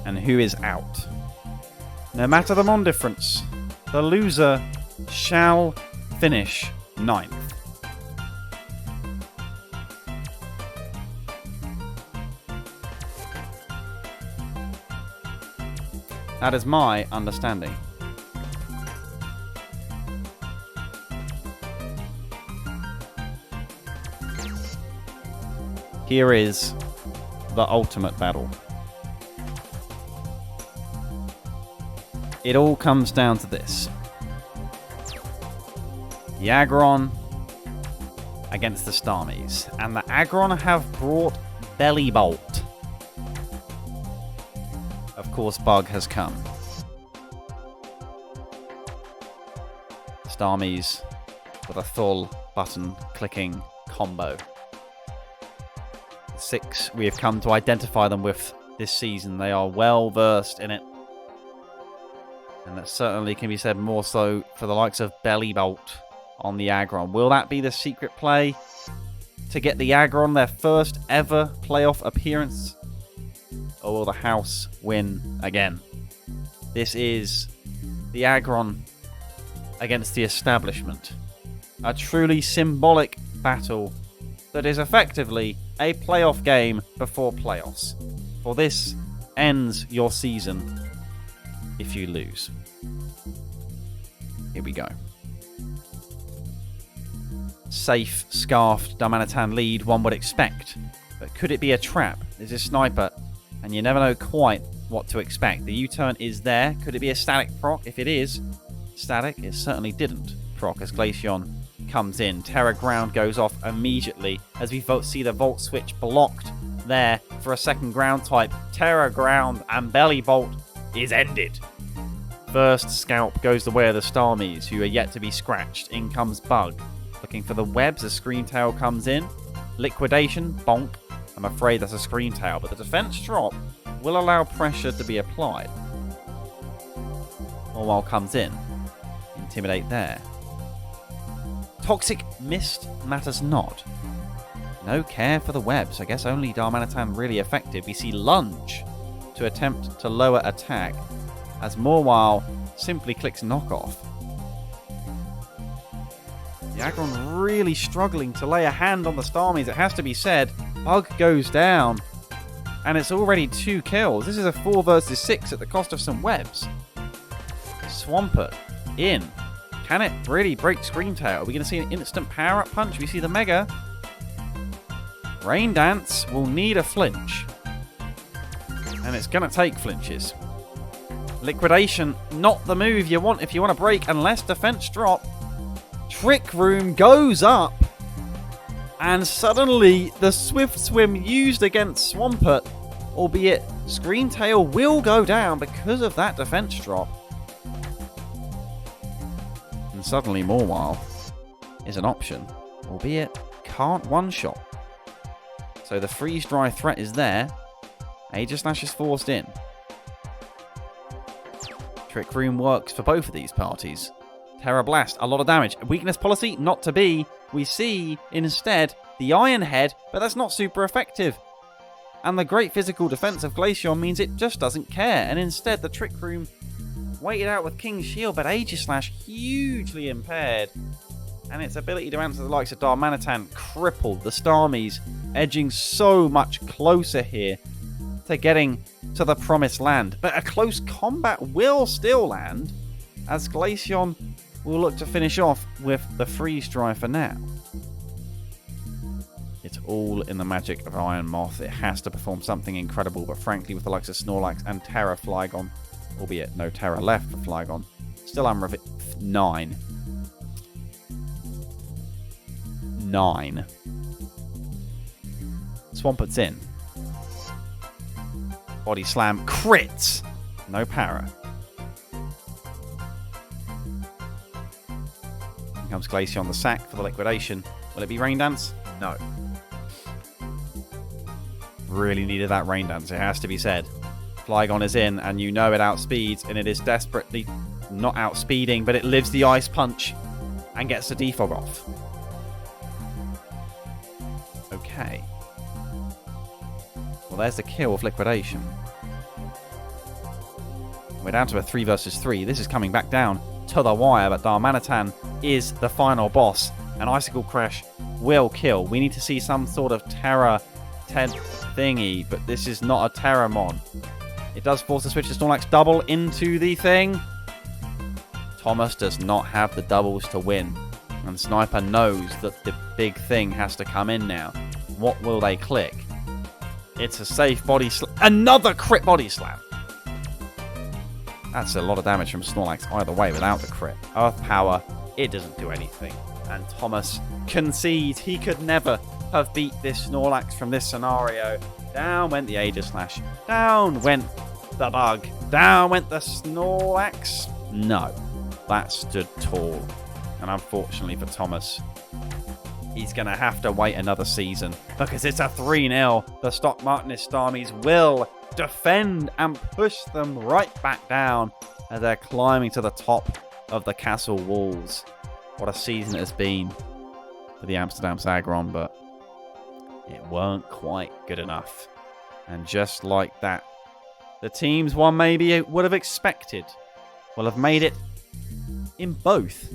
and who is out. No matter the Mon difference, the loser shall finish 9th. That is my understanding. Here is the ultimate battle. It all comes down to this. The Aggron against the Starmies. And the Aggron have brought Bellibolt. Of course, Bug has come. Starmies with a full button clicking combo. 6 we have come to identify them with this season. They are well versed in it. And that certainly can be said more so for the likes of Bellibolt on the Aggron. Will that be the secret play to get the Aggron their first ever playoff appearance? Or will the house win again? This is the Aggron against the establishment. A truly symbolic battle that is effectively a playoff game before playoffs. For this ends your season if you lose. Here we go. Safe, scarfed Darmanitan lead, one would expect. But could it be a trap? There's a sniper, and you never know quite what to expect. The U-turn is there. Could it be a static proc? If it is static, it certainly didn't proc as Glaceon comes in. Terra Ground goes off immediately as we see the Volt switch blocked there for a second ground type. Terra Ground and Bellibolt is ended. First scalp goes the way of the Starmies, who are yet to be scratched. In comes Bug, looking for the webs as Screamtail comes in. Liquidation, bonk. I'm afraid that's a Screamtail, but the defense drop will allow pressure to be applied. Orwell comes in. Intimidate there. Toxic Mist matters not. No care for the webs. I guess only Darmanitan really effective. We see Lunge to attempt to lower attack as Mawile simply clicks knockoff. The Aggron really struggling to lay a hand on the Starmies, it has to be said. Bug goes down, and it's already 2 kills. This is a 4 versus 6 at the cost of some webs. Swampert in. Can it really break Screamtail? Are we going to see an instant power-up punch? We see the Mega. Rain Dance will need a flinch. And it's going to take flinches. Liquidation, not the move you want if you want to break unless defense drop. Trick Room goes up. And suddenly the Swift Swim used against Swampert, albeit Screamtail, will go down because of that defense drop. And suddenly Mawile is an option, albeit can't one-shot. So the freeze-dry threat is there. Aegislash is forced in. Trick Room works for both of these parties. Terra Blast, a lot of damage. Weakness policy, not to be. We see, instead, the Iron Head, but that's not super effective. And the great physical defense of Glaceon means it just doesn't care. And instead, the Trick Room waited out with King's Shield, but Aegislash hugely impaired. And its ability to answer the likes of Darmanitan crippled. The Starmies edging so much closer here to getting to the promised land. But a close combat will still land, as Glaceon will look to finish off with the freeze dry for now. It's all in the magic of Iron Moth. It has to perform something incredible, but frankly, with the likes of Snorlax and Terra Flygon, albeit no Terra left for Flygon, still I'm 9. 9. Swampert's in. Body Slam, crits! No para. Here comes Glaceon the sack for the liquidation. Will it be Rain Dance? No. Really needed that Rain Dance, it has to be said. Flygon is in, and you know it outspeeds, and it is desperately not outspeeding, but it lives the Ice Punch and gets the defog off. Okay. Well, there's the kill of liquidation. We're down to a 3 versus 3. This is coming back down to the wire, but Darmanitan is the final boss, and Icicle Crash will kill. We need to see some sort of Terra thingy, but this is not a Terramon. It does force the switch to Snorlax double into the thing. Thomas does not have the doubles to win, and Sniper knows that the big thing has to come in now. What will they click? It's a safe body slam. Another crit body slam! That's a lot of damage from Snorlax either way without the crit. Earth Power, it doesn't do anything. And Thomas concedes he could never have beat this Snorlax from this scenario. Down went the Aegislash. Down went the Bug. Down went the Snorlax. No, that stood tall. And unfortunately for Thomas, he's going to have to wait another season because it's a 3-0. The Stock Martinist Starmies will defend and push them right back down as they're climbing to the top of the castle walls. What a season it has been for the Amsterdam Aggron, but it weren't quite good enough. And just like that, the teams one maybe would have expected will have made it in both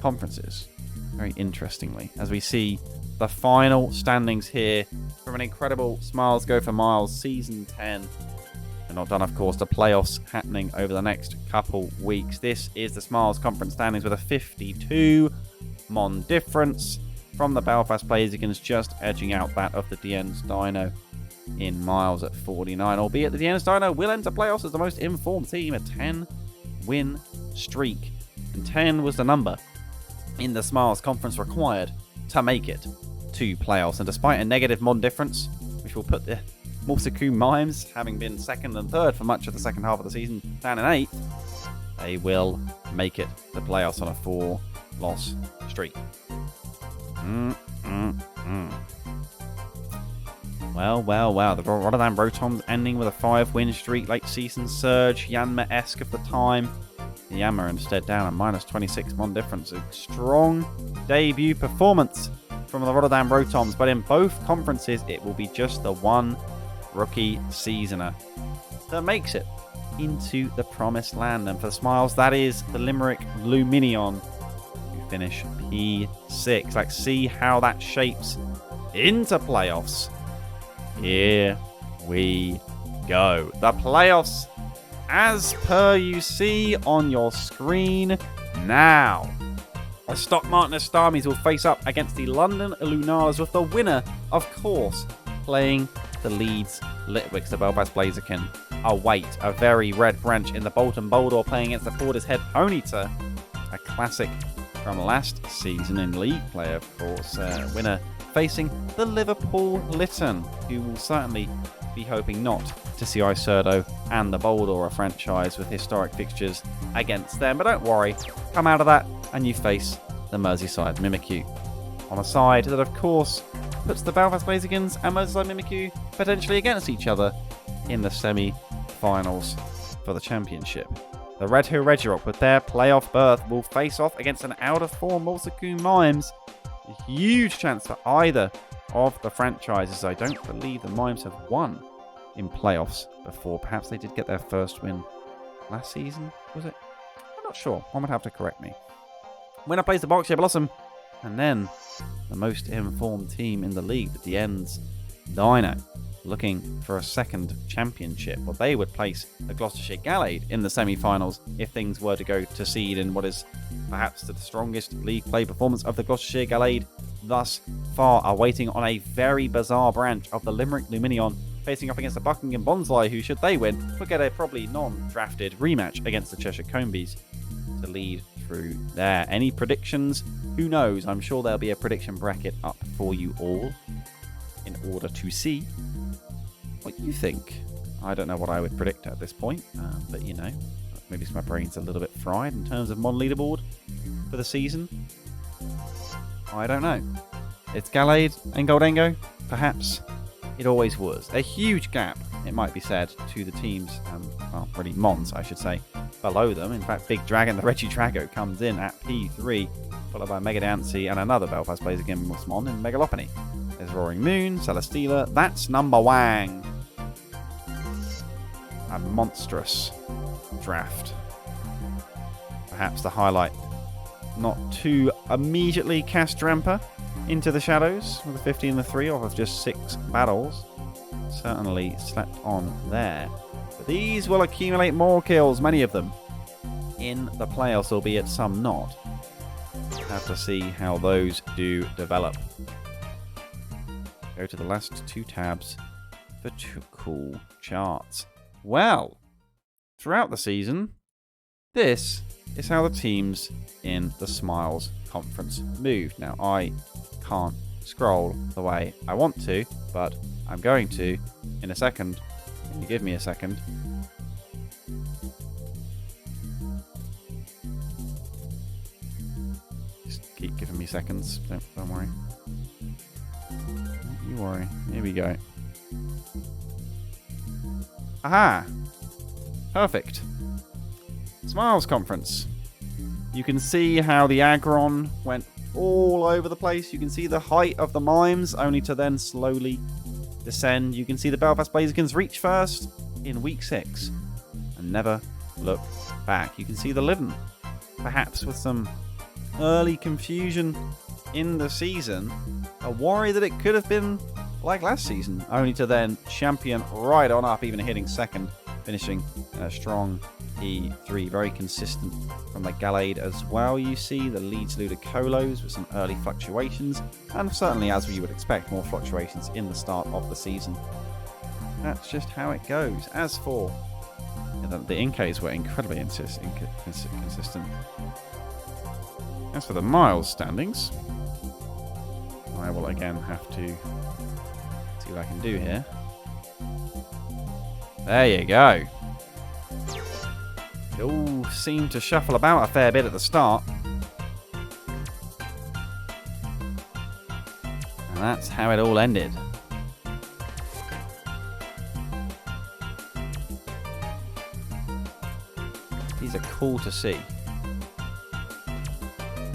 conferences. Very interestingly, as we see the final standings here from an incredible Smiles Go for Miles Season 10. They're not done, of course, the playoffs happening over the next couple weeks. This is the Smiles Conference standings with a 52 mon difference from the Belfast Blazikens, just edging out that of the DN's Deino in Miles at 49, albeit the DN's Deino will enter playoffs as the most informed team, a 10-win streak. And 10 was the number in the Smiles Conference required to make it to playoffs. And despite a negative mon difference, which will put the Morsaku Mimes, having been second and third for much of the second half of the season, down in 8th, they will make it to playoffs on a 4-loss streak. Well. The Rotterdam Rotoms ending with a 5-win streak, late season surge, Yanma-esque of the time. Yanma instead down at -26 mon difference. A strong debut performance from the Rotterdam Rotoms, but in both conferences it will be just the one rookie seasoner that makes it into the promised land. And for the Smiles, that is the Limerick Lumineon, who finish P6. Let's see how that shapes into playoffs. Here we go. The playoffs, as per you see on your screen now. The Stock Martinez Starmies will face up against the London Lunalas, with the winner, of course, playing the Leeds Litwicks, the Bellossom Vs Blazikens. Await a very red branch in the Bolton Boldore playing against the Portishead Ponyta, a classic from last season in League Play, of course. Winner facing the Liverpool Litten, who will certainly be hoping not to see Isurdo and the Boldore franchise with historic fixtures against them. But don't worry, come out of that and you face the Merseyside Mimikyu, on a side that, of course, puts the Bellossom Vs Blazikens and Merseyside Mimikyu potentially against each other in the semi-finals for the championship. The Red Hill Regirock, with their playoff berth, will face off against an out-of-form Multicoon Mimes. A huge chance for either of the franchises. I don't believe the Mimes have won in playoffs before. Perhaps they did get their first win last season, was it? I'm not sure. One would have to correct me. Winner plays the Berkshire Bellossom, and then the most informed team in the league, the Jolteons Deino, looking for a second championship. Well, they would place the Gloucestershire Gallade in the semi-finals if things were to go to seed in what is perhaps the strongest league play performance of the Gloucestershire Gallade thus far, are waiting on a very bizarre branch of the Limerick Lumineon, facing up against the Buckingham Bonsly, who, should they win, will get a probably non-drafted rematch against the Cheshire Combees to lead through there. Any predictions? Who knows? I'm sure there'll be a prediction bracket up for you all in order to see what you think. I don't know what I would predict at this point, but you know, maybe my brain's a little bit fried in terms of Mon leaderboard for the season. I don't know. It's Gallade and Goldengo? Perhaps. It always was. A huge gap, it might be said, to the teams, well, really Mons, I should say, below them. In fact, Big Dragon, the Regidrago, comes in at P3, followed by Mega Dancy and another Belfast plays again with Mon in Megalopony. There's Roaring Moon, Celesteela, that's number Wang. A monstrous draft. Perhaps the highlight, not to immediately cast Drampa into the shadows with a 50 and the 3 off of just 6 battles. Certainly slept on there. But these will accumulate more kills, many of them, in the playoffs, albeit some not. Have to see how those do develop. Go to the last 2 tabs for 2 cool charts. Well, throughout the season, this is how the teams in the Smiles Conference moved. Now, I can't scroll the way I want to, but I'm going to in a second. Can you give me a second? Just keep giving me seconds. Don't worry. Don't you worry. Here we go. Aha! Perfect. Smiles Conference. You can see how the Aggron went all over the place. You can see the height of the Mimes, only to then slowly descend. You can see the Belfast Blazikens reach first in week 6 and never look back. You can see the Litten, perhaps with some early confusion in the season, a worry that it could have been like last season, only to then champion right on up, even hitting second, finishing a strong E3, very consistent from the Gallade as well. You see the Leeds Ludicolos with some early fluctuations, and certainly, as we would expect, more fluctuations in the start of the season. That's just how it goes. As for the Inkays, were incredibly consistent. As for the Miles standings, I will again have to see what I can do here. There you go. It all seemed to shuffle about a fair bit at the start. And that's how it all ended. These are cool to see.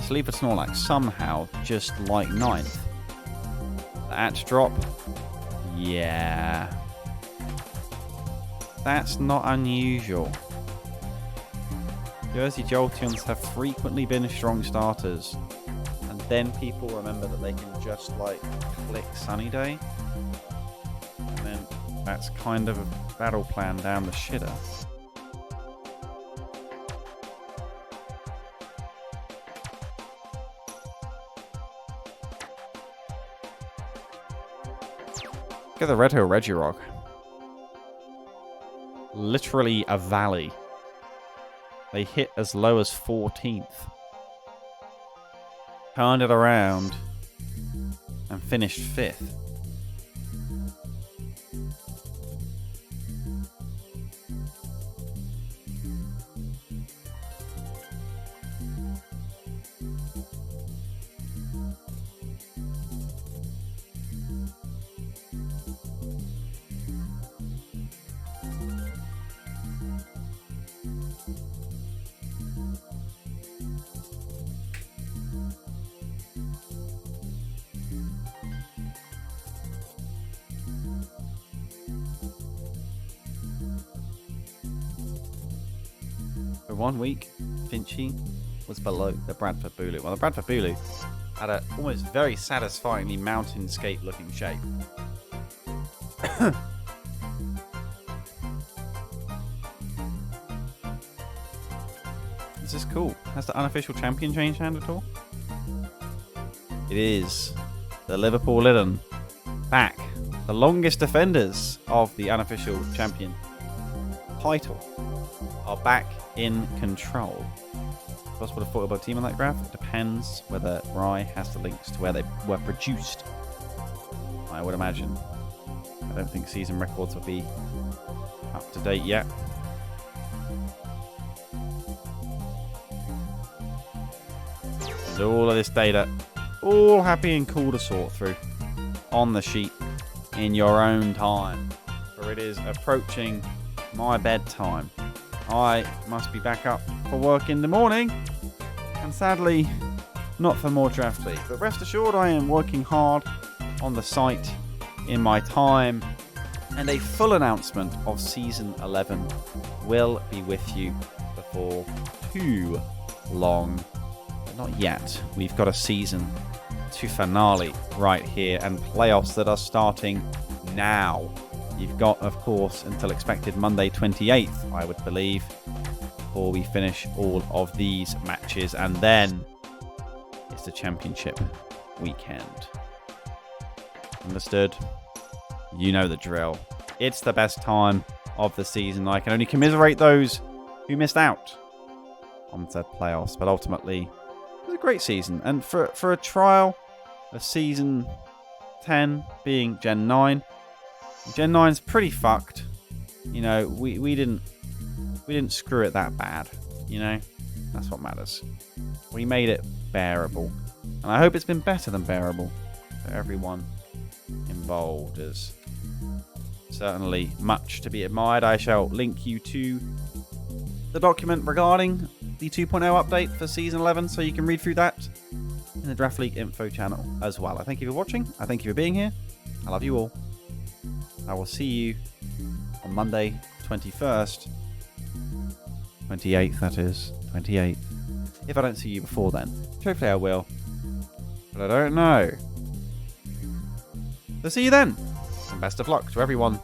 Sleeper Snorlax somehow just like 9th. The Atch drop. Yeah. That's not unusual. Jersey Jolteons have frequently been strong starters. And then people remember that they can just like click Sunny Day. And then that's kind of a battle plan down the shitter. Look at the Red Hill Regirock. Literally a valley. They hit as low as 14th. Turned it around and finished 5th. For 1 week, Finchy was below the Bradford Bulu. Well, the Bradford Bulu had a almost very satisfyingly mountainscape looking shape. This is cool. Has the unofficial champion changed hand at all? It is the Liverpool Litten back. The longest defenders of the unofficial champion title are back in control. Possible to football team on that graph? It depends whether Rye has the links to where they were produced. I would imagine. I don't think season records will be up to date yet. And all of this data, all happy and cool to sort through on the sheet in your own time. For it is approaching my bedtime. I must be back up for work in the morning, and sadly, not for more Draft League. But rest assured, I am working hard on the site in my time, and a full announcement of Season 11 will be with you before too long. But not yet. We've got a Season 2 finale right here, and playoffs that are starting now. You've got, of course, until expected Monday 28th, I would believe, before we finish all of these matches. And then it's the championship weekend. Understood? You know the drill. It's the best time of the season. I can only commiserate those who missed out on said playoffs. But ultimately, it was a great season. And for a trial of Season 10 being Gen 9, Gen 9's pretty fucked. You know, we didn't screw it that bad. You know, that's what matters. We made it bearable, and I hope it's been better than bearable for everyone involved. There's certainly much to be admired. I shall link you to the document regarding the 2.0 update for Season 11, so you can read through that in the Draft League info channel as well. I thank you for watching. I thank you for being here. I love you all. I will see you on Monday, 21st. 28th, that is. 28th. If I don't see you before then. Hopefully I will. But I don't know. So see you then. And best of luck to everyone